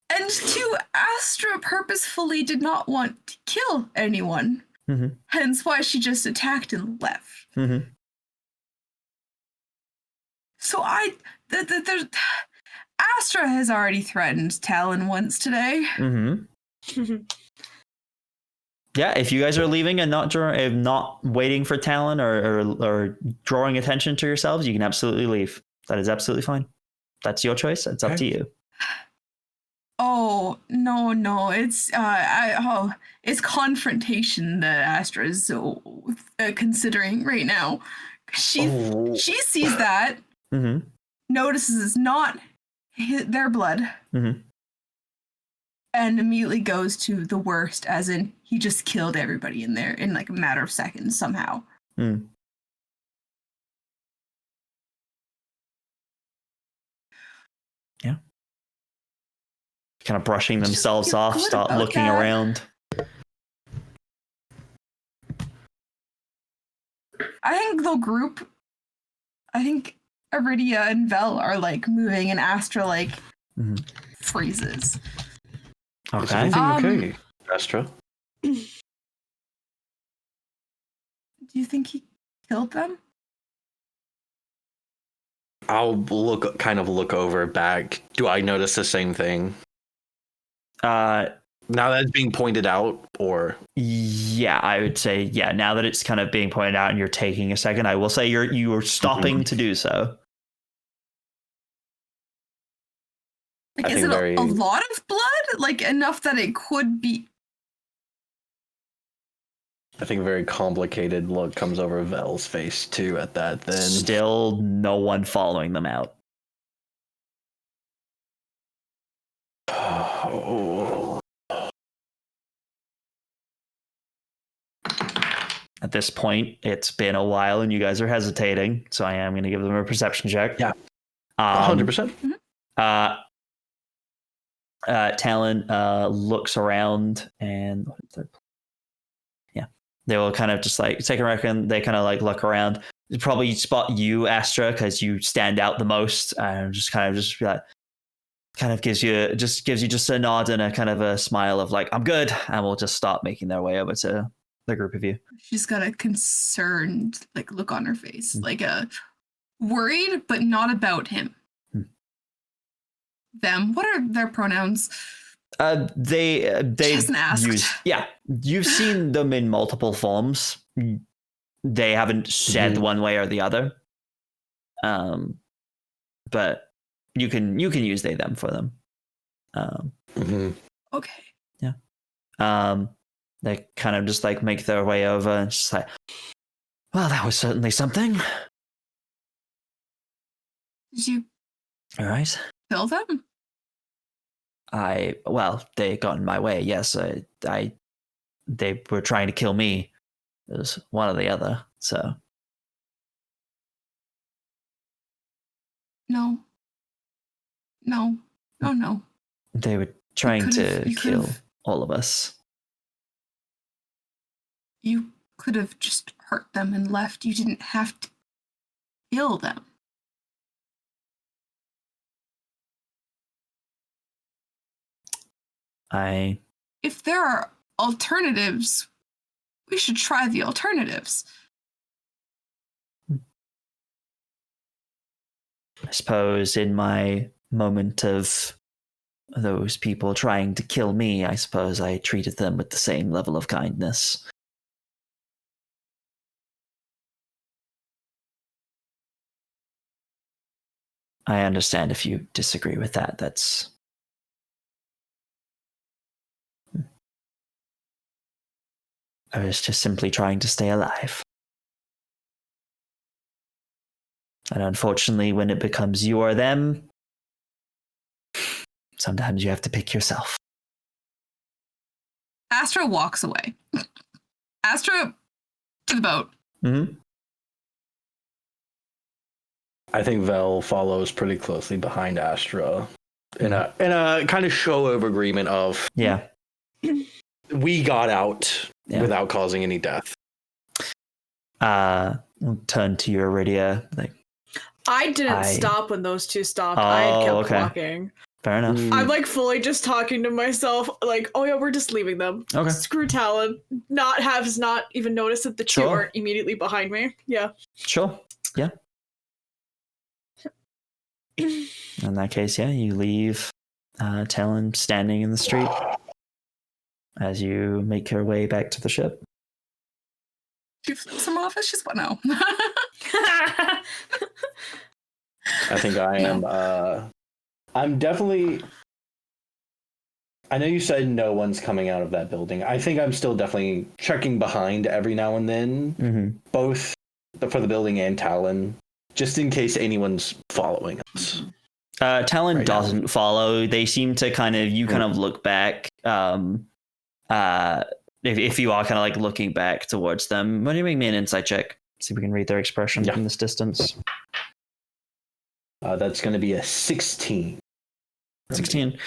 And two, Astra purposefully did not want to kill anyone. Mhm. Hence why she just attacked and left. Mm-hmm. So Astra has already threatened Talon once today. Mm-hmm. Yeah, if you guys are leaving and not waiting for Talon or drawing attention to yourselves, you can absolutely leave. That is absolutely fine. That's your choice. It's up to you. Oh no! It's confrontation that Astra is considering right now. She sees that, Mm-hmm. notices it's not their blood, Mm-hmm. and immediately goes to the worst, as in he just killed everybody in there in like a matter of seconds somehow. Mm. Yeah. Kind of brushing Just themselves feel off, good start about looking that. around. I think Aridia and Vel are like moving, and Astra like Mhm. freezes. Is Okay. everything Um, okay, Astra? Do you think he killed them? I'll look over back. Do I notice the same thing now that it's being pointed out, or Yeah, I would say yeah. Now that it's kind of being pointed out and you're taking a second, I will say you are stopping to do so. Like, I is think it very- a lot of blood? Like enough that it could be? I think a very complicated look comes over Vel's face too at that. Then Still, no one following them out. Oh. At this point, it's been a while and you guys are hesitating, so I am going to give them a perception check. Yeah. 100%. Talon looks around and they will kind of just like take a reckon. They kind of like look around. They probably spot you, Astra, because you stand out the most, and just be like, kind of gives you just a nod and a kind of a smile of like, I'm good, and we'll just start making their way over to the group of you. She's got a concerned like look on her face, like a worried but not about him. Them. What are their pronouns? They hasn't asked. You've seen them in multiple forms. They haven't said one way or the other. But you can use they them for them. Okay. They kind of just like make their way over and just like, well, that was certainly something. Did you All right. kill them? They got in my way. Yes, they were trying to kill me. It was one or the other. So No. they were trying to you kill could've- all of us. You could have just hurt them and left. You didn't have to kill them. If there are alternatives, we should try the alternatives. I suppose in my moment of those people trying to kill me, I suppose I treated them with the same level of kindness. I understand if you disagree with that. That's... I was just simply trying to stay alive. And unfortunately, when it becomes you or them, sometimes you have to pick yourself. Astra walks away. Astra to the boat. Mm-hmm. I think Vel follows pretty closely behind Astra in a kind of show of agreement of we got out without causing any death. We'll turn to your Aridia. Like, I didn't stop when those two stopped. I had kept walking. Fair enough. I'm like fully just talking to myself, like, oh yeah, we're just leaving them. Okay. Screw Talon. Has not even noticed that the two aren't immediately behind me. Yeah. Sure. Yeah. In that case, you leave Talon standing in the street as you make your way back to the ship. She flips someone off as she's what? No. I think I am. I'm definitely. I know you said no one's coming out of that building. I think I'm still definitely checking behind every now and then, both for the building and Talon, just in case anyone's following us. Talon doesn't follow. They seem to kind of look back. If you are kind of like looking back towards them, why don't you make me an insight check? See if we can read their expression from this distance. That's going to be a 16. 16.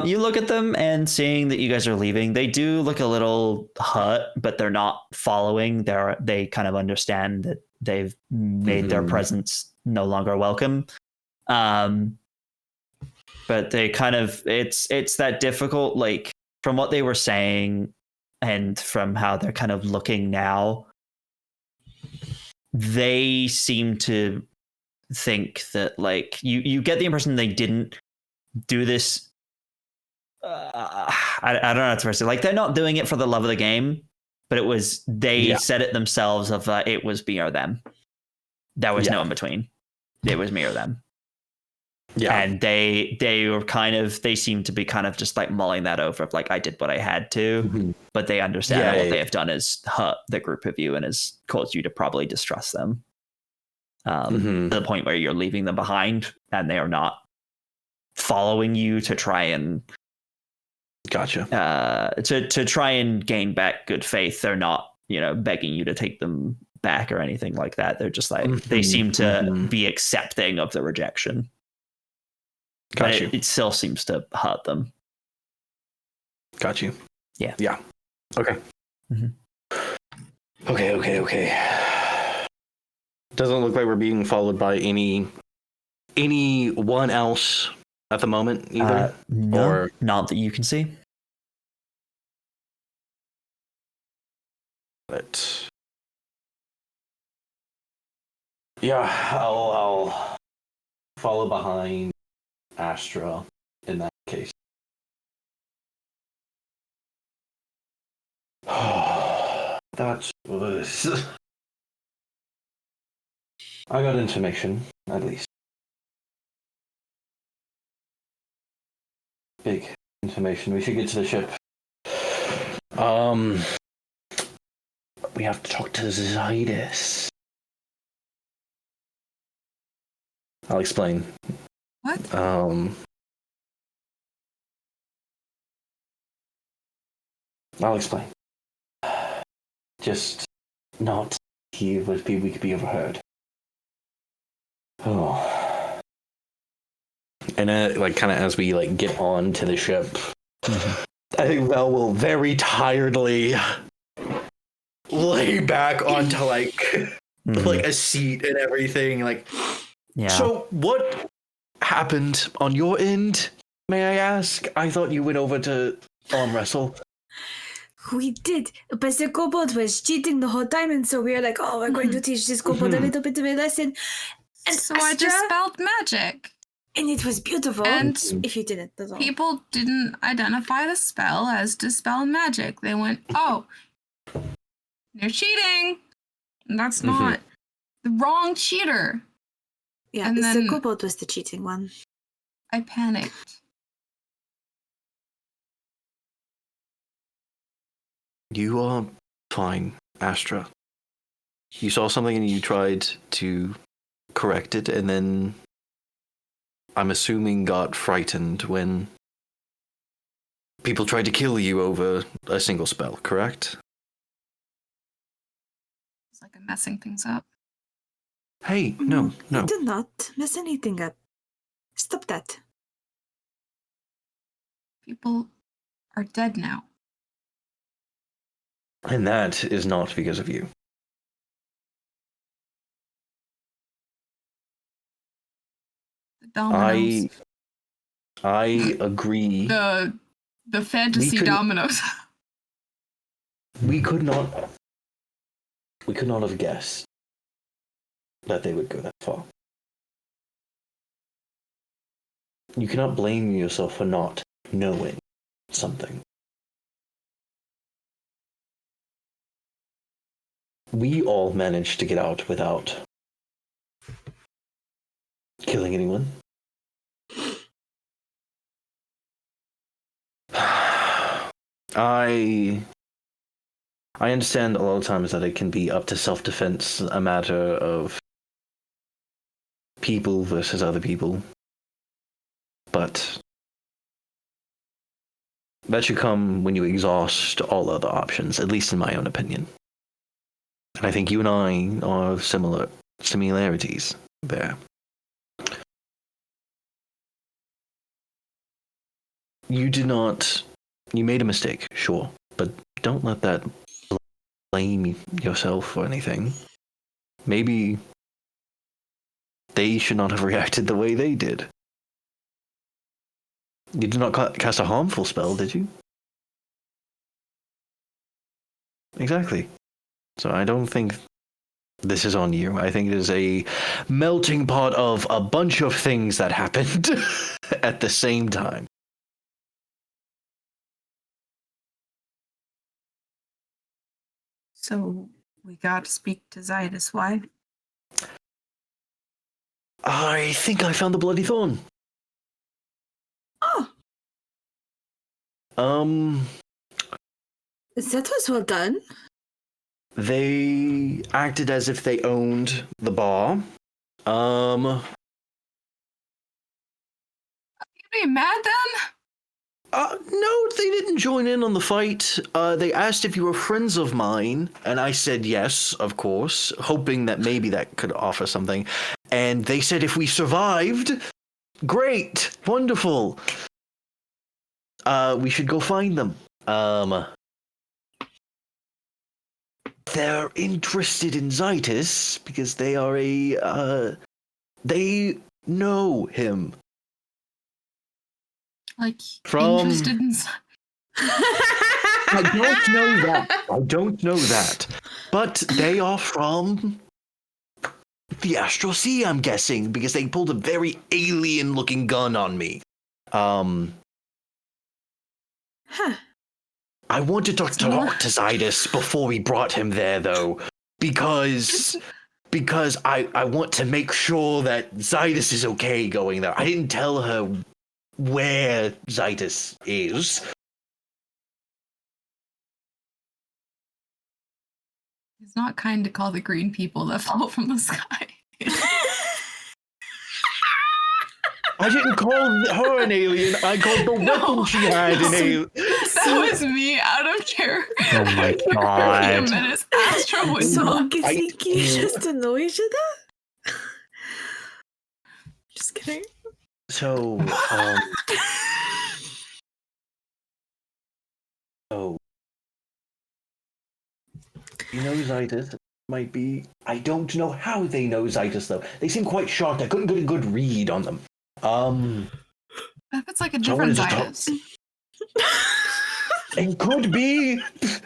You look at them and seeing that you guys are leaving, they do look a little hurt, but they're not following. They kind of understand that they've made their presence no longer welcome. But they kind of, it's that difficult, like from what they were saying and from how they're kind of looking now, they seem to think that like you get the impression they didn't do this. I don't know how to say, like they're not doing it for the love of the game, but it was they said it themselves of it was me or them. There was no in between. It was me or them. Yeah, and they were kind of, they seem to be kind of just like mulling that over of like I did what I had to, but they understand that what they have done is hurt the group of you and has caused you to probably distrust them. To the point where you're leaving them behind and they are not following you to try and to try and gain back good faith. They're not, begging you to take them back or anything like that. They're just like they seem to be accepting of the rejection. But it still seems to hurt them. Got you. Yeah. Yeah. Okay. Okay. Doesn't look like we're being followed by anyone else at the moment either. No, or not that you can see. But yeah, I'll follow behind Astra in that case. That was. I got information, at least. Big information. We should get to the ship. We have to talk to Zydus. I'll explain. What? I'll explain. Just not here would be we could be overheard. Oh. And like kind of as we like get on to the ship, I think Vel will very tiredly lay back onto like a seat and everything. Like, so what happened on your end? May I ask? I thought you went over to arm wrestle. We did, but the kobold was cheating the whole time, and so we were like, "Oh, we're going to teach this kobold a little bit of a lesson." And so I dispelled magic, and it was beautiful. And if you didn't, that's all. People didn't identify the spell as dispel magic. They went, "Oh, they're cheating." And that's not the wrong cheater. Yeah, And the then- kobold was the cheating one. I panicked. You are fine, Astra. You saw something and you tried to correct it, and then I'm assuming got frightened when people tried to kill you over a single spell, correct? It's like I'm messing things up. Hey, no. You did not mess anything up. Stop that. People are dead now. And that is not because of you. The dominoes. I agree. The fantasy dominoes. We could not have guessed that they would go that far. You cannot blame yourself for not knowing something. We all managed to get out without killing anyone. I understand a lot of times that it can be up to self-defense, a matter of people versus other people. But that should come when you exhaust all other options, at least in my own opinion. And I think you and I are similarities there. You made a mistake, sure, but don't let that blame yourself or anything. Maybe they should not have reacted the way they did. You did not cast a harmful spell, did you? Exactly. So I don't think this is on you. I think it is a melting pot of a bunch of things that happened at the same time. So we got to speak to Zydus. Why? I think I found the bloody thorn. Oh, that was well done. They acted as if they owned the bar. You being mad then? No, they didn't join in on the fight. They asked if you were friends of mine, and I said yes, of course, hoping that maybe that could offer something. And they said if we survived, great, wonderful. We should go find them. They're interested in Zydus because they are they know him. Like, From- interested in... I don't know that. But they are from the Astral Sea, I'm guessing, because they pulled a very alien-looking gun on me. Huh. I wanted to talk to Zydus before we brought him there, though, because I want to make sure that Zydus is okay going there. I didn't tell her where Zydus is. It's not kind to call the green people that fall from the sky. I didn't call her an alien. I called the weapon she had an alien. That was me out of character. Oh my For a god. few minutes, Astra was So, not. you think you just annoy each other? Just kidding. So, you know Zydus might be... I don't know how they know Zydus, though. They seem quite shocked. I couldn't get a good read on them. If it's like a So I wanted different to Zydus. It could be.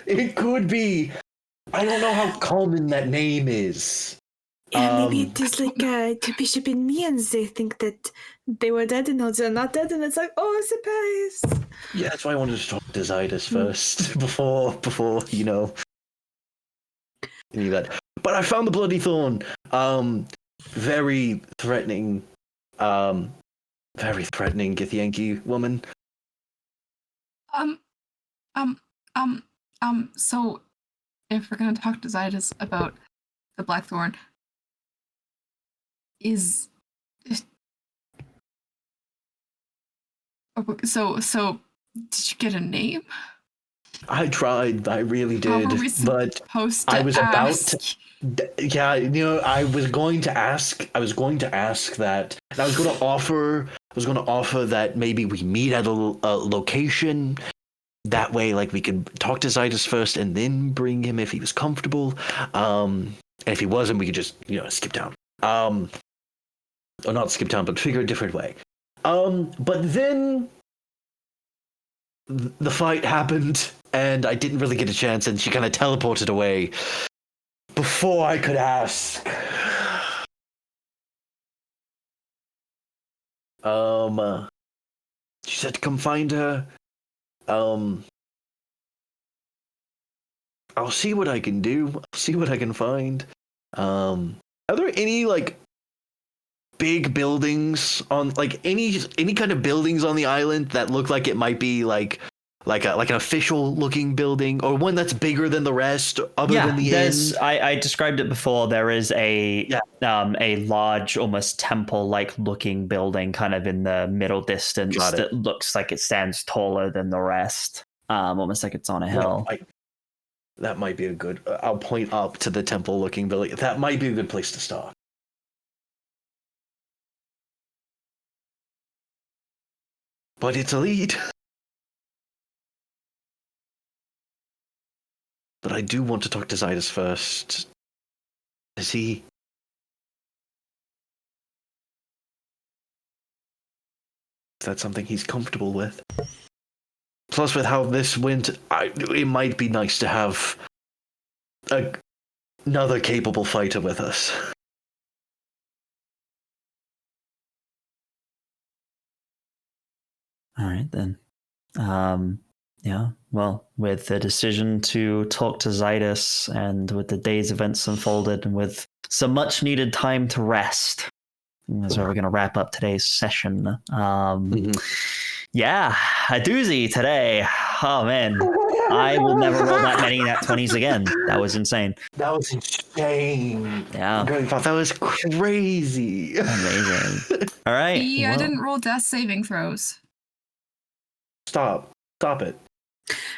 It could be. I don't know how common that name is. Yeah, maybe it is like the bishop and me, and they think that they were dead and now they're not dead, and it's like, oh, surprise! Yeah, that's why I wanted to talk to Zydus first, before you know, any of that. But I found the bloody thorn. very threatening Githyanki woman. So if we're gonna talk to Zydus about the Blackthorn, so did you get a name? I tried, I really did, but I was about to, yeah, I was going to ask that, and I was going to offer that maybe we meet at a location. That way, like, we could talk to Zydus first and then bring him if he was comfortable. And if he wasn't, we could just, skip town. Or not skip town, but figure a different way. But then the fight happened, and I didn't really get a chance, and she kind of teleported away before I could ask. She said to come find her. I'll see what I can do. I'll see what I can find. Are there any, like, big buildings on, like, any kind of buildings on the island that look like it might be like an official looking building, or one that's bigger than the rest other than the inn? I described it before. There is a large, almost temple like looking building kind of in the middle distance that looks like it stands taller than the rest, almost like it's on a hill. That might be a good, I'll point up to the temple looking building. That might be a good place to start. But it's a lead. But I do want to talk to Zydus first. Is that something he's comfortable with? Plus, with how this went, it might be nice to have another capable fighter with us. All right, then. Yeah, well, with the decision to talk to Zydus, and with the day's events unfolded, and with some much needed time to rest, that's where we're going to wrap up today's session. Yeah, a doozy today. Oh, man. I will never roll that many nat 20s again. That was insane. That was insane. Yeah. That was crazy. Amazing. All right. I didn't roll death saving throws. Stop it.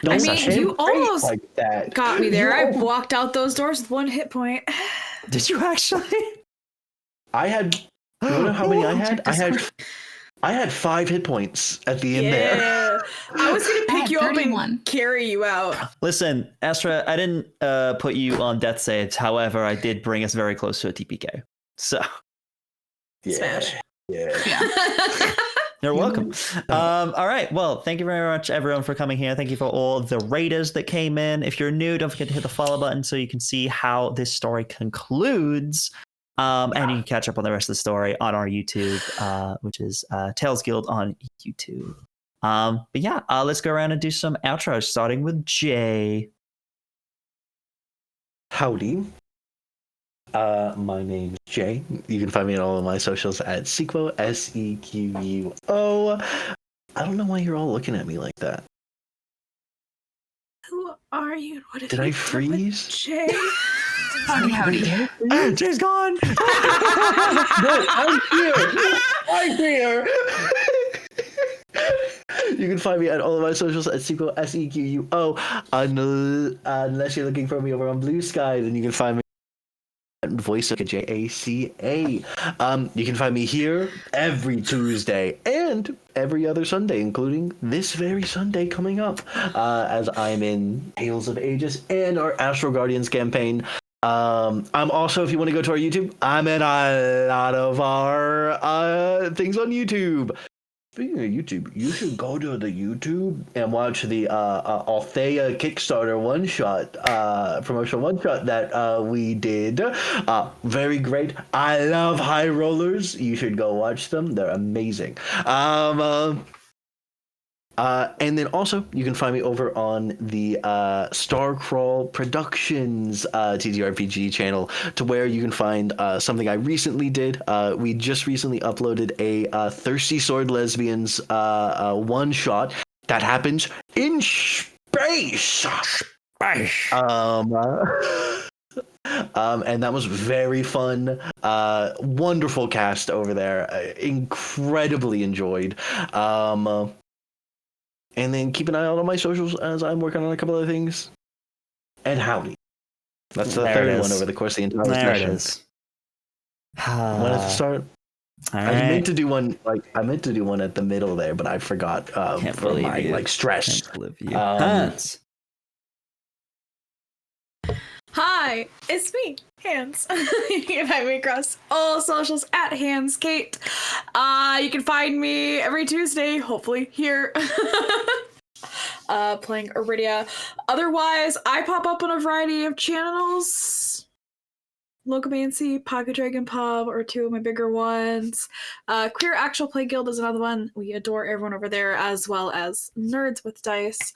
I mean, you almost like that. got me there. I walked out those doors with 1 hit point. Did you actually? I had, you know how many I had? I had 5 hit points at the end there. I was going to pick you up and carry you out. Listen, Astra, I didn't put you on death saves. However, I did bring us very close to a TPK. So. Smash. Yeah. You're welcome. All right. Well, thank you very much, everyone, for coming here. Thank you for all the raiders that came in. If you're new, don't forget to hit the follow button so you can see how this story concludes. And you can catch up on the rest of the story on our YouTube, which is Tales Guild on YouTube. But yeah, let's go around and do some outros, starting with Jay. Howdy. My name's Jay. You can find me on all of my socials at Sequo, Sequo. I don't know why you're all looking at me like that. Who are you? What Did I freeze? Jay? Howdy. Jay's gone. No, I'm here. You can find me at all of my socials at Sequo, Sequo. Unless you're looking for me over on Blue Sky, then you can find me voice of JACA. You can find me here every Tuesday and every other Sunday, including this very Sunday coming up, as I'm in Tales of Agius and our Astral Guardians campaign. I'm also, if you want to go to our YouTube, I'm in a lot of our things on YouTube. Speaking of YouTube, you should go to the YouTube and watch the Althea Kickstarter one-shot, promotional one-shot that we did. Very great. I love high rollers. You should go watch them. They're amazing. And then also, you can find me over on the Starcrawl Productions TTRPG channel, to where you can find something I recently did. We just recently uploaded a Thirsty Sword Lesbians one-shot that happens in space. And that was very fun. Wonderful cast over there. Incredibly enjoyed. And then keep an eye out on my socials as I'm working on a couple other things. And howdy. That's the third one over the course of the entire there session. It is. When does it start? I meant to do one at the middle there, but I forgot for my stress. Can't believe you. Hans. Hi, it's me, Hans. You can find me across all socials at HansKate. You can find me every Tuesday, hopefully here, playing Aridia. Otherwise, I pop up on a variety of channels. Locomancy, Pocket Dragon Pub are two of my bigger ones. Queer Actual Play Guild is another one. We adore everyone over there, as well as Nerds with Dice.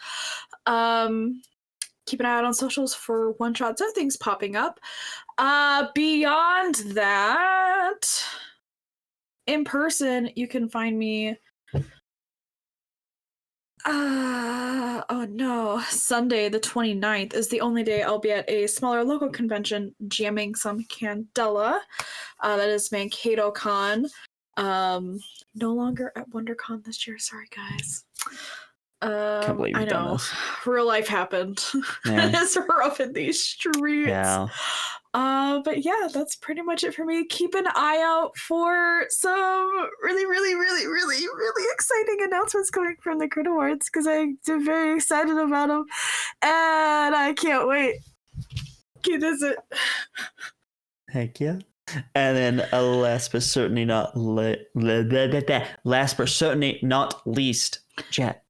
Keep an eye out on socials for one-shots of things popping up. Beyond that, in person, you can find me. Sunday the 29th is the only day I'll be at a smaller local convention jamming some Candela. That is Mankato Con. No longer at WonderCon this year. Sorry, guys. Can't believe you've done this. Real life happened. Yeah. It's rough in these streets. Yeah. But yeah, that's pretty much it for me. Keep an eye out for some really, really, really, really, really exciting announcements coming from the Crit Awards, because I'm very excited about them, and I can't wait. Get it. Heck yeah. And then last but certainly not least, Jet.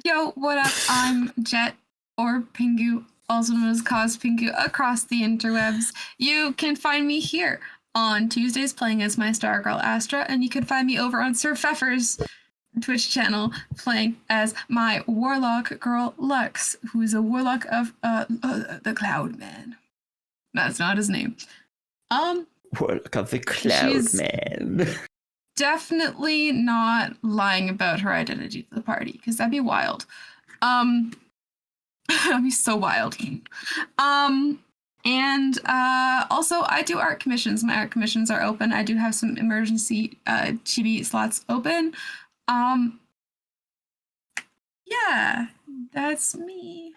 Yo, what up? I'm Jet, or Pingu, also known as Cause Pingu, across the interwebs. You can find me here on Tuesdays playing as my Stargirl Astra, and you can find me over on Sir Pfeffer's Twitch channel playing as my Warlock girl Lux, who is a Warlock of the Cloud Man. That's not his name. Warlock of the Cloud Man. Definitely not lying about her identity to the party, because that'd be wild. That'd be so wild. And also I do art commissions. My art commissions are open. I do have some emergency chibi slots open. Yeah, that's me.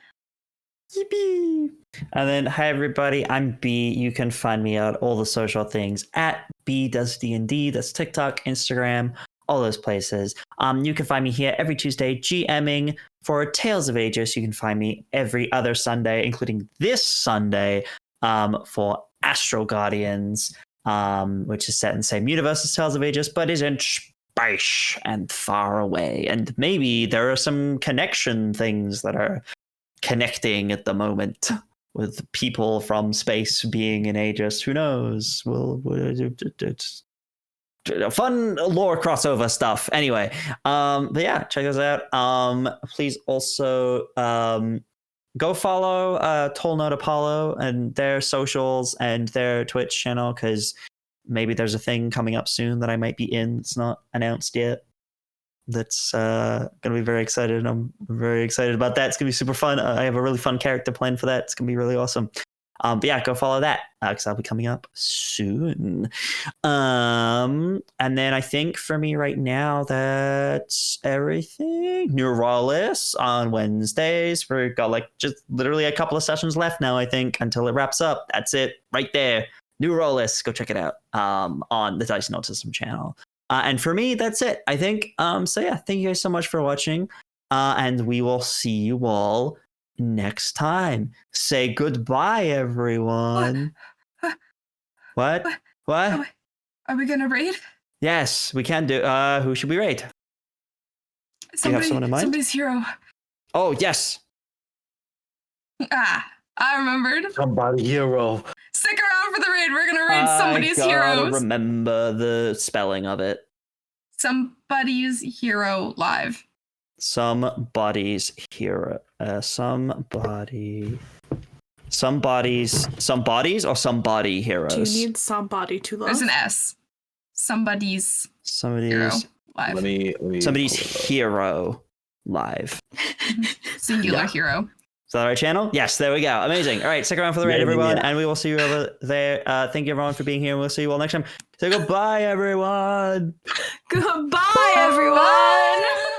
Yippee! And then, hi everybody, I'm B. You can find me out all the social things at B Does D&D. That's TikTok, Instagram, all those places. You can find me here every Tuesday GMing for Tales of Agius. You can find me every other Sunday, including this Sunday, for Astro Guardians, which is set in the same universe as Tales of Agius, but is in space and far away. And maybe there are some connection things that are connecting at the moment with people from space being in Aegis. Who knows? Fun lore crossover stuff. Anyway, but yeah, check those out. Please also go follow Toll Note Apollo and their socials and their Twitch channel, because maybe there's a thing coming up soon that I might be in that's not announced yet. That's gonna be very excited, and I'm very excited about that. It's gonna be super fun. I have a really fun character planned for that. It's gonna be really awesome. But yeah, go follow that, because I'll be coming up soon. And then I think for me right now, that's everything. New Rollis on Wednesdays. We've got like just literally a couple of sessions left now, I think, until it wraps up. That's it right there. New Rollis. Go check it out on the Dice and Autism channel. And for me, that's it, I think. So yeah, thank you guys so much for watching. And we will see you all next time. Say goodbye, everyone. What? Are we gonna raid? Yes, we can do. Who should we raid? Do you have someone in mind? Somebody's hero. Oh, yes. I remembered. Somebody hero. Stick around for the raid. We're gonna raid somebody's heroes. Remember the spelling of it. Somebody's hero live. Somebody's hero. Somebodies or somebody heroes. Do you need somebody to love? There's an S. Somebody's hero live. Let me Somebody's pull it up. hero live. Singular Yeah. hero. Is that the right channel? Yes, there we go. Amazing. All right, stick around for the raid, everyone, and we will see you over there. Thank you, everyone, for being here, and we'll see you all next time. So goodbye, everyone. Goodbye, everyone.